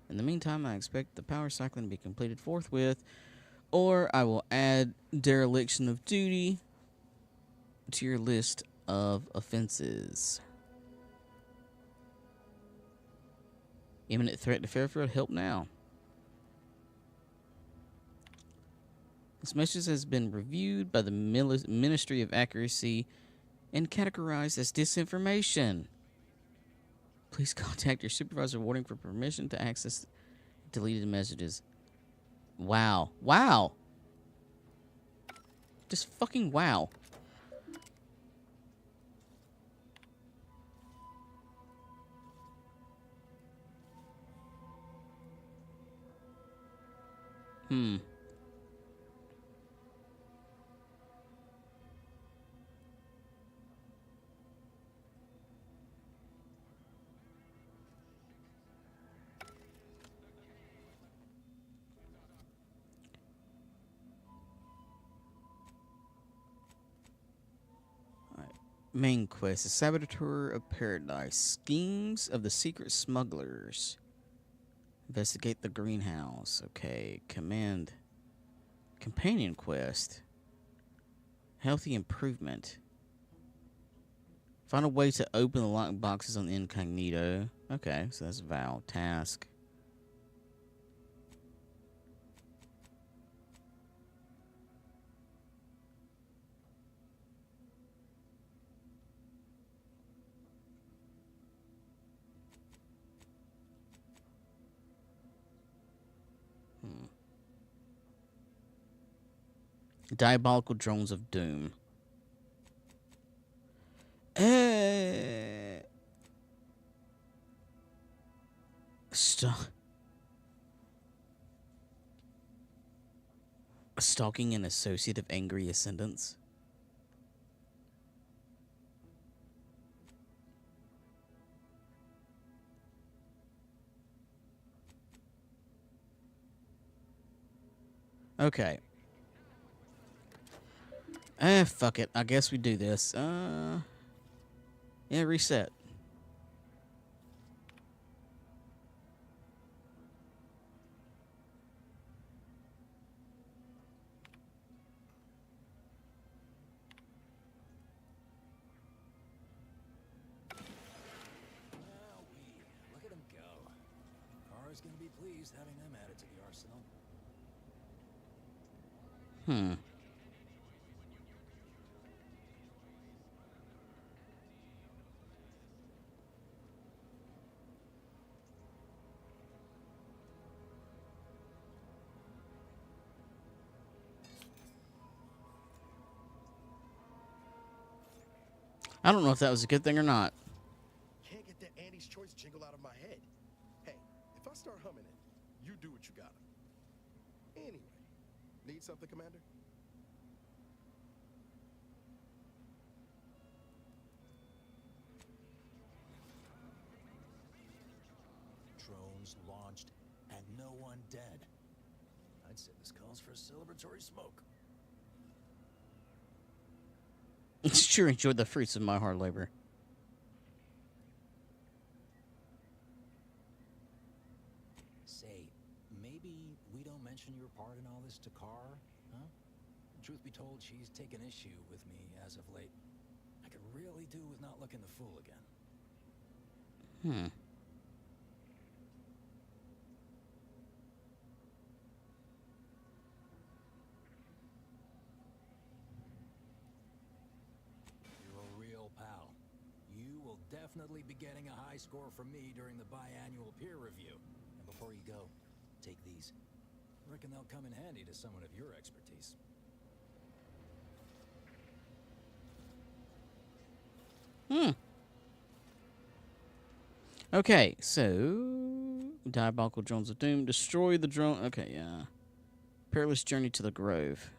In the meantime, I expect the power cycling to be completed forthwith, or I will add dereliction of duty to your list of offenses. Imminent threat to Fairfield, help now. This message has been reviewed by the Ministry of Accuracy and categorized as disinformation. Please contact your supervisor warning for permission to access deleted messages. Wow. Wow. Just fucking wow. Main quest: the Saboteur of Paradise. Schemes of the secret smugglers. Investigate the greenhouse. Okay. Companion quest. Healthy improvement. Find a way to open the locked boxes on incognito. Okay, so that's Val. Task. Diabolical drones of doom. Stalking an associate of angry ascendants. Okay. Fuck it. I guess we do this. Yeah, reset. Look at him go. Kara's gonna be pleased having them added to the arsenal. I don't know if that was a good thing or not. Can't get that Andy's Choice jingle out of my head. Hey, if I start humming it, you do what you gotta. Anyway, need something, Commander? Drones launched and no one dead. I'd say this calls for a celebratory smoke. Sure enjoyed the fruits of my hard labor. Say, maybe we don't mention your part in all this to Carr, huh? Truth be told, she's taken issue with me as of late. I could really do with not looking the fool again. You're definitely be getting a high score from me during the biannual peer review. And before you go, take these. Reckon they'll come in handy to someone of your expertise. Okay, so diabolical drones of doom. Destroy the drone. Okay, yeah. Perilous journey to the grove.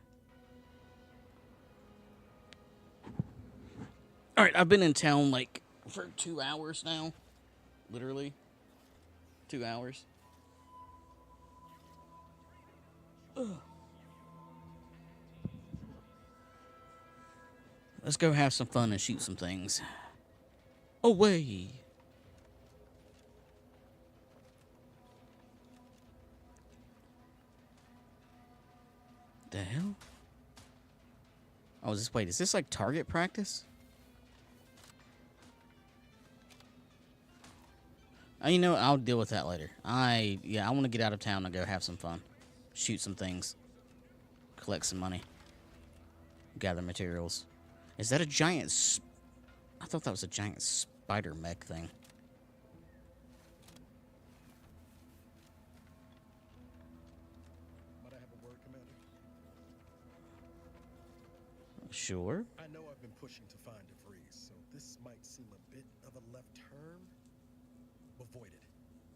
All right, I've been in town like for 2 hours now. Literally. 2 hours. Ugh. Let's go have some fun and shoot some things. Away. The hell? Oh, wait, is this like target practice? You know what? I'll deal with that later. I want to get out of town and go have some fun. Shoot some things. Collect some money. Gather materials. Is that a giant... I thought that was a giant spider mech thing. Might I have a word, Commander? Sure. I know I've been pushing to find DeVries, so this might seem a bit of a left turn. Avoid it.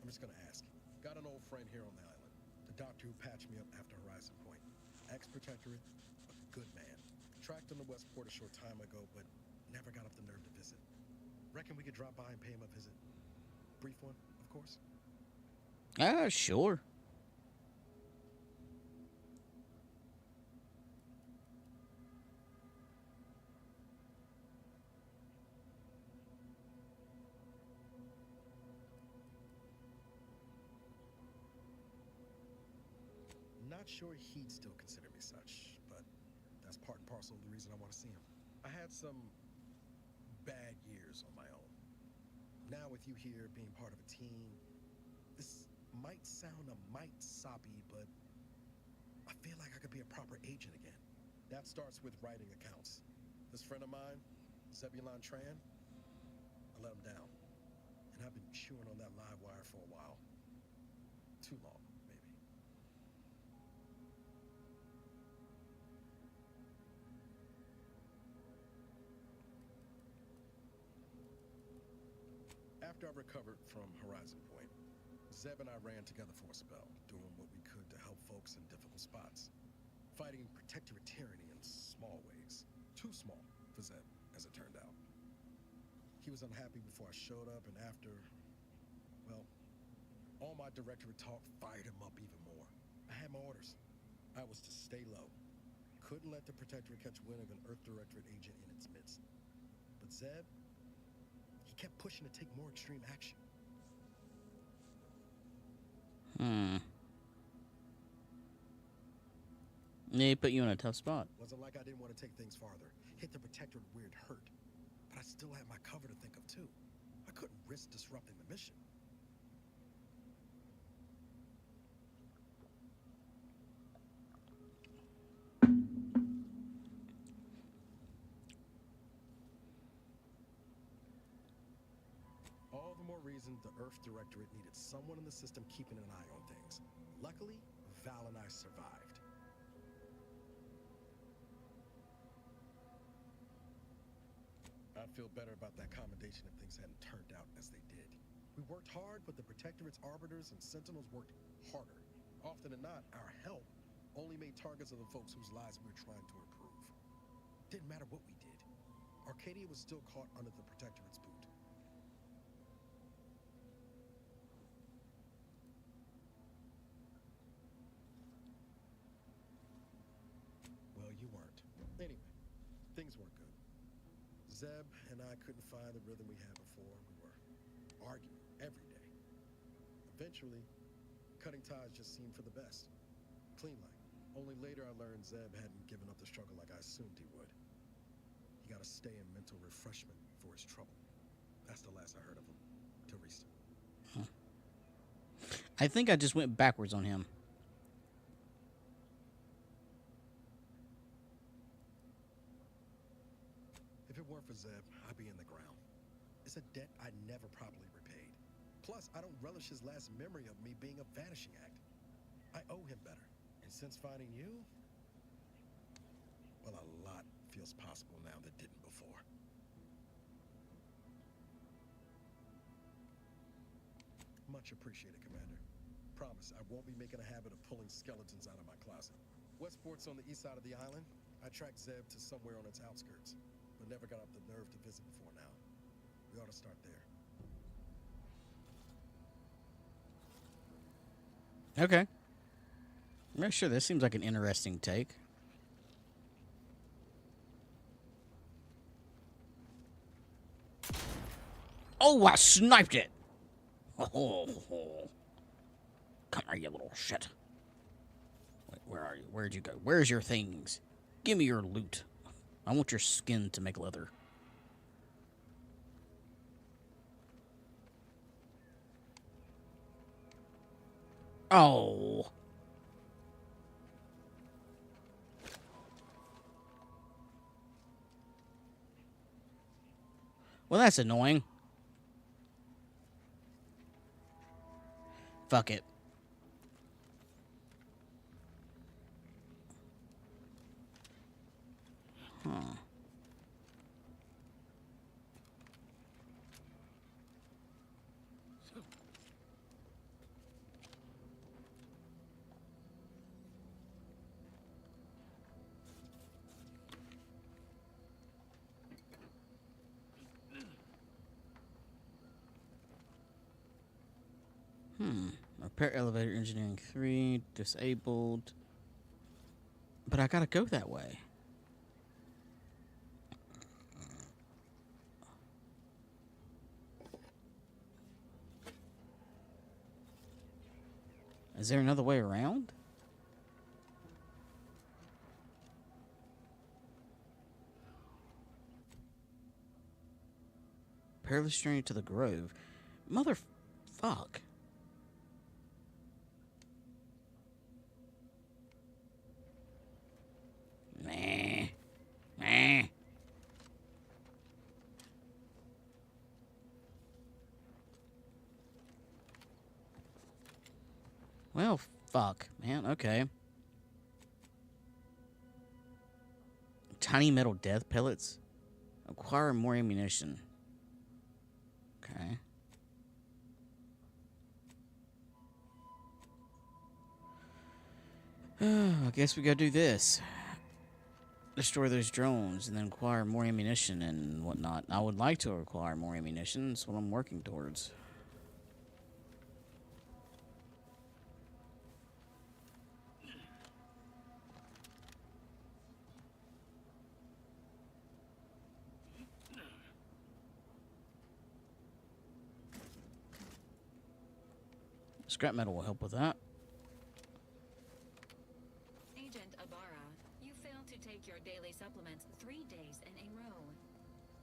I'm just gonna ask. Got an old friend here on the island. The doctor who patched me up after Horizon Point. Ex-protectorate, a good man. Tracked on the Westport a short time ago, but never got up the nerve to visit. Reckon we could drop by and pay him a visit? Brief one, of course. Sure. Not sure he'd still consider me such, but that's part and parcel of the reason I want to see him. I had some bad years on my own. Now with you here being part of a team, this might sound a mite soppy, but I feel like I could be a proper agent again. That starts with writing accounts. This friend of mine, Zebulon Tran, I let him down. And I've been chewing on that live wire for a while. Too long, maybe. After I recovered from Horizon Point, Zeb and I ran together for a spell, doing what we could to help folks in difficult spots. Fighting protectorate tyranny in small ways. Too small for Zeb, as it turned out. He was unhappy before I showed up, and after, well, all my directorate talk fired him up even more. I had my orders. I was to stay low. Couldn't let the protectorate catch wind of an Earth Directorate agent in its midst. But Zeb, he kept pushing to take more extreme action. They put you in a tough spot. Wasn't like I didn't want to take things farther. Hit the protectorate weird hurt. But I still had my cover to think of too. I couldn't risk disrupting the mission. All the more reason the Earth Directorate needed someone in the system keeping an eye on things. Luckily, Val and I survived. I'd feel better about that commendation if things hadn't turned out as they did. We worked hard, but the Protectorate's arbiters and sentinels worked harder. Often than not, our help only made targets of the folks whose lives we were trying to improve. Didn't matter what we did. Arcadia was still caught under the Protectorate's boot. Well, you weren't. Anyway, things weren't good. Zeb and I couldn't find the rhythm we had before. We were arguing every day. Eventually, cutting ties just seemed for the best. Clean like. Only later I learned Zeb hadn't given up the struggle like I assumed he would. He got to stay in mental refreshment for his trouble. That's the last I heard of him. Till recent. I think I just went backwards on him. If it weren't for Zeb, I'd be in the ground. It's a debt I Plus, I don't relish his last memory of me being a vanishing act. I owe him better. And since finding you, well, a lot feels possible now that didn't before. Much appreciated, Commander. Promise, I won't be making a habit of pulling skeletons out of my closet. Westport's on the east side of the island. I tracked Zeb to somewhere on its outskirts, but never got up the nerve to visit before now. We ought to start there. Okay. Yeah, sure, this seems like an interesting take. Oh, I sniped it! Oh, come here, you little shit. Wait, where are you? Where'd you go? Where's your things? Give me your loot. I want your skin to make leather. Oh. Well, that's annoying. Fuck it. Huh. Repair elevator engineering 3, disabled. But I gotta go that way. Is there another way around? Perilous journey to the grove. Motherfuck. Meh. Meh. Well, fuck, man. Okay. Tiny metal death pellets. Acquire more ammunition. Okay. I guess we gotta do this. Destroy those drones and then acquire more ammunition and whatnot. I would like to acquire more ammunition. That's what I'm working towards. Scrap metal will help with that. Agent Ibarra, you failed to take your daily supplements 3 days in a row.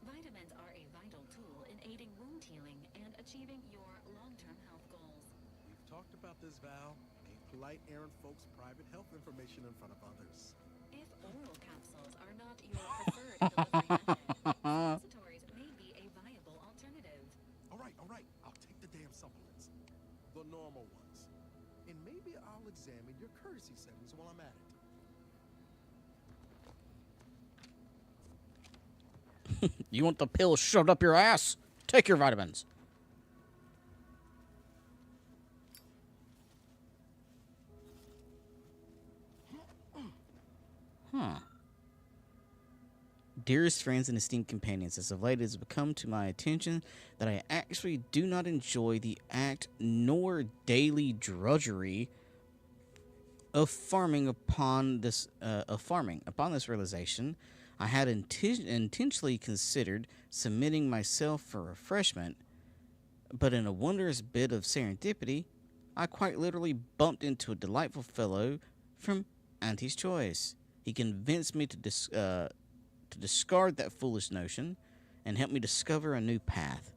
Vitamins are a vital tool in aiding wound healing and achieving your long-term health goals. We've talked about this, Val. Ain't polite airing folks' private health information in front of others. If oral capsules are not your preferred delivery method, suppositories may be a viable alternative. All right. I'll take the damn supplements. The normal ones. And maybe I'll examine your courtesy settings while I'm at it. You want the pill shoved up your ass? Take your vitamins. Huh. Dearest friends and esteemed companions, as of late it has become to my attention that I actually do not enjoy the act nor daily drudgery of farming. Upon this realization, I had intentionally considered submitting myself for refreshment, but in a wondrous bit of serendipity, I quite literally bumped into a delightful fellow from Auntie's Choice. He convinced me to discard that foolish notion and help me discover a new path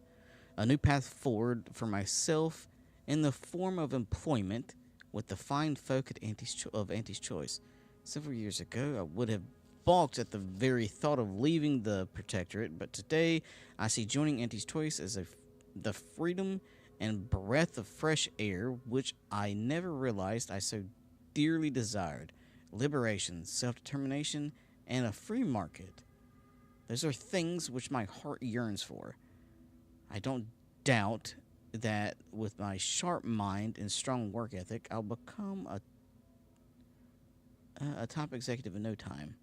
forward for myself in the form of employment with the fine folk at Auntie's Choice. Several years ago, I would have balked at the very thought of leaving the Protectorate, but today I see joining Auntie's Choice as the freedom and breath of fresh air, which I never realized I so dearly desired. Liberation, self-determination, and a free market. Those are things which my heart yearns for. I don't doubt that with my sharp mind and strong work ethic, I'll become a top executive in no time.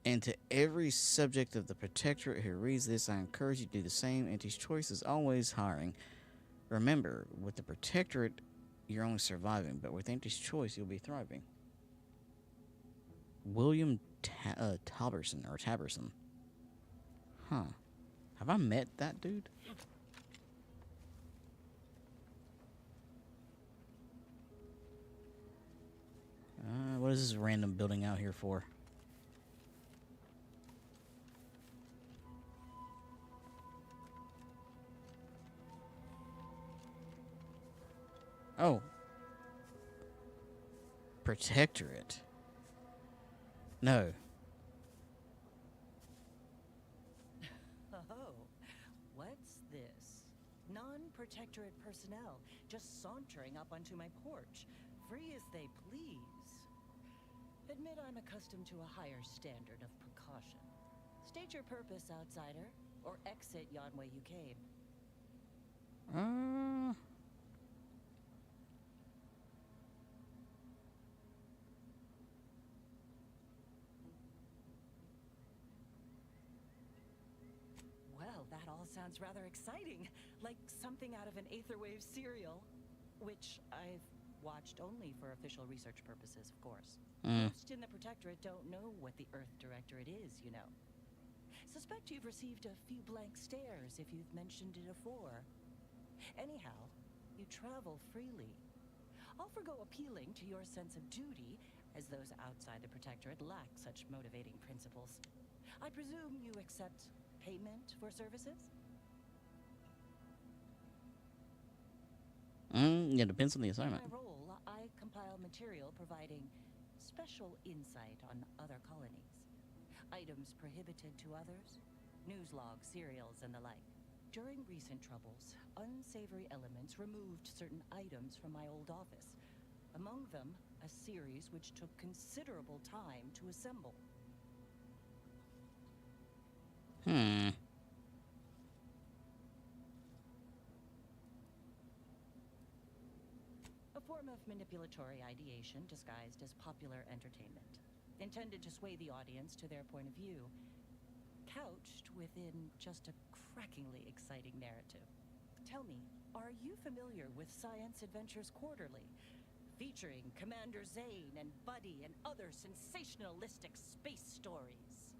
To every subject of the Protectorate who reads this, I encourage you to do the same. Anti's Choice is always hiring. Remember, with the Protectorate, you're only surviving, but with Anti's Choice, you'll be thriving. William Taberson. Huh. Have I met that dude? What is this random building out here for? Oh. Protectorate. No. Oh, what's this? Non-protectorate personnel just sauntering up onto my porch, free as they please. Admit I'm accustomed to a higher standard of precaution. State your purpose, outsider, or exit yon way you came. Well, that all sounds rather exciting, like something out of an Aetherwave serial, which I've watched only for official research purposes, of course. Most in the Protectorate don't know what the Earth Directorate is, you know. Suspect you've received a few blank stares if you've mentioned it afore. Anyhow, you travel freely. I'll forgo appealing to your sense of duty, as those outside the Protectorate lack such motivating principles. I presume you accept payment for services? Yeah, depends on the assignment. In my role, I compile material providing special insight on other colonies. Items prohibited to others, news logs, serials, and the like. During recent troubles, unsavory elements removed certain items from my old office. Among them, a series which took considerable time to assemble. A form of manipulatory ideation disguised as popular entertainment, intended to sway the audience to their point of view, couched within just a crackingly exciting narrative. Tell me, are you familiar with Science Adventures Quarterly, featuring Commander Zane and Buddy and other sensationalistic space stories?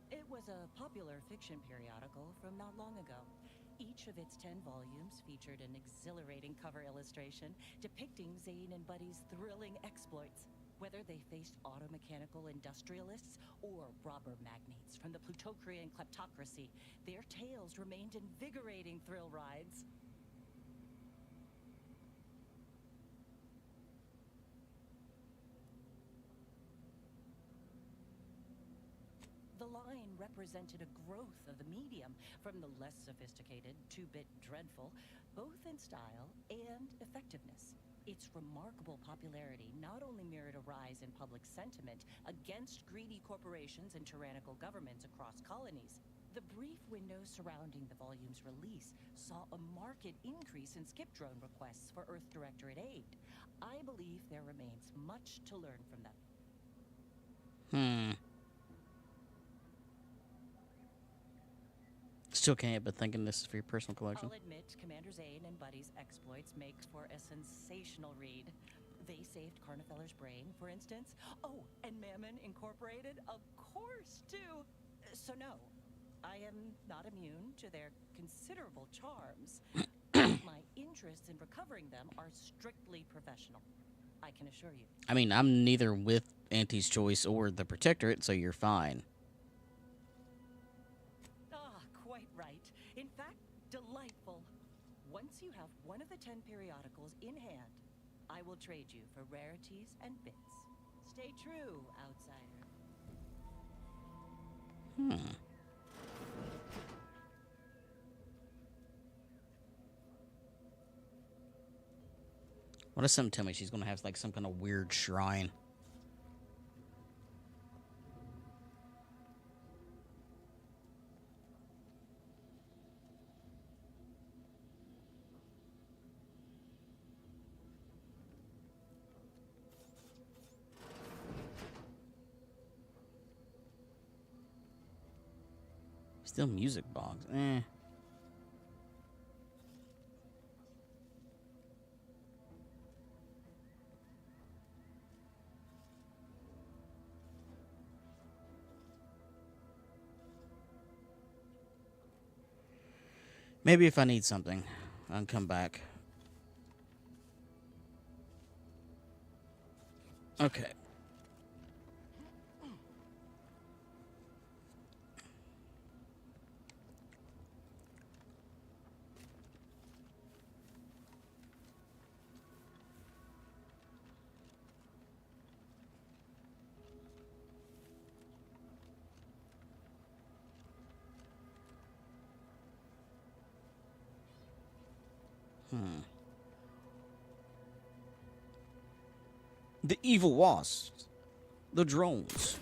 It was a popular fiction periodical from not long ago. Each of its 10 volumes featured an exhilarating cover illustration depicting Zane and Buddy's thrilling exploits. Whether they faced automechanical industrialists or robber magnates from the Plutocrian kleptocracy, their tales remained invigorating thrill rides. The line represented a growth of the medium, from the less sophisticated, two-bit dreadful, both in style and effectiveness. Its remarkable popularity not only mirrored a rise in public sentiment against greedy corporations and tyrannical governments across colonies. The brief window surrounding the volume's release saw a marked increase in skip drone requests for Earth Directorate aid. I believe there remains much to learn from them. Still can't but thinking this is for your personal collection. I'll admit, Commander Zane and Buddy's exploits make for a sensational read. They saved Carnifeller's brain, for instance. Oh, and Mammon Incorporated, of course, too. So no, I am not immune to their considerable charms. My interests in recovering them are strictly professional, I can assure you. I mean, I'm neither with Anti's Choice or the Protectorate, so you're fine. Quite right. In fact, delightful. Once you have one of the 10 periodicals in hand, I will trade you for rarities and bits. Stay true, outsider. What does something tell me she's gonna have like some kind of weird shrine? Still music box. Eh. Maybe if I need something, I'll come back. Okay. The evil wasps. The drones.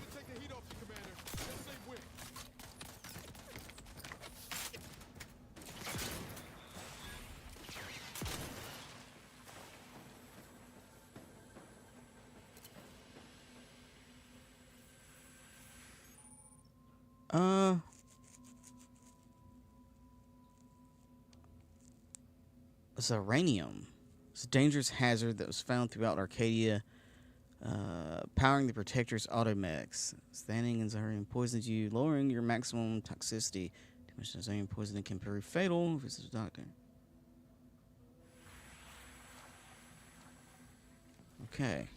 It's uranium. It's a dangerous hazard that was found throughout Arcadia, powering the Protector's automechs. Standing in Zarian poisons you, lowering your maximum toxicity. Too much Zarian poisoning can prove fatal. Visit a doctor. Okay.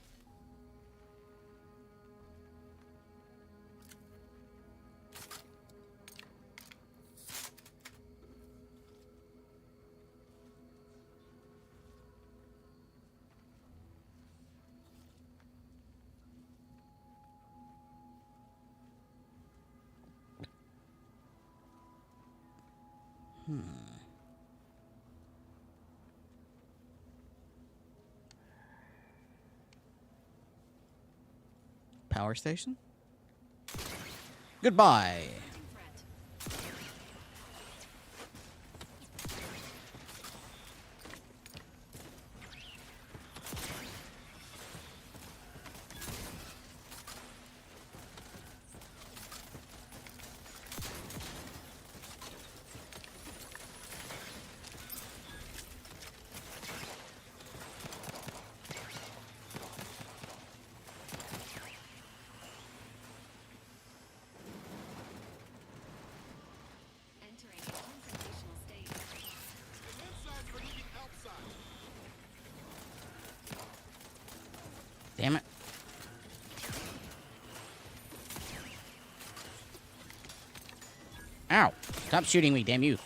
Power station? Goodbye. Damn it. Ow. Stop shooting me, damn you.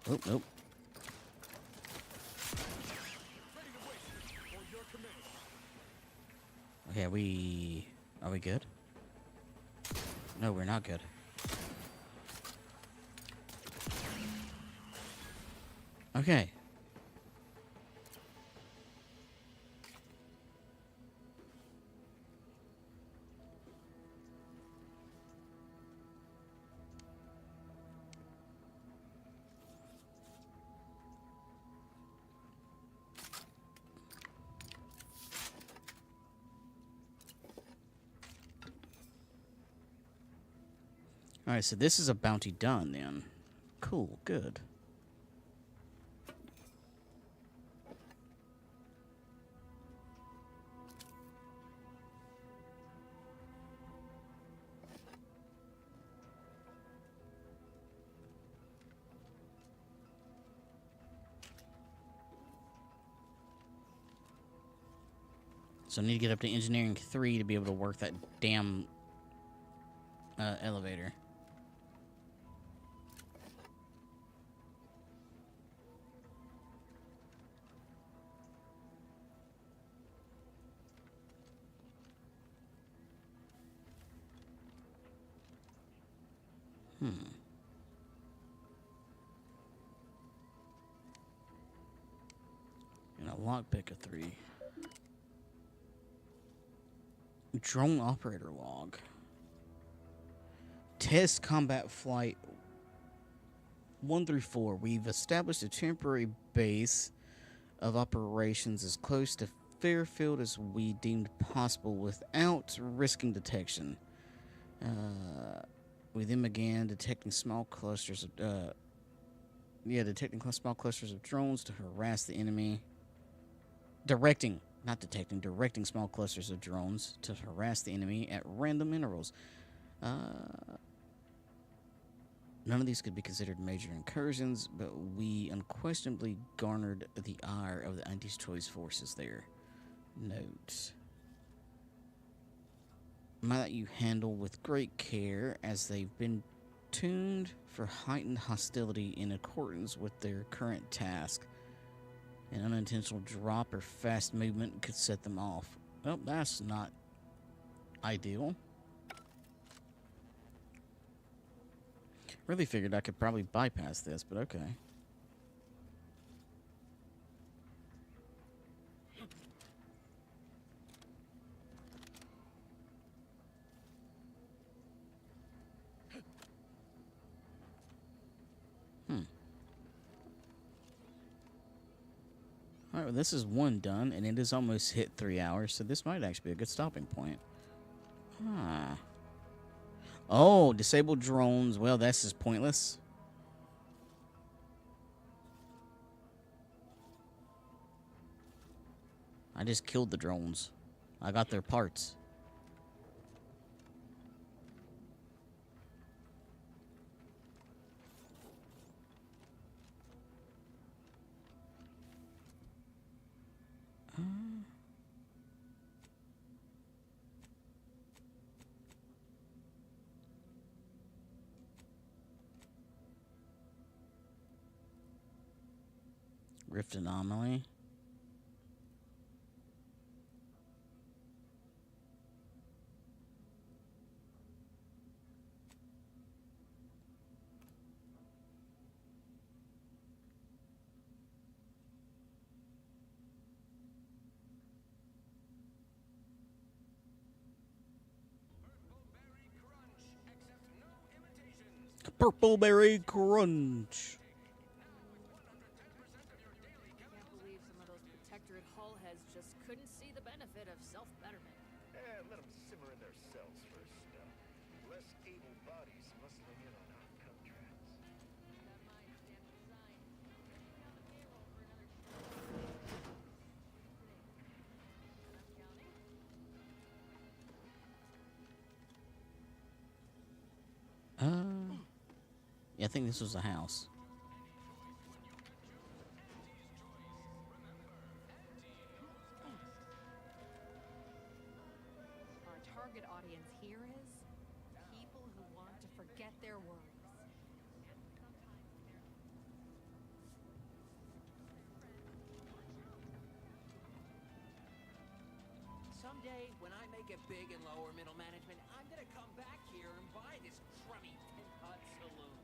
Oh, nope. Okay, are we good? No, we're not good. Okay. Alright, so this is a bounty done then. Cool, good. So I need to get up to engineering 3 to be able to work that damn elevator. And a lockpick of 3. Drone operator log. Test combat flight 1 through 4. We've established a temporary base of operations as close to Fairfield as we deemed possible without risking detection. We then began detecting small clusters of drones to harass the enemy. Directing small clusters of drones to harass the enemy at random intervals. None of these could be considered major incursions, but we unquestionably garnered the ire of the anti-choice forces there. Note. Might that you handle with great care, as they've been tuned for heightened hostility in accordance with their current task. An unintentional drop or fast movement could set them off. Well, that's not ideal. Really figured I could probably bypass this, but okay. Alright, well, this is 1 done, and it has almost hit 3 hours, so this might actually be a good stopping point. Ah. Oh, disabled drones. Well, that's just pointless. I just killed the drones. I got their parts. Rift anomaly. Purple berry crunch. Can't believe some of those protectorate hull heads just couldn't see the benefit of self-betterment. Let them simmer in their cells for a spell. Less able bodies muscling in on our contracts. That mine stand design. Put me on the payroll for another Yeah, I think this was a house. Our target audience here is people who want to forget their worries. Someday, when I make it big in lower middle management, I'm gonna come back here and buy this crummy tin hut saloon.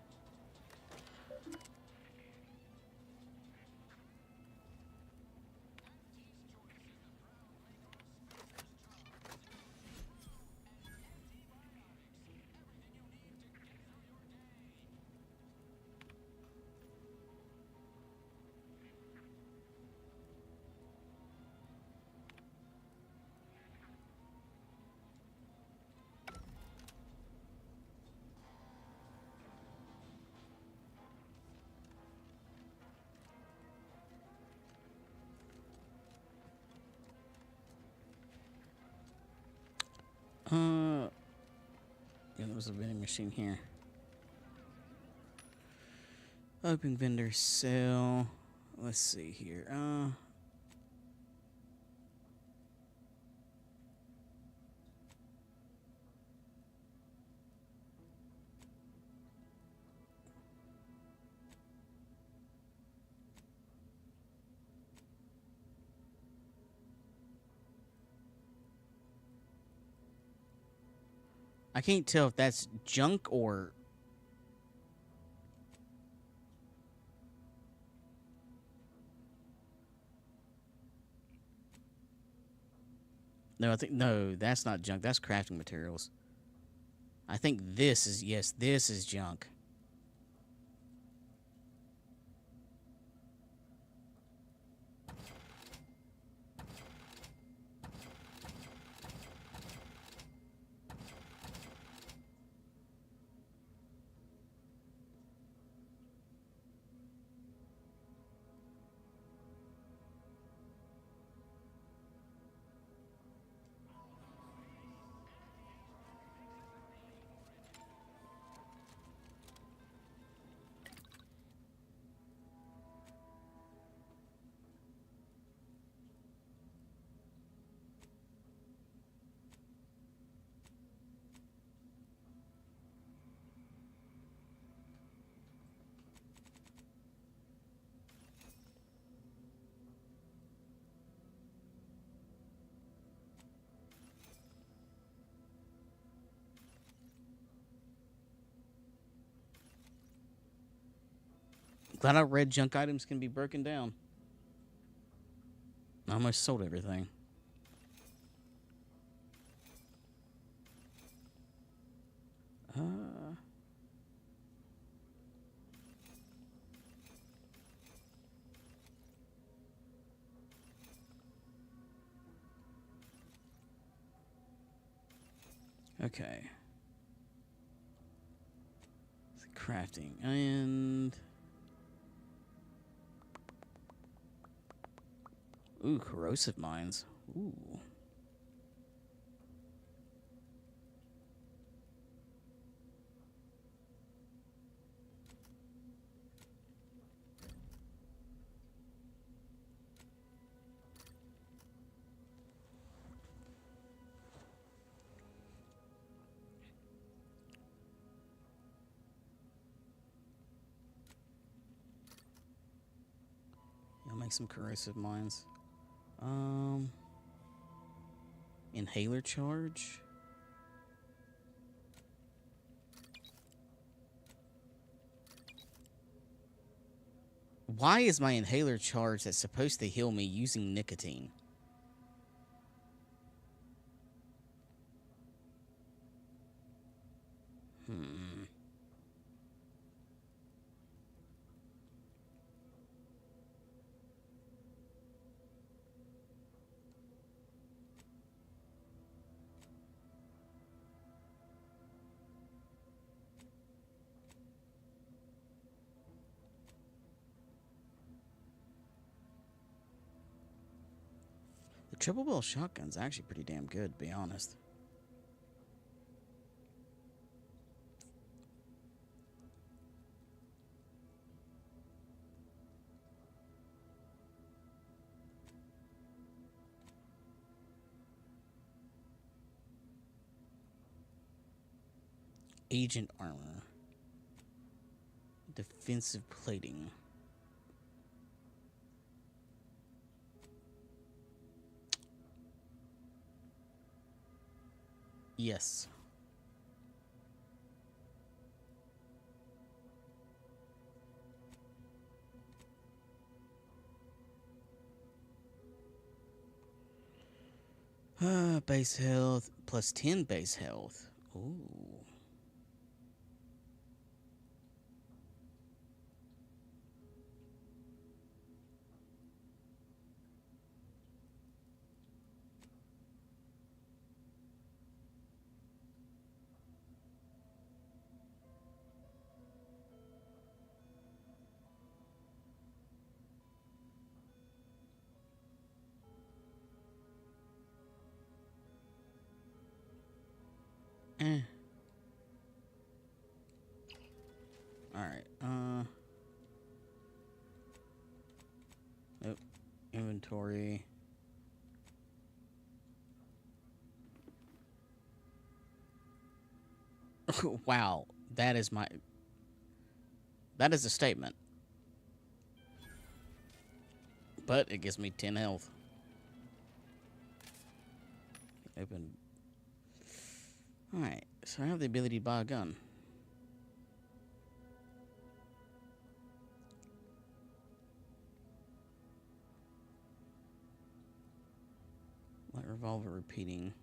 Yeah, there was a vending machine here. Open vendor sale. Let's see here. I can't tell if that's junk or... No, I think no, that's not junk. That's crafting materials. I think this is this is junk. Glad I read junk items can be broken down. I almost sold everything. Okay. Crafting and ooh, corrosive mines. Ooh. I'll make some corrosive mines. Inhaler charge. Why is my inhaler charge that's supposed to heal me using nicotine? The triple barrel shotgun's actually pretty damn good, to be honest. Agent armor. Defensive plating. Yes. Base health plus 10 base health. Ooh. Alright, nope. Inventory. Wow, that is a statement. But it gives me 10 health. Open. Alright, so I have the ability to buy a gun. revolver repeating.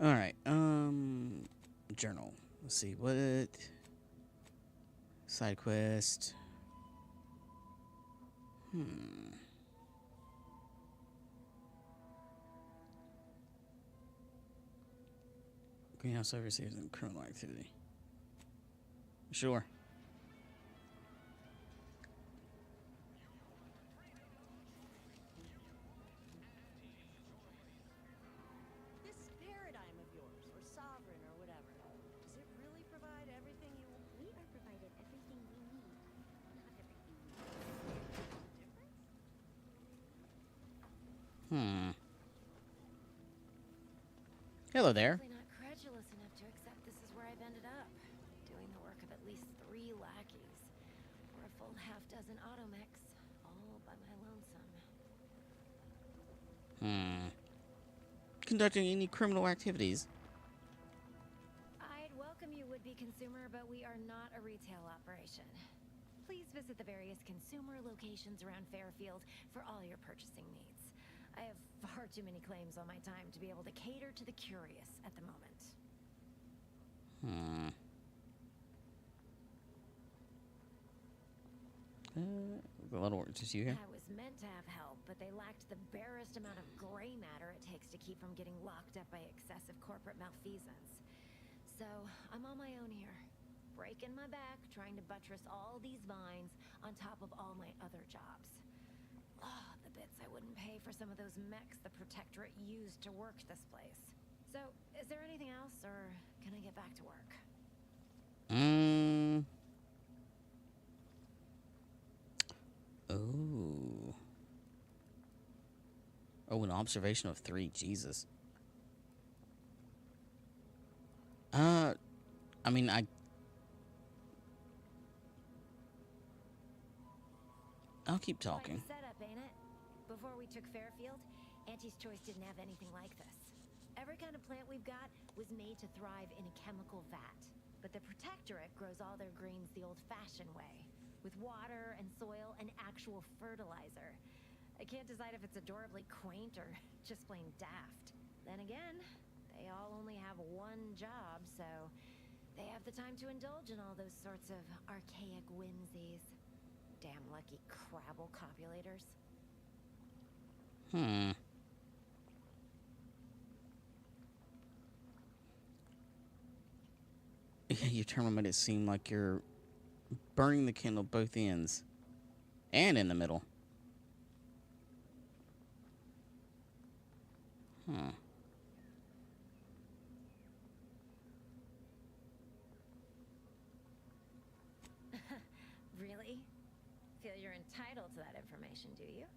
All right. Journal. Let's see what side quest. Greenhouse overseas and criminal activity. Sure. This paradigm of yours, or sovereign, or whatever, does it really provide everything you want? We are provided everything we need, not everything we want. Hello there. Definitely not credulous enough to accept this is where I've ended up, doing the work of at least 3 lackeys, or a full half dozen automechs, all by my lonesome. Conducting any criminal activities. I'd welcome you, would-be consumer, but we are not a retail operation. Please visit the various consumer locations around Fairfield for all your purchasing needs. I have far too many claims on my time to be able to cater to the curious at the moment. A lot of work to you here. I was meant to have help, but they lacked the barest amount of gray matter it takes to keep from getting locked up by excessive corporate malfeasance. So, I'm on my own here, breaking my back, trying to buttress all these vines on top of all my other jobs. Oh, the bits I wouldn't pay for some of those mechs the Protectorate used to work this place. So, is there anything else, or can I get back to work? Oh, an observation of 3. Jesus. I mean, I'll keep talking. Quite a setup, ain't it? Before we took Fairfield, Auntie's Choice didn't have anything like this. Every kind of plant we've got was made to thrive in a chemical vat. But the Protectorate grows all their greens the old-fashioned way, with water and soil and actual fertilizer. I can't decide if it's adorably quaint or just plain daft. Then again, they all only have one job, so they have the time to indulge in all those sorts of archaic whimsies. Damn lucky Crabble copulators. Your terminal made it seem like you're burning the candle both ends. And in the middle. Really? Feel you're entitled to that information, do you?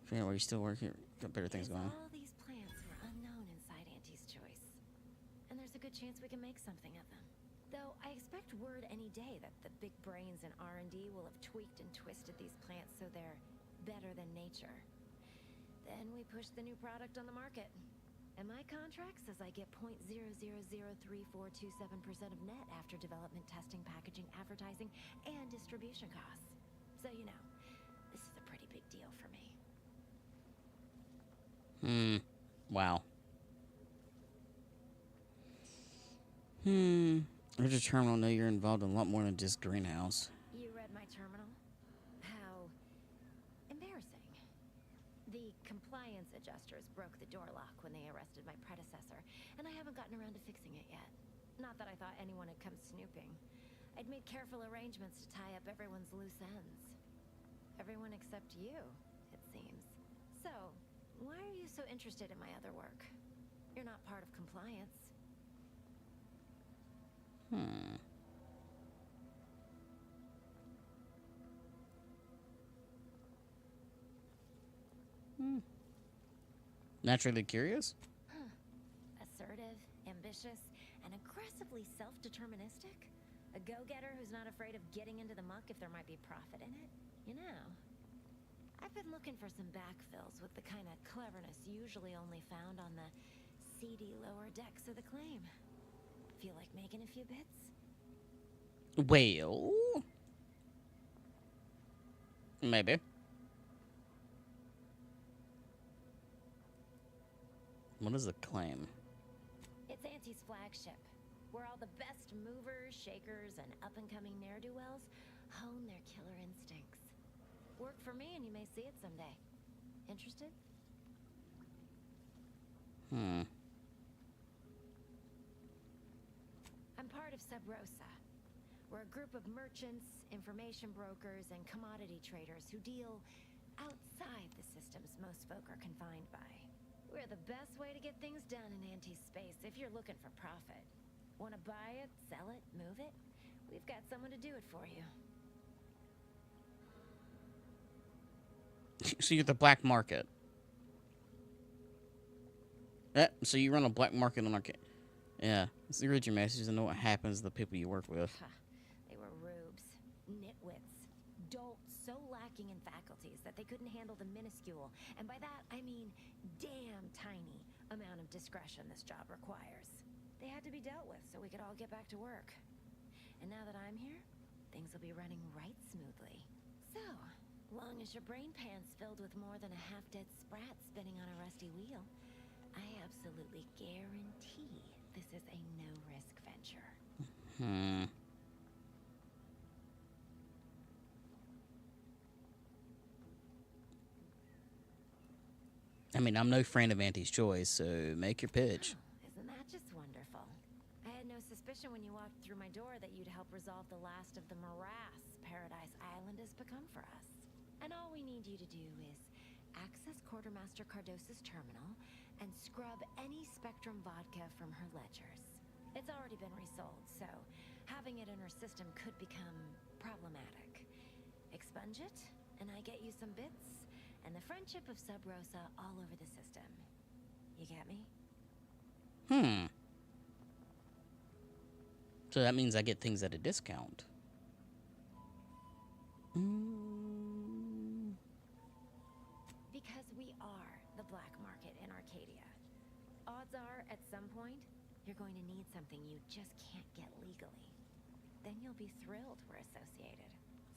Figure out where you still work here. Got better things going on. All these plants were unknown inside Auntie's Choice. And there's a good chance we can make something of them. Though I expect word any day that the big brains in R&D will have tweaked and twisted these plants so they're better than nature. Then we push the new product on the market. And my contract says I get 0.000342.7% of net after development, testing, packaging, advertising, and distribution costs. So, you know, this is a pretty big deal for me. Wow. There's a terminal. Know you're involved in a lot more than just greenhouse. You read my terminal? How embarrassing. The compliance adjusters broke the door lock when they arrested my predecessor, and I haven't gotten around to fixing it yet. Not that I thought anyone had come snooping. I'd made careful arrangements to tie up everyone's loose ends. Everyone except you, it seems. So, why are you so interested in my other work? You're not part of compliance. Naturally curious? Assertive, ambitious, and aggressively self-deterministic? A go-getter who's not afraid of getting into the muck if there might be profit in it? You know, I've been looking for some backfills with the kind of cleverness usually only found on the seedy lower decks of the claim. Feel like making a few bits? Well, maybe. What is the claim? It's Auntie's flagship, where all the best movers, shakers, and up-and-coming ne'er-do-wells hone their killer instincts. Work for me and you may see it someday. Interested? I'm part of Sub Rosa. We're a group of merchants, information brokers, and commodity traders who deal outside the systems most folk are confined by. We're the best way to get things done in anti-space if you're looking for profit. Want to buy it, sell it, move it? We've got someone to do it for you. So you're the black market. So you run a black market on arcade. Yeah. So you read your messages and know what happens to the people you work with. They were rubes, nitwits, dolts so lacking in faculties that they couldn't handle the minuscule, and by that I mean damn tiny, amount of discretion this job requires. They had to be dealt with so we could all get back to work. And now that I'm here, things will be running right smoothly. So, long as your brain pan's filled with more than a half-dead sprat spinning on a rusty wheel, I absolutely guarantee this is a no-risk venture. I mean, I'm no friend of Auntie's choice, so make your pitch. Isn't that just wonderful? I had no suspicion when you walked through my door that you'd help resolve the last of the morass Paradise Island has become for us. And all we need you to do is access Quartermaster Cardos's terminal and scrub any Spectrum vodka from her ledgers. It's already been resold, so having it in her system could become problematic. Expunge it, and I get you some bits, and the friendship of Sub Rosa all over the system. You get me? So that means I get things at a discount. Because we are the black market in Arcadia. Odds are, at some point, you're going to need something you just can't get legally. Then you'll be thrilled we're associated.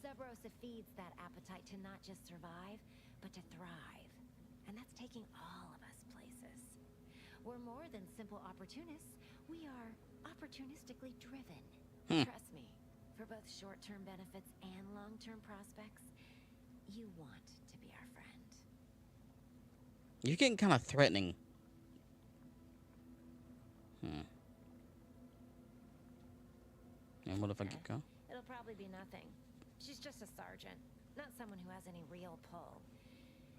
Sub Rosa feeds that appetite to not just survive, but to thrive. And that's taking all of us places. We're more than simple opportunists. We are opportunistically driven. Trust me, for both short-term benefits and long-term prospects, you want to be our friend. You're getting kind of threatening. And what if I get caught? It'll probably be nothing. She's just a sergeant, not someone who has any real pull.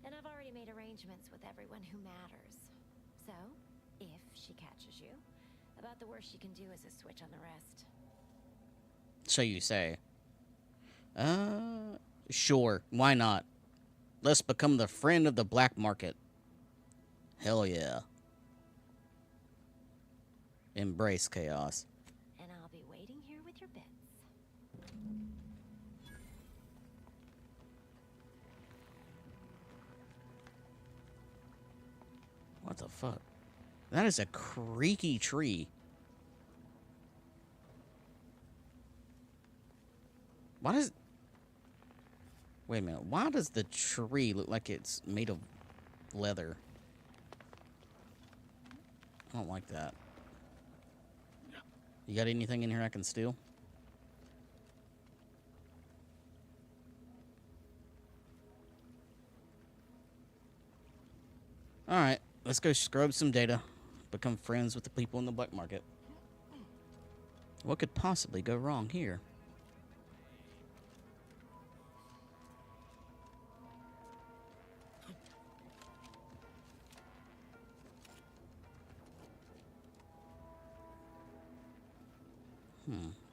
And I've already made arrangements with everyone who matters. So, if she catches you, about the worst she can do is a switch on the rest. So you say. Sure, why not? Let's become the friend of the black market. Hell yeah. Embrace chaos. And I'll be waiting here with your bits. What the fuck? That is a creaky tree. Why does... Wait a minute. Why does the tree look like it's made of leather? I don't like that. You got anything in here I can steal? Alright, let's go scrub some data. Become friends with the people in the black market. What could possibly go wrong here?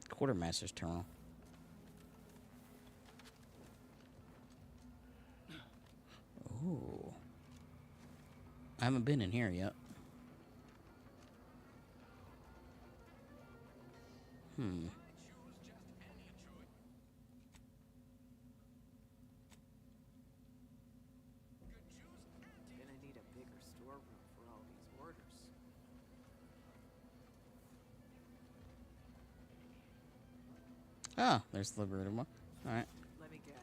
Quartermaster's terminal. Ooh. I haven't been in here yet. Gonna need a bigger storeroom for all these orders. Ah, there's the liberator one. Alright. Let me guess.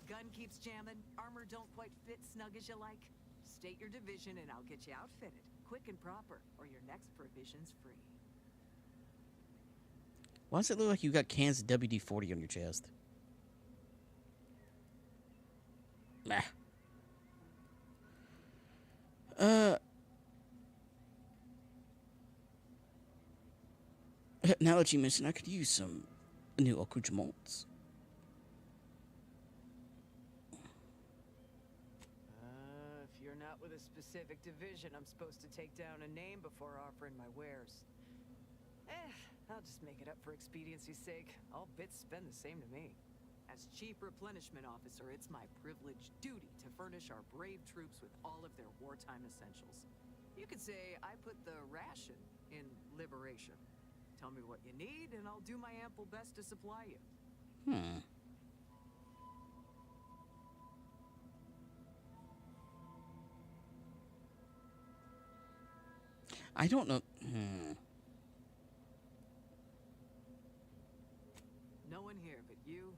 Gun keeps jamming, armor don't quite fit snug as you like. State your division and I'll get you outfitted. Quick and proper, or your next provision's free. Why does it look like you got cans of WD-40 on your chest? Nah. Now that you mention, I could use some new accoutrements. If you're not with a specific division, I'm supposed to take down a name before offering my wares. I'll just make it up for expediency's sake. All bits spend the same to me. As Chief Replenishment Officer, it's my privileged duty to furnish our brave troops with all of their wartime essentials. You could say I put the ration in liberation. Tell me what you need, and I'll do my ample best to supply you. I don't know. No one here but you,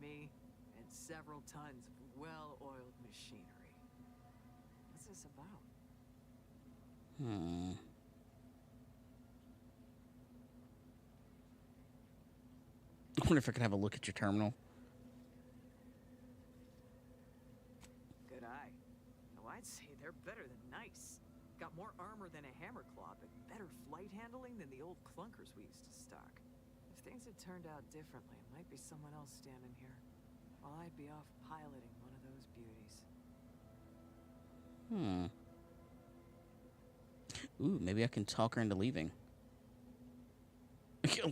me, and several tons of well-oiled machinery. What's this about? I wonder if I could have a look at your terminal. Good eye. Oh, I'd say they're better than nice. Got more armor than a hammer claw, but better flight handling than the old clunkers we used to stock. If things had turned out differently, it might be someone else standing here, while I'd be off piloting one of those beauties. Ooh, maybe I can talk her into leaving.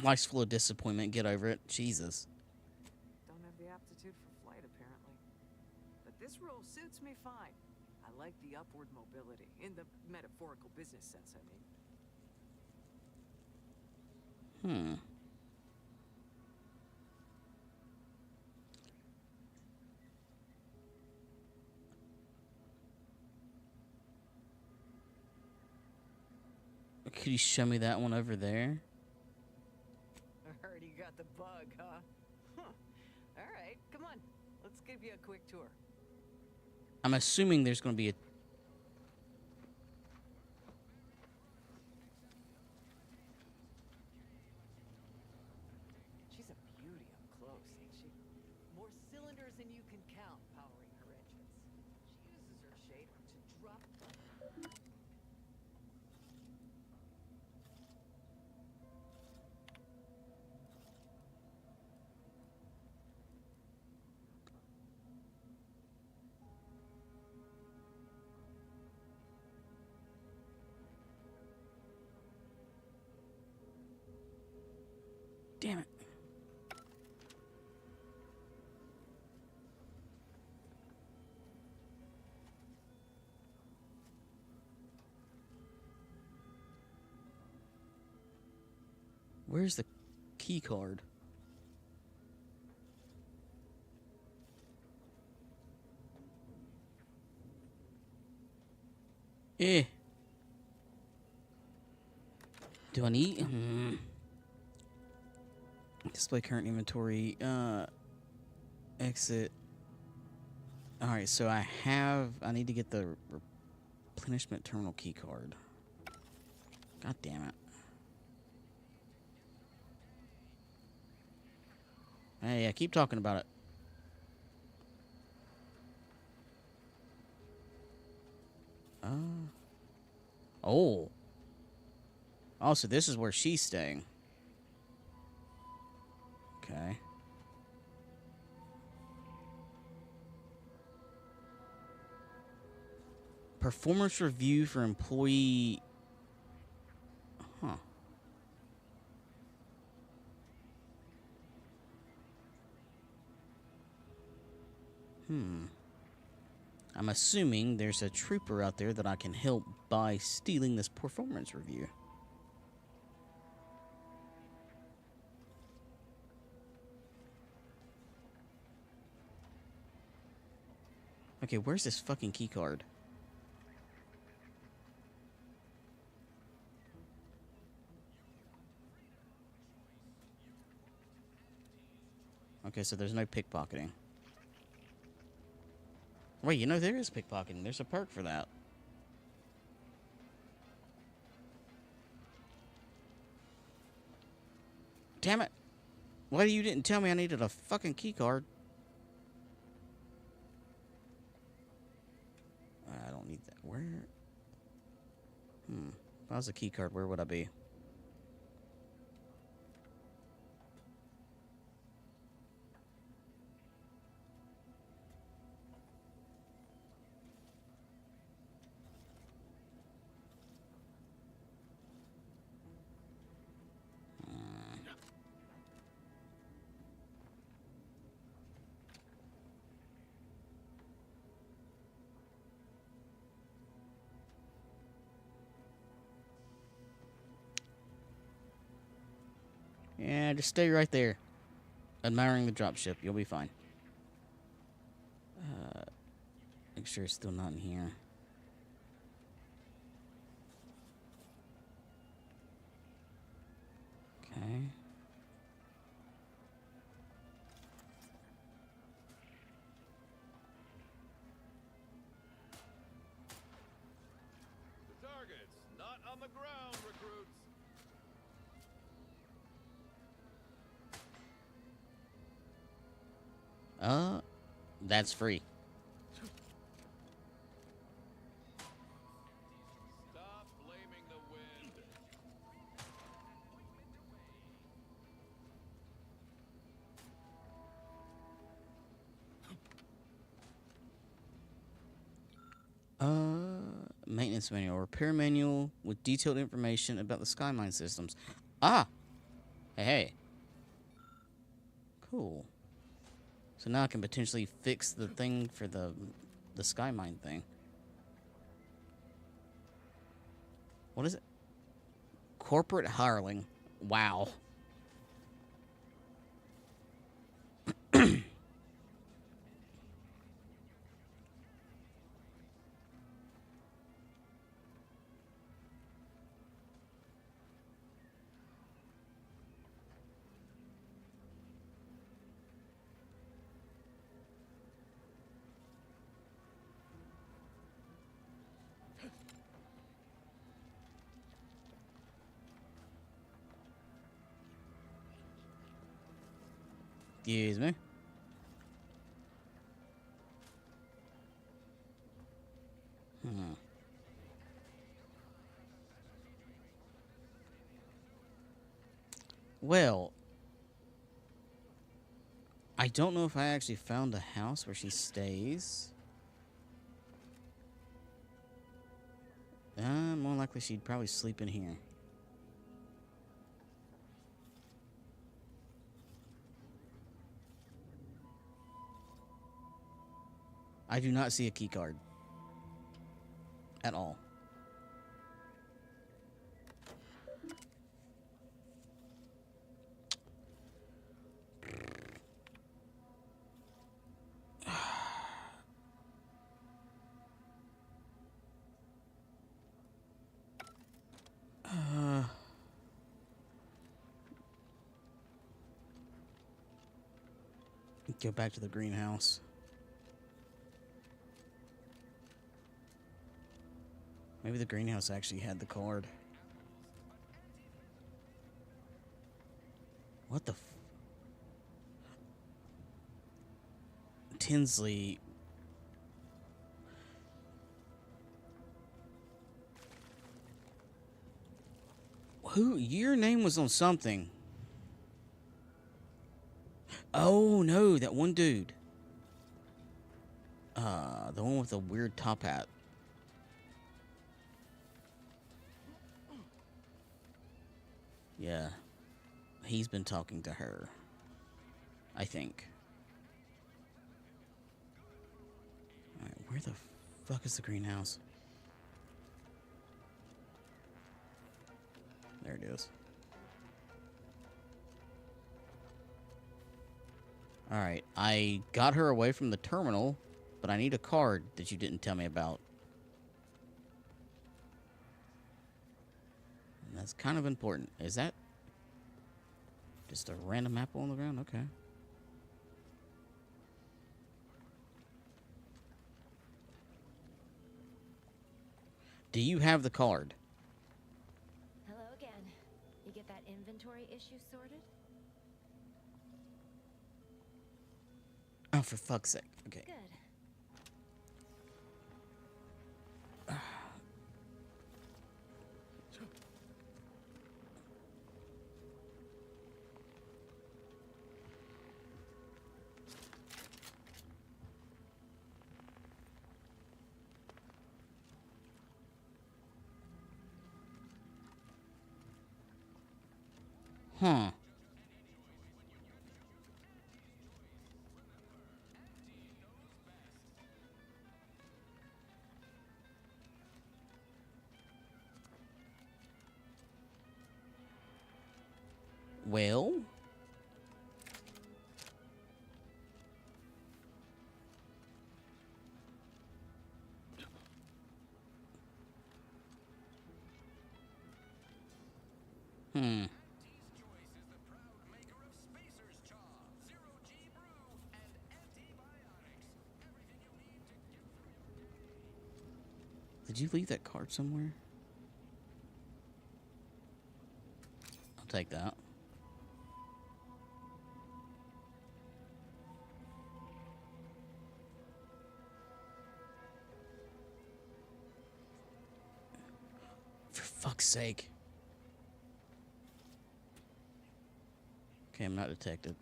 Life's full of disappointment. Get over it. Jesus. Don't have the aptitude for flight, apparently. But this role suits me fine. I like the upward mobility, in the metaphorical business sense, I mean. Could you show me that one over there? I heard you got the bug, huh? All right, come on. Let's give you a quick tour. I'm assuming there's going to be a... She's a beauty up close, ain't she? More cylinders than you can count powering her engines. She uses her shader to drop... Damn it. Where's the key card? Do I need... Display current inventory. Exit. Alright, so I need to get the replenishment terminal key card. God damn it. Hey, yeah, keep talking about it. Oh. Oh, so this is where she's staying. Okay. Performance review for employee... Huh. I'm assuming there's a trooper out there that I can help by stealing this performance review. Okay, where's this fucking key card? Okay, so there's no pickpocketing. Wait, you know, there is pickpocketing. There's a perk for that. Damn it. Why you didn't tell me I needed a fucking key card? I don't need that. Where? If I was a key card, where would I be? Yeah, just stay right there. Admiring the dropship. You'll be fine. Make sure it's still not in here. Okay. The target's not on the ground, recruits. That's free. Stop blaming the wind. Maintenance manual. Repair manual with detailed information about the Skymine systems. Ah! Hey. Cool. So now I can potentially fix the thing for the Skymine thing. What is it? Corporate hireling. Wow. Excuse me. Well, I don't know if I actually found a house where she stays. More likely she'd probably sleep in here. I do not see a key card. At all. Go back to the greenhouse. Maybe the greenhouse actually had the card. What the Tinsley. Who? Your name was on something. Oh no, that one dude. The one with the weird top hat. Yeah. He's been talking to her. I think. Where the fuck is the greenhouse? There it is. Alright, I got her away from the terminal, but I need a card that you didn't tell me about. And that's kind of important. Is that just a random apple on the ground? Okay. Do you have the card? Hello again. You get that inventory issue sorted? Oh, for fuck's sake. Okay. Good. Huh. Well? Hmm. Did you leave that card somewhere? I'll take that. For fuck's sake. Okay, I'm not detected.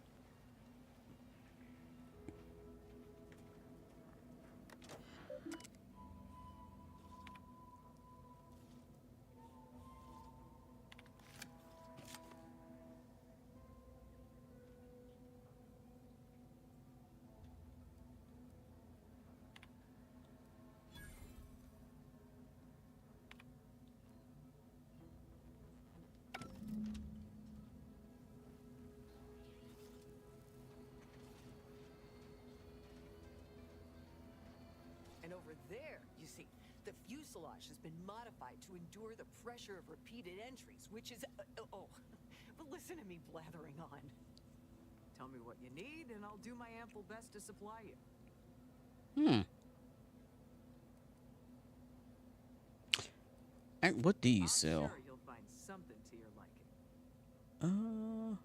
And over there, you see, the fuselage has been modified to endure the pressure of repeated entries, which is... oh, but listen to me blathering on. Tell me what you need, and I'll do my ample best to supply you. Hmm. And what do you sell? I'm sure you'll find something to your liking. Oh.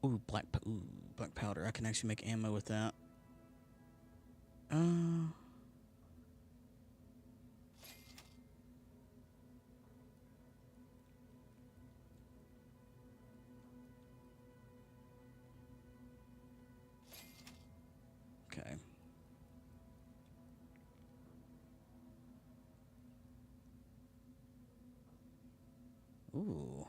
Ooh, black powder. I can actually make ammo with that. Okay. Ooh.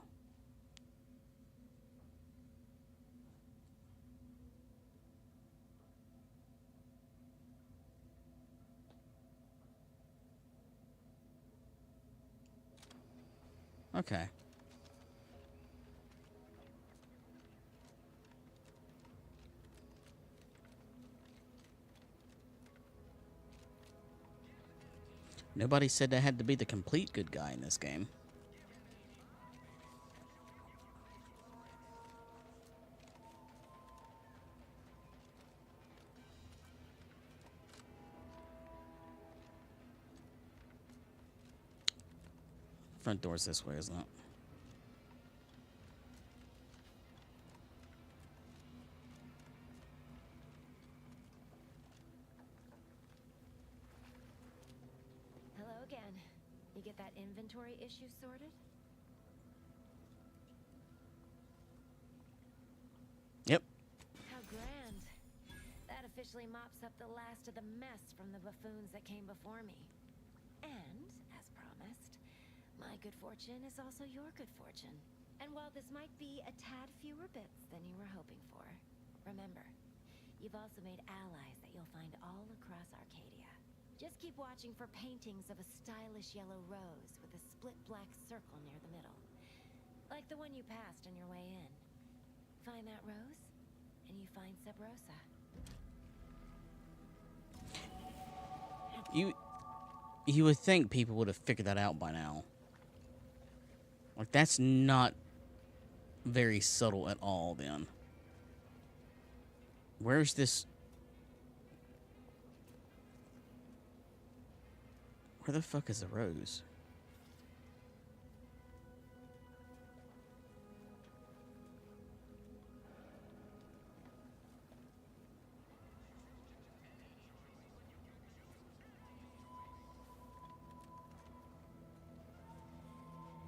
Okay. Nobody said I had to be the complete good guy in this game. Front door's this way, isn't it? Hello again. You get that inventory issue sorted? Yep. How grand. That officially mops up the last of the mess from the buffoons that came before me. And, as promised, My good fortune is also your good fortune. And while this might be a tad fewer bits than you were hoping for, remember, you've also made allies that you'll find all across Arcadia. Just keep watching for paintings of a stylish yellow rose with a split black circle near the middle. Like the one you passed on your way in. Find that rose, and you find Sub Rosa. You would think people would have figured that out by now. Like, that's not very subtle at all, then. Where's this? Where the fuck is the rose?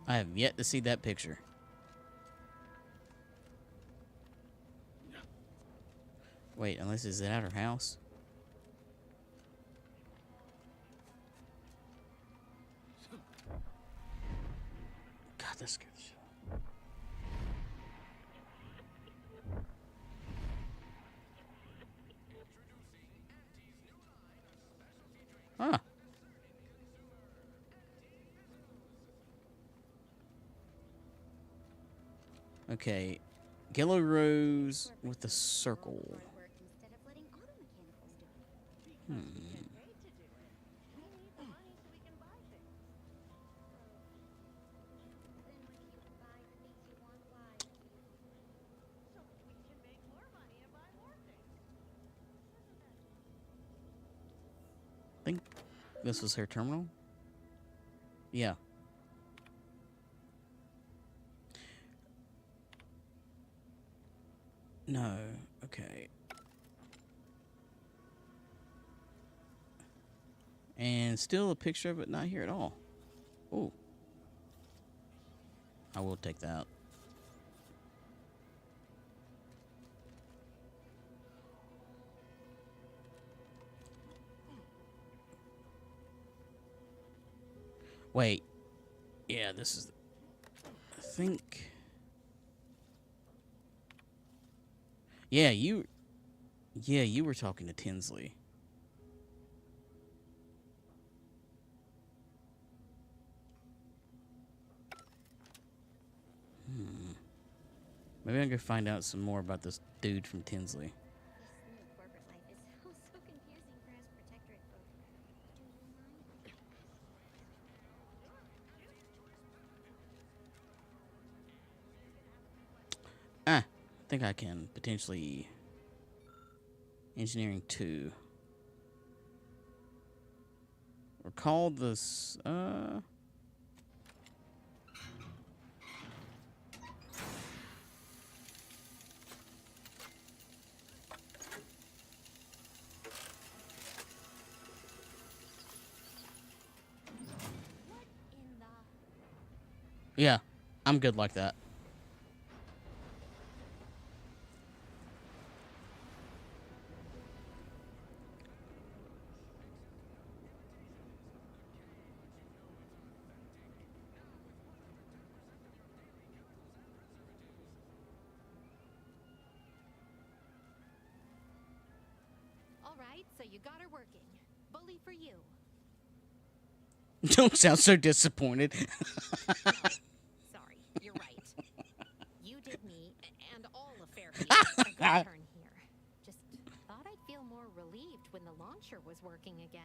I have yet to see that picture. Wait, unless it's at her house? God, that's good shit. Huh. Okay. Yellow rose with a circle. I think this was her terminal. Yeah. No. Okay. And still a picture of it not here at all. Ooh. I will take that. Wait. Yeah, this is... I think... Yeah, you were talking to Tinsley. Maybe I can find out some more about this dude from Tinsley. This new corporate life is so confusing for us protectorate folk. Do you mind? I think I can potentially... Engineering 2. Recall this, Yeah, I'm good like that. All right, so you got her working. Bully for you. Don't sound so disappointed. Sorry, you're right. You did me and all of Fairfield a good turn here. Just thought I'd feel more relieved when the launcher was working again.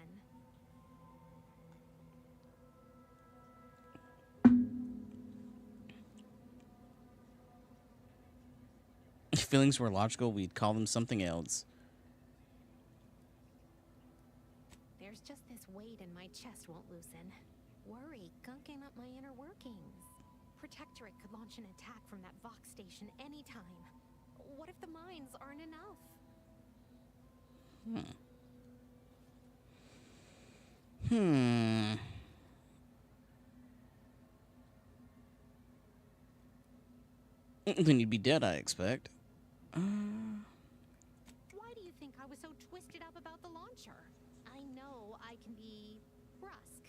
If feelings were logical, we'd call them something else. There's just this weight in my chest won't loosen. Worry gunking up my inner workings. Protectorate could launch an attack from that Vox station anytime. What if the mines aren't enough? Then you'd be dead, I expect. Why do you think I was so twisted up about the launcher? I know I can be brusque.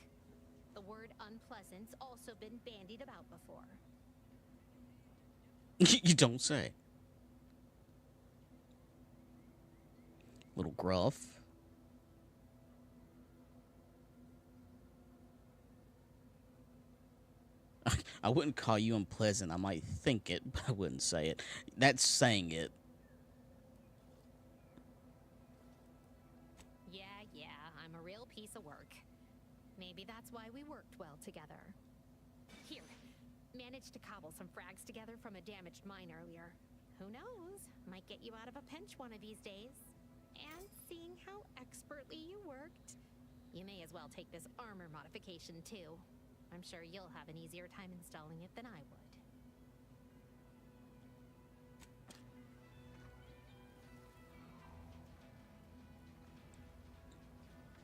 The word unpleasant's also been bandied about before. You don't say. Little gruff. I wouldn't call you unpleasant. I might think it, but I wouldn't say it. That's saying it. Yeah, I'm a real piece of work. Maybe that's why we worked well together. Here, managed to cobble some frags together from a damaged mine earlier. Who knows? Might get you out of a pinch one of these days. And seeing how expertly you worked, you may as well take this armor modification too. I'm sure you'll have an easier time installing it than I would.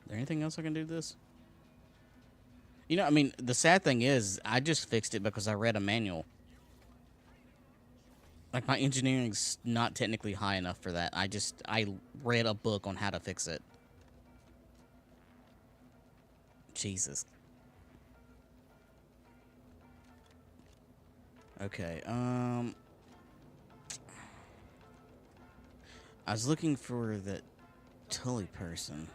Is there anything else I can do this? You know, I mean, the sad thing is, I just fixed it because I read a manual. Like, my engineering's not technically high enough for that. I read a book on how to fix it. Jesus. Okay, I was looking for the Tully person.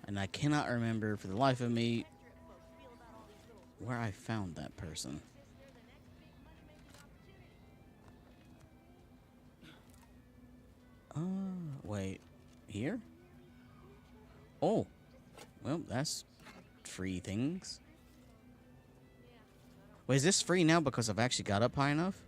And I cannot remember for the life of me where I found that person. Wait. Here? Oh. Well, that's free things. Wait, is this free now because I've actually got up high enough?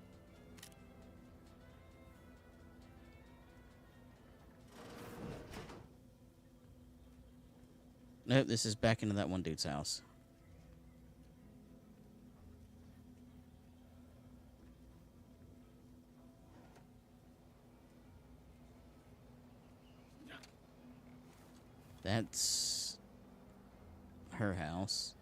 Nope, this is back into that one dude's house. That's her house.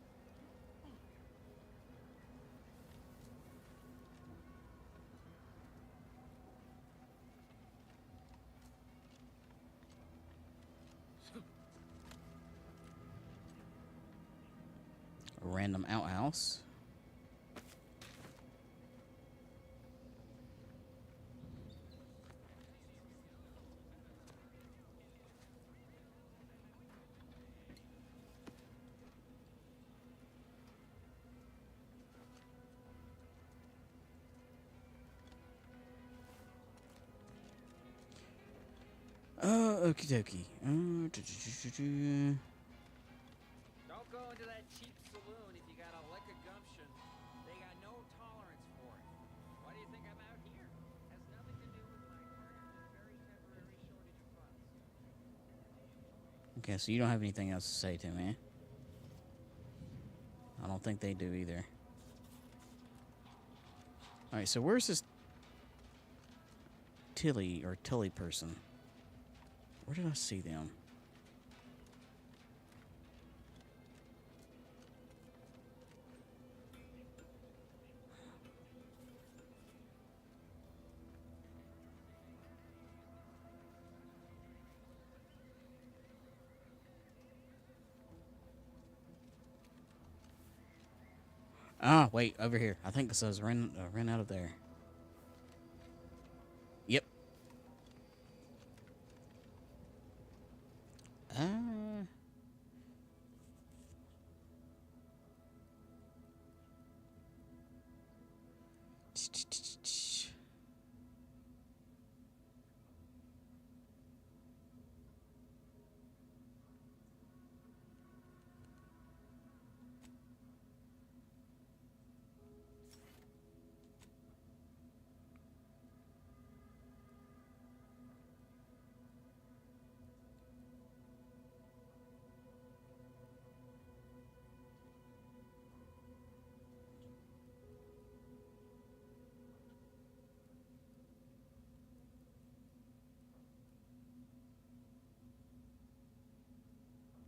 A random outhouse. Okie dokie. Don't go into that cheap saloon if you got a lick of gumption. They got no tolerance for it. Why do you think I'm out here? Has nothing to do with my current very temporary shortage of funds. Okay, so you don't have anything else to say to me. I don't think they do either. Alright, so where's this Tully person? Where did I see them? Ah, wait, over here. I think this says ran out of there. Yep.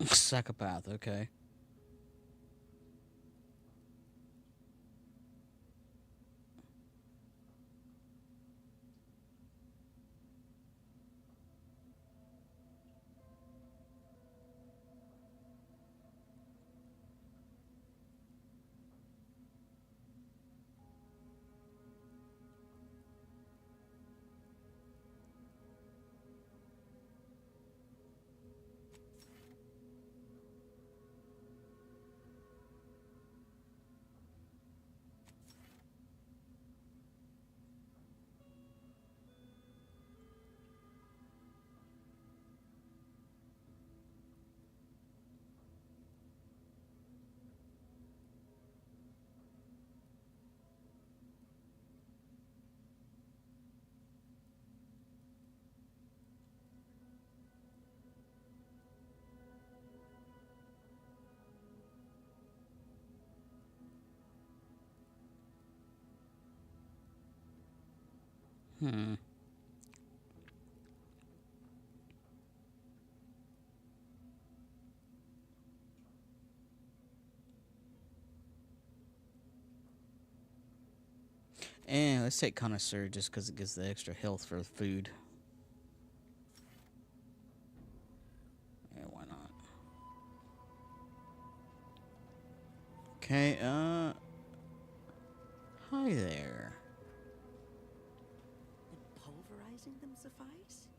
Psychopath, okay. Hmm. And let's take connoisseur just because it gives the extra health for food. Yeah, why not? Okay, hi there. Would pulverizing them suffice?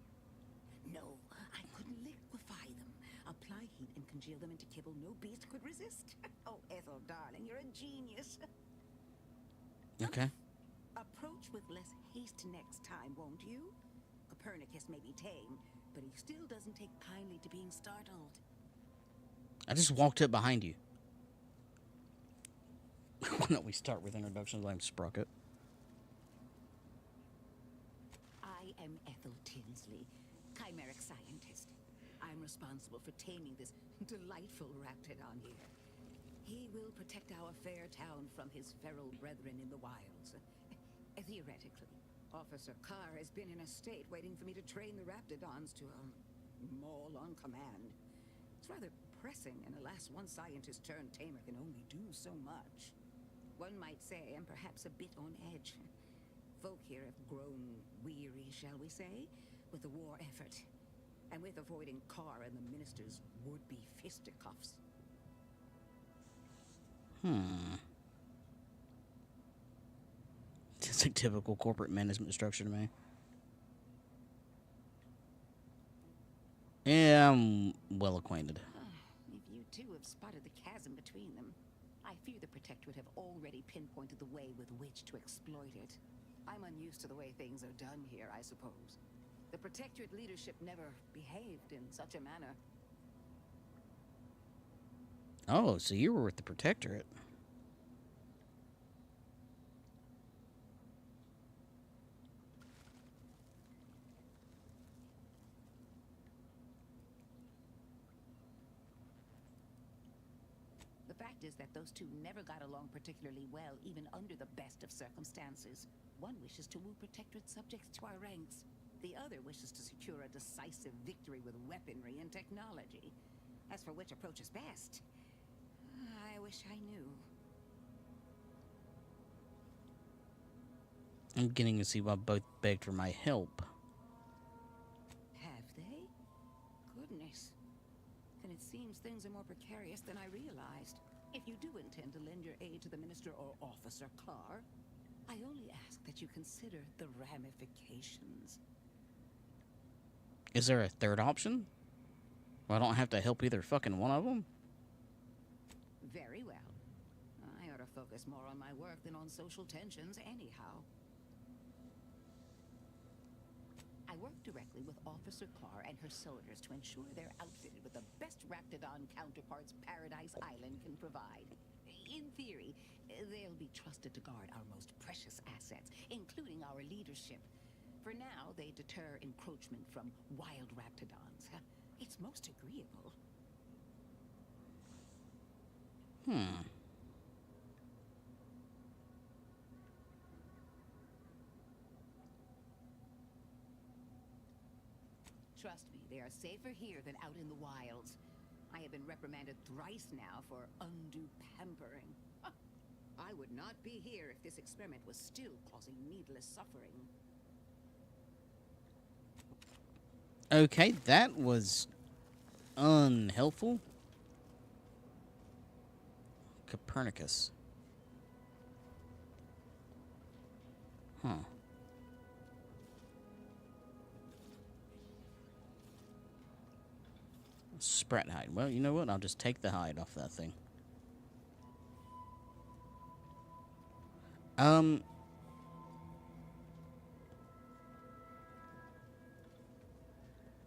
No, I couldn't liquefy them. Apply heat and congeal them into kibble no beast could resist. Oh, Ethel, darling, you're a genius. Okay. Approach with less haste next time, won't you? Copernicus may be tame, but he still doesn't take kindly to being startled. I just walked up behind you. Why don't we start with introductions? I'm Sprocket. I am Ethel Tinsley, chimeric scientist. I'm responsible for taming this delightful raptidon here. He will protect our fair town from his feral brethren in the wilds. Theoretically, Officer Carr has been in a state waiting for me to train the raptidons to, maul on command. It's rather pressing, and alas, one scientist-turned tamer can only do so much. One might say I'm perhaps a bit on edge. Folk here have grown weary, shall we say, with the war effort, and with avoiding Carr and the minister's would-be fisticuffs. It's like typical corporate management structure to me. Yeah, I'm well acquainted. If you two have spotted the chasm between them, I fear the Protectorate have already pinpointed the way with which to exploit it. I'm unused to the way things are done here, I suppose. The Protectorate leadership never behaved in such a manner. Oh, so you were with the Protectorate. The fact is that those two never got along particularly well, even under the best of circumstances. One wishes to woo Protectorate subjects to our ranks. The other wishes to secure a decisive victory with weaponry and technology. As for which approach is best, I wish I knew. I'm beginning to see why both begged for my help. Have they? Goodness. Then it seems things are more precarious than I realized. If you do intend to lend your aid to the Minister or Officer Carr, I only ask that you consider the ramifications. Is there a third option? Well, I don't have to help either fucking one of them? Very well. I ought to focus more on my work than on social tensions anyhow. I work directly with Officer Carr and her soldiers to ensure they're outfitted with the best Raptidon counterparts Paradise Island can provide. In theory, they'll be trusted to guard our most precious assets, including our leadership. For now, they deter encroachment from wild Raptidons. It's most agreeable. Trust me, they are safer here than out in the wilds. I have been reprimanded thrice now for undue pampering. I would not be here if this experiment was still causing needless suffering. Okay, that was unhelpful. Copernicus. Huh. Sprat hide. Well, you know what? I'll just take the hide off that thing.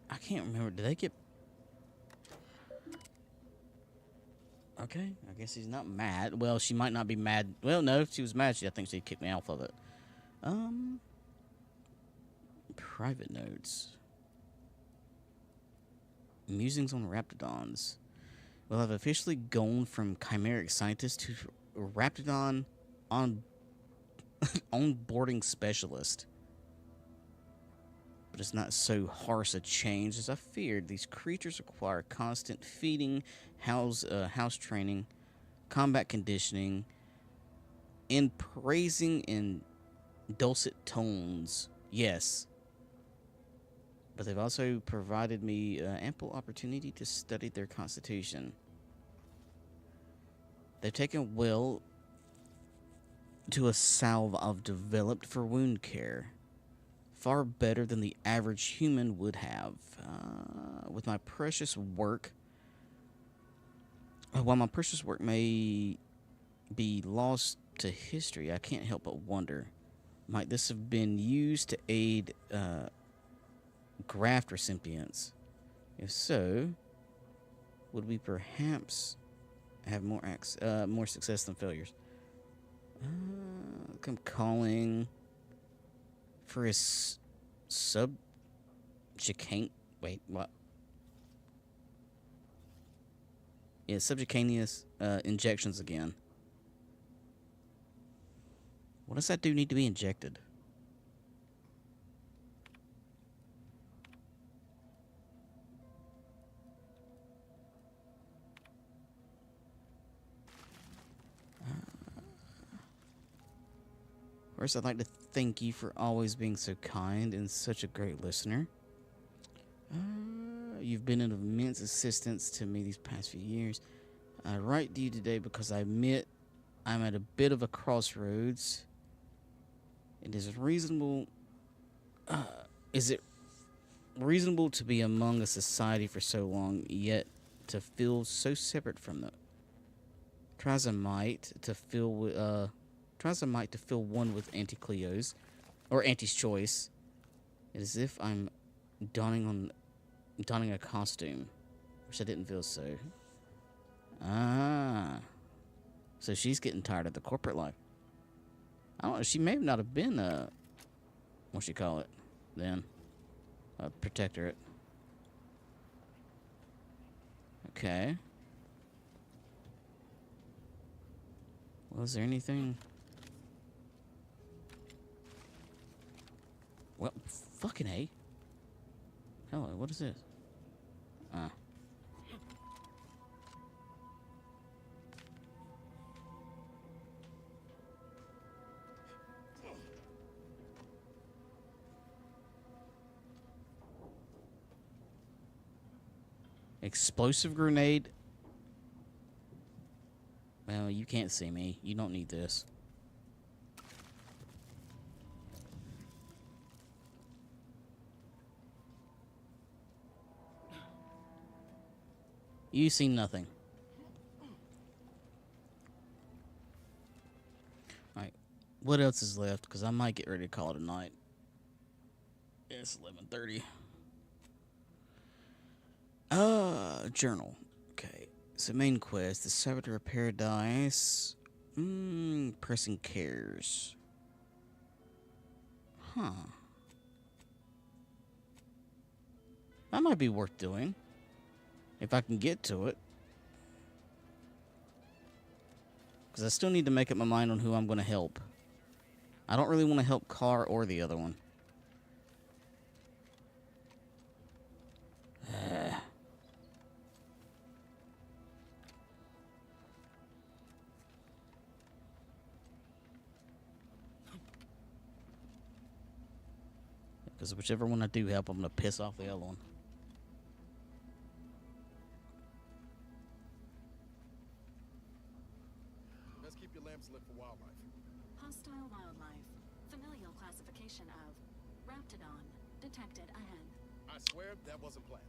I can't remember. Did they get... Okay, I guess he's not mad. Well, she might not be mad. Well, no, if she was mad, I think she'd kick me off of it. Private notes. Musings on Raptidons. Well, I've officially gone from chimeric scientist to Raptidon onboarding specialist. but it's not so harsh a change as I feared. These creatures require constant feeding, house training, combat conditioning, and praising in dulcet tones. Yes. But they've also provided me ample opportunity to study their constitution. They've taken well to a salve I've developed for wound care. Far better than the average human would have. With my precious work, while my precious work may be lost to history, I can't help but wonder, might this have been used to aid graft recipients? If so, would we perhaps have more success than failures? I'm calling for his Wait, what? Yeah, subcutaneous injections again. What does that do need to be injected? First, I'd like to thank you for always being so kind and such a great listener. You've been an immense assistance to me these past few years. I write to you today because I admit I'm at a bit of a crossroads. Is it reasonable to be among a society for so long, yet to feel so separate from it? Tries a might to feel one with Auntie Cleo's, or Auntie's choice. It is as if I'm donning a costume. Wish I didn't feel so. So she's getting tired of the corporate life. I don't know, she may not have been what you call it then? A protectorate. Okay. Well, is there anything? Well, fucking A. Hello, what is this? Explosive grenade. Well, you can't see me. You don't need this. You see nothing. Alright. What else is left? Because I might get ready to call it a night. It's 11:30. Journal. Okay. So main quest, the Saboteur of Paradise. Pressing cares. Huh. That might be worth doing. If I can get to it. Because I still need to make up my mind on who I'm going to help. I don't really want to help Carr or the other one. Because whichever one I do help, I'm going to piss off the other one. Best keep your lamps lit for wildlife. Hostile wildlife. Familial classification of Raptidon. Detected ahead. I swear that wasn't planned.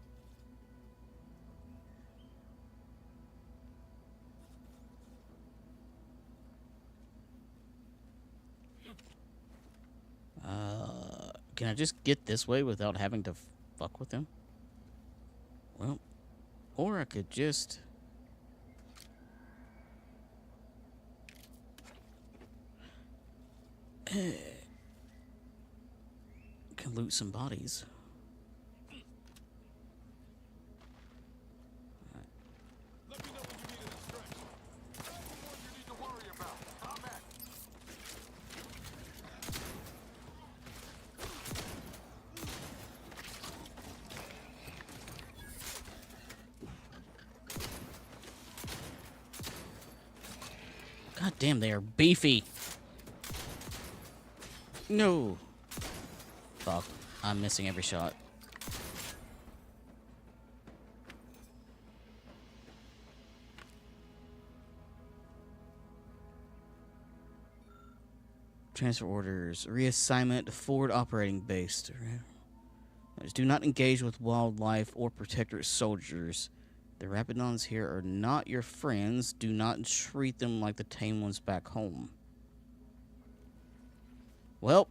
Can I just get this way without having to fuck with him? Well, or I could just... can loot some bodies. God damn, they are beefy. No. Fuck. I'm missing every shot. Transfer orders. Reassignment to forward operating base. Do not engage with wildlife or protectorate soldiers. The Rapidons here are not your friends. Do not treat them like the tame ones back home. Well.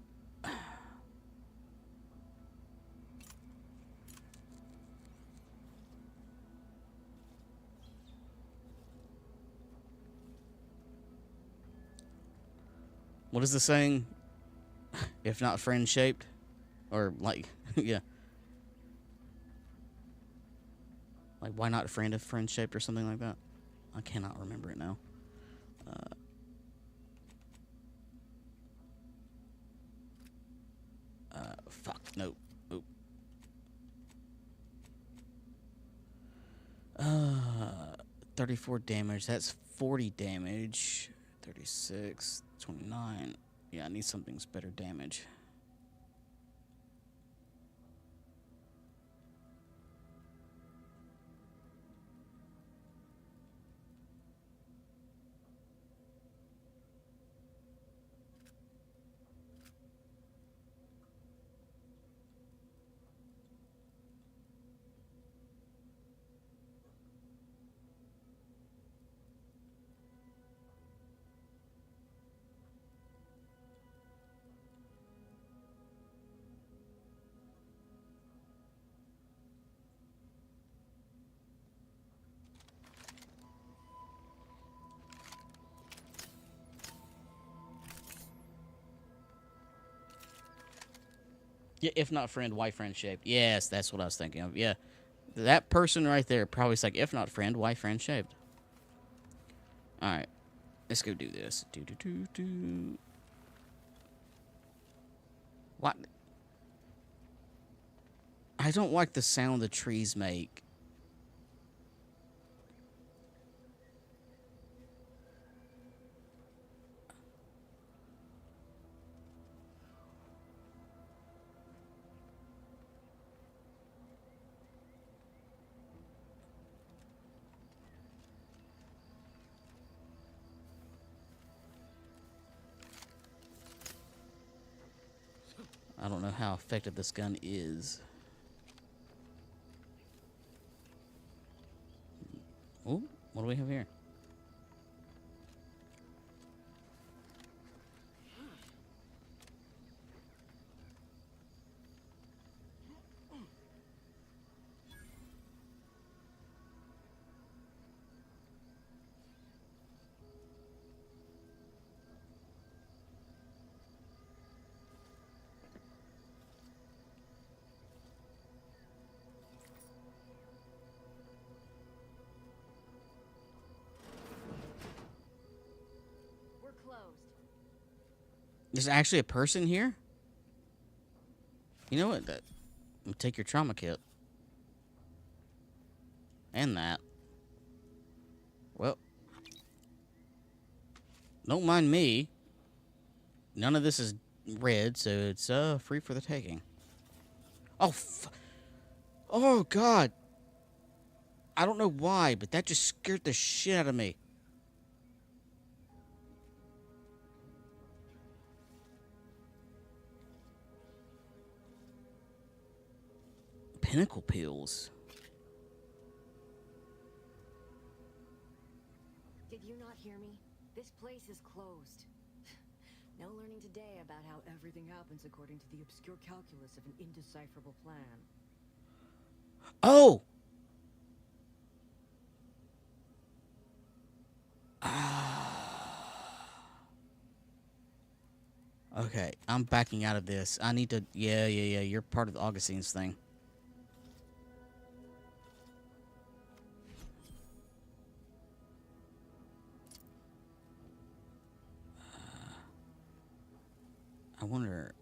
What is the saying? If not friend-shaped? Or, like, yeah. Like, why not friend if friend-shaped or something like that? I cannot remember it now. Fuck, no. Oop. 34 damage. That's 40 damage. 36, 29. Yeah, I need something's better damage. Yeah, if not friend, why friend shaped? Yes, that's what I was thinking of. Yeah. That person right there probably is like, if not friend, why friend shaped? Alright. Let's go do this. Do. What? I don't like the sound the trees make. I don't know how effective this gun is. Oh, what do we have here? There's actually a person here? You know what? Take your trauma kit. And that. Well. Don't mind me. None of this is red, so it's free for the taking. Oh, oh, God. I don't know why, but that just scared the shit out of me. Pinnacle pills. Did you not hear me? This place is closed. No learning today about how everything happens according to the obscure calculus of an indecipherable plan. Oh! Okay, I'm backing out of this. I need to... Yeah. You're part of the Augustine's thing. I wonder...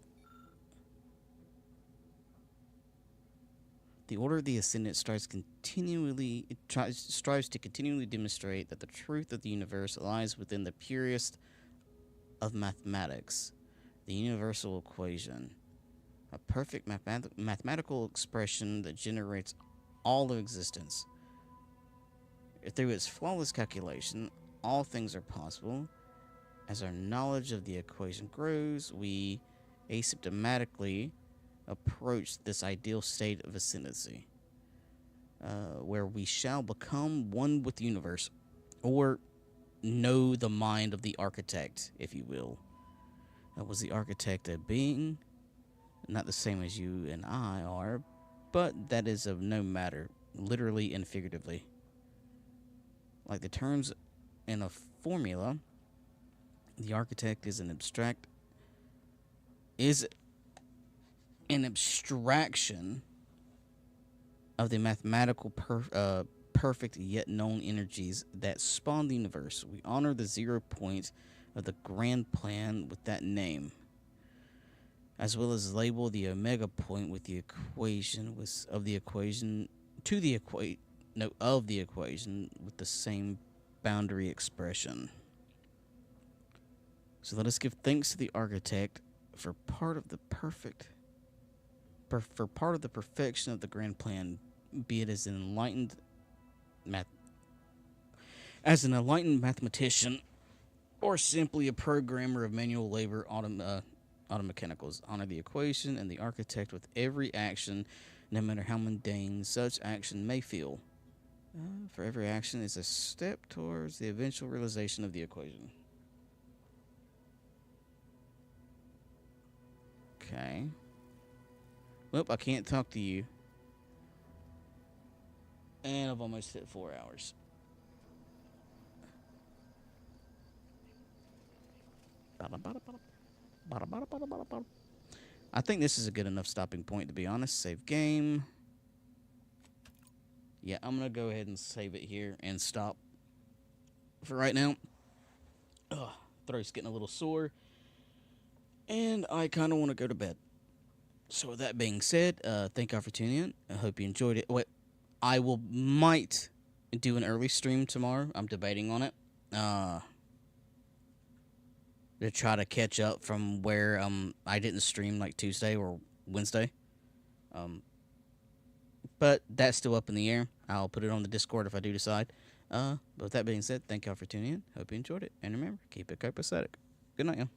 The Order of the Ascendant strives to continually demonstrate that the truth of the universe lies within the purest of mathematics, the universal equation, a perfect mathematical expression that generates all of existence. Through its flawless calculation, all things are possible. As our knowledge of the equation grows, we asymptomatically approach this ideal state of ascendancy, where we shall become one with the universe, or know the mind of the architect, if you will. Was the architect a being? Not the same as you and I are, but that is of no matter, literally and figuratively. Like the terms in a formula, the architect is an abstraction of the mathematical perfect yet known energies that spawn the universe. We honor the 0 point of the grand plan with that name, as well as label the omega point with the equation of the equation with the same boundary expression. So let us give thanks to the architect for part of the perfection of the grand plan, be it as an enlightened mathematician, or simply a programmer of manual labor automechanicals. Honor the equation and the architect with every action, no matter how mundane such action may feel. For every action is a step towards the eventual realization of the equation. Okay. Well, I can't talk to you. And I've almost hit 4 hours. I think this is a good enough stopping point, to be honest. Save game. Yeah, I'm going to go ahead and save it here and stop for right now. Throat's getting a little sore. And I kind of want to go to bed. So with that being said, thank y'all for tuning in. I hope you enjoyed it. I might do an early stream tomorrow. I'm debating on it. To try to catch up from where I didn't stream like Tuesday or Wednesday. But that's still up in the air. I'll put it on the Discord if I do decide. But with that being said, thank y'all for tuning in. Hope you enjoyed it. And remember, keep it copacetic. Good night, y'all.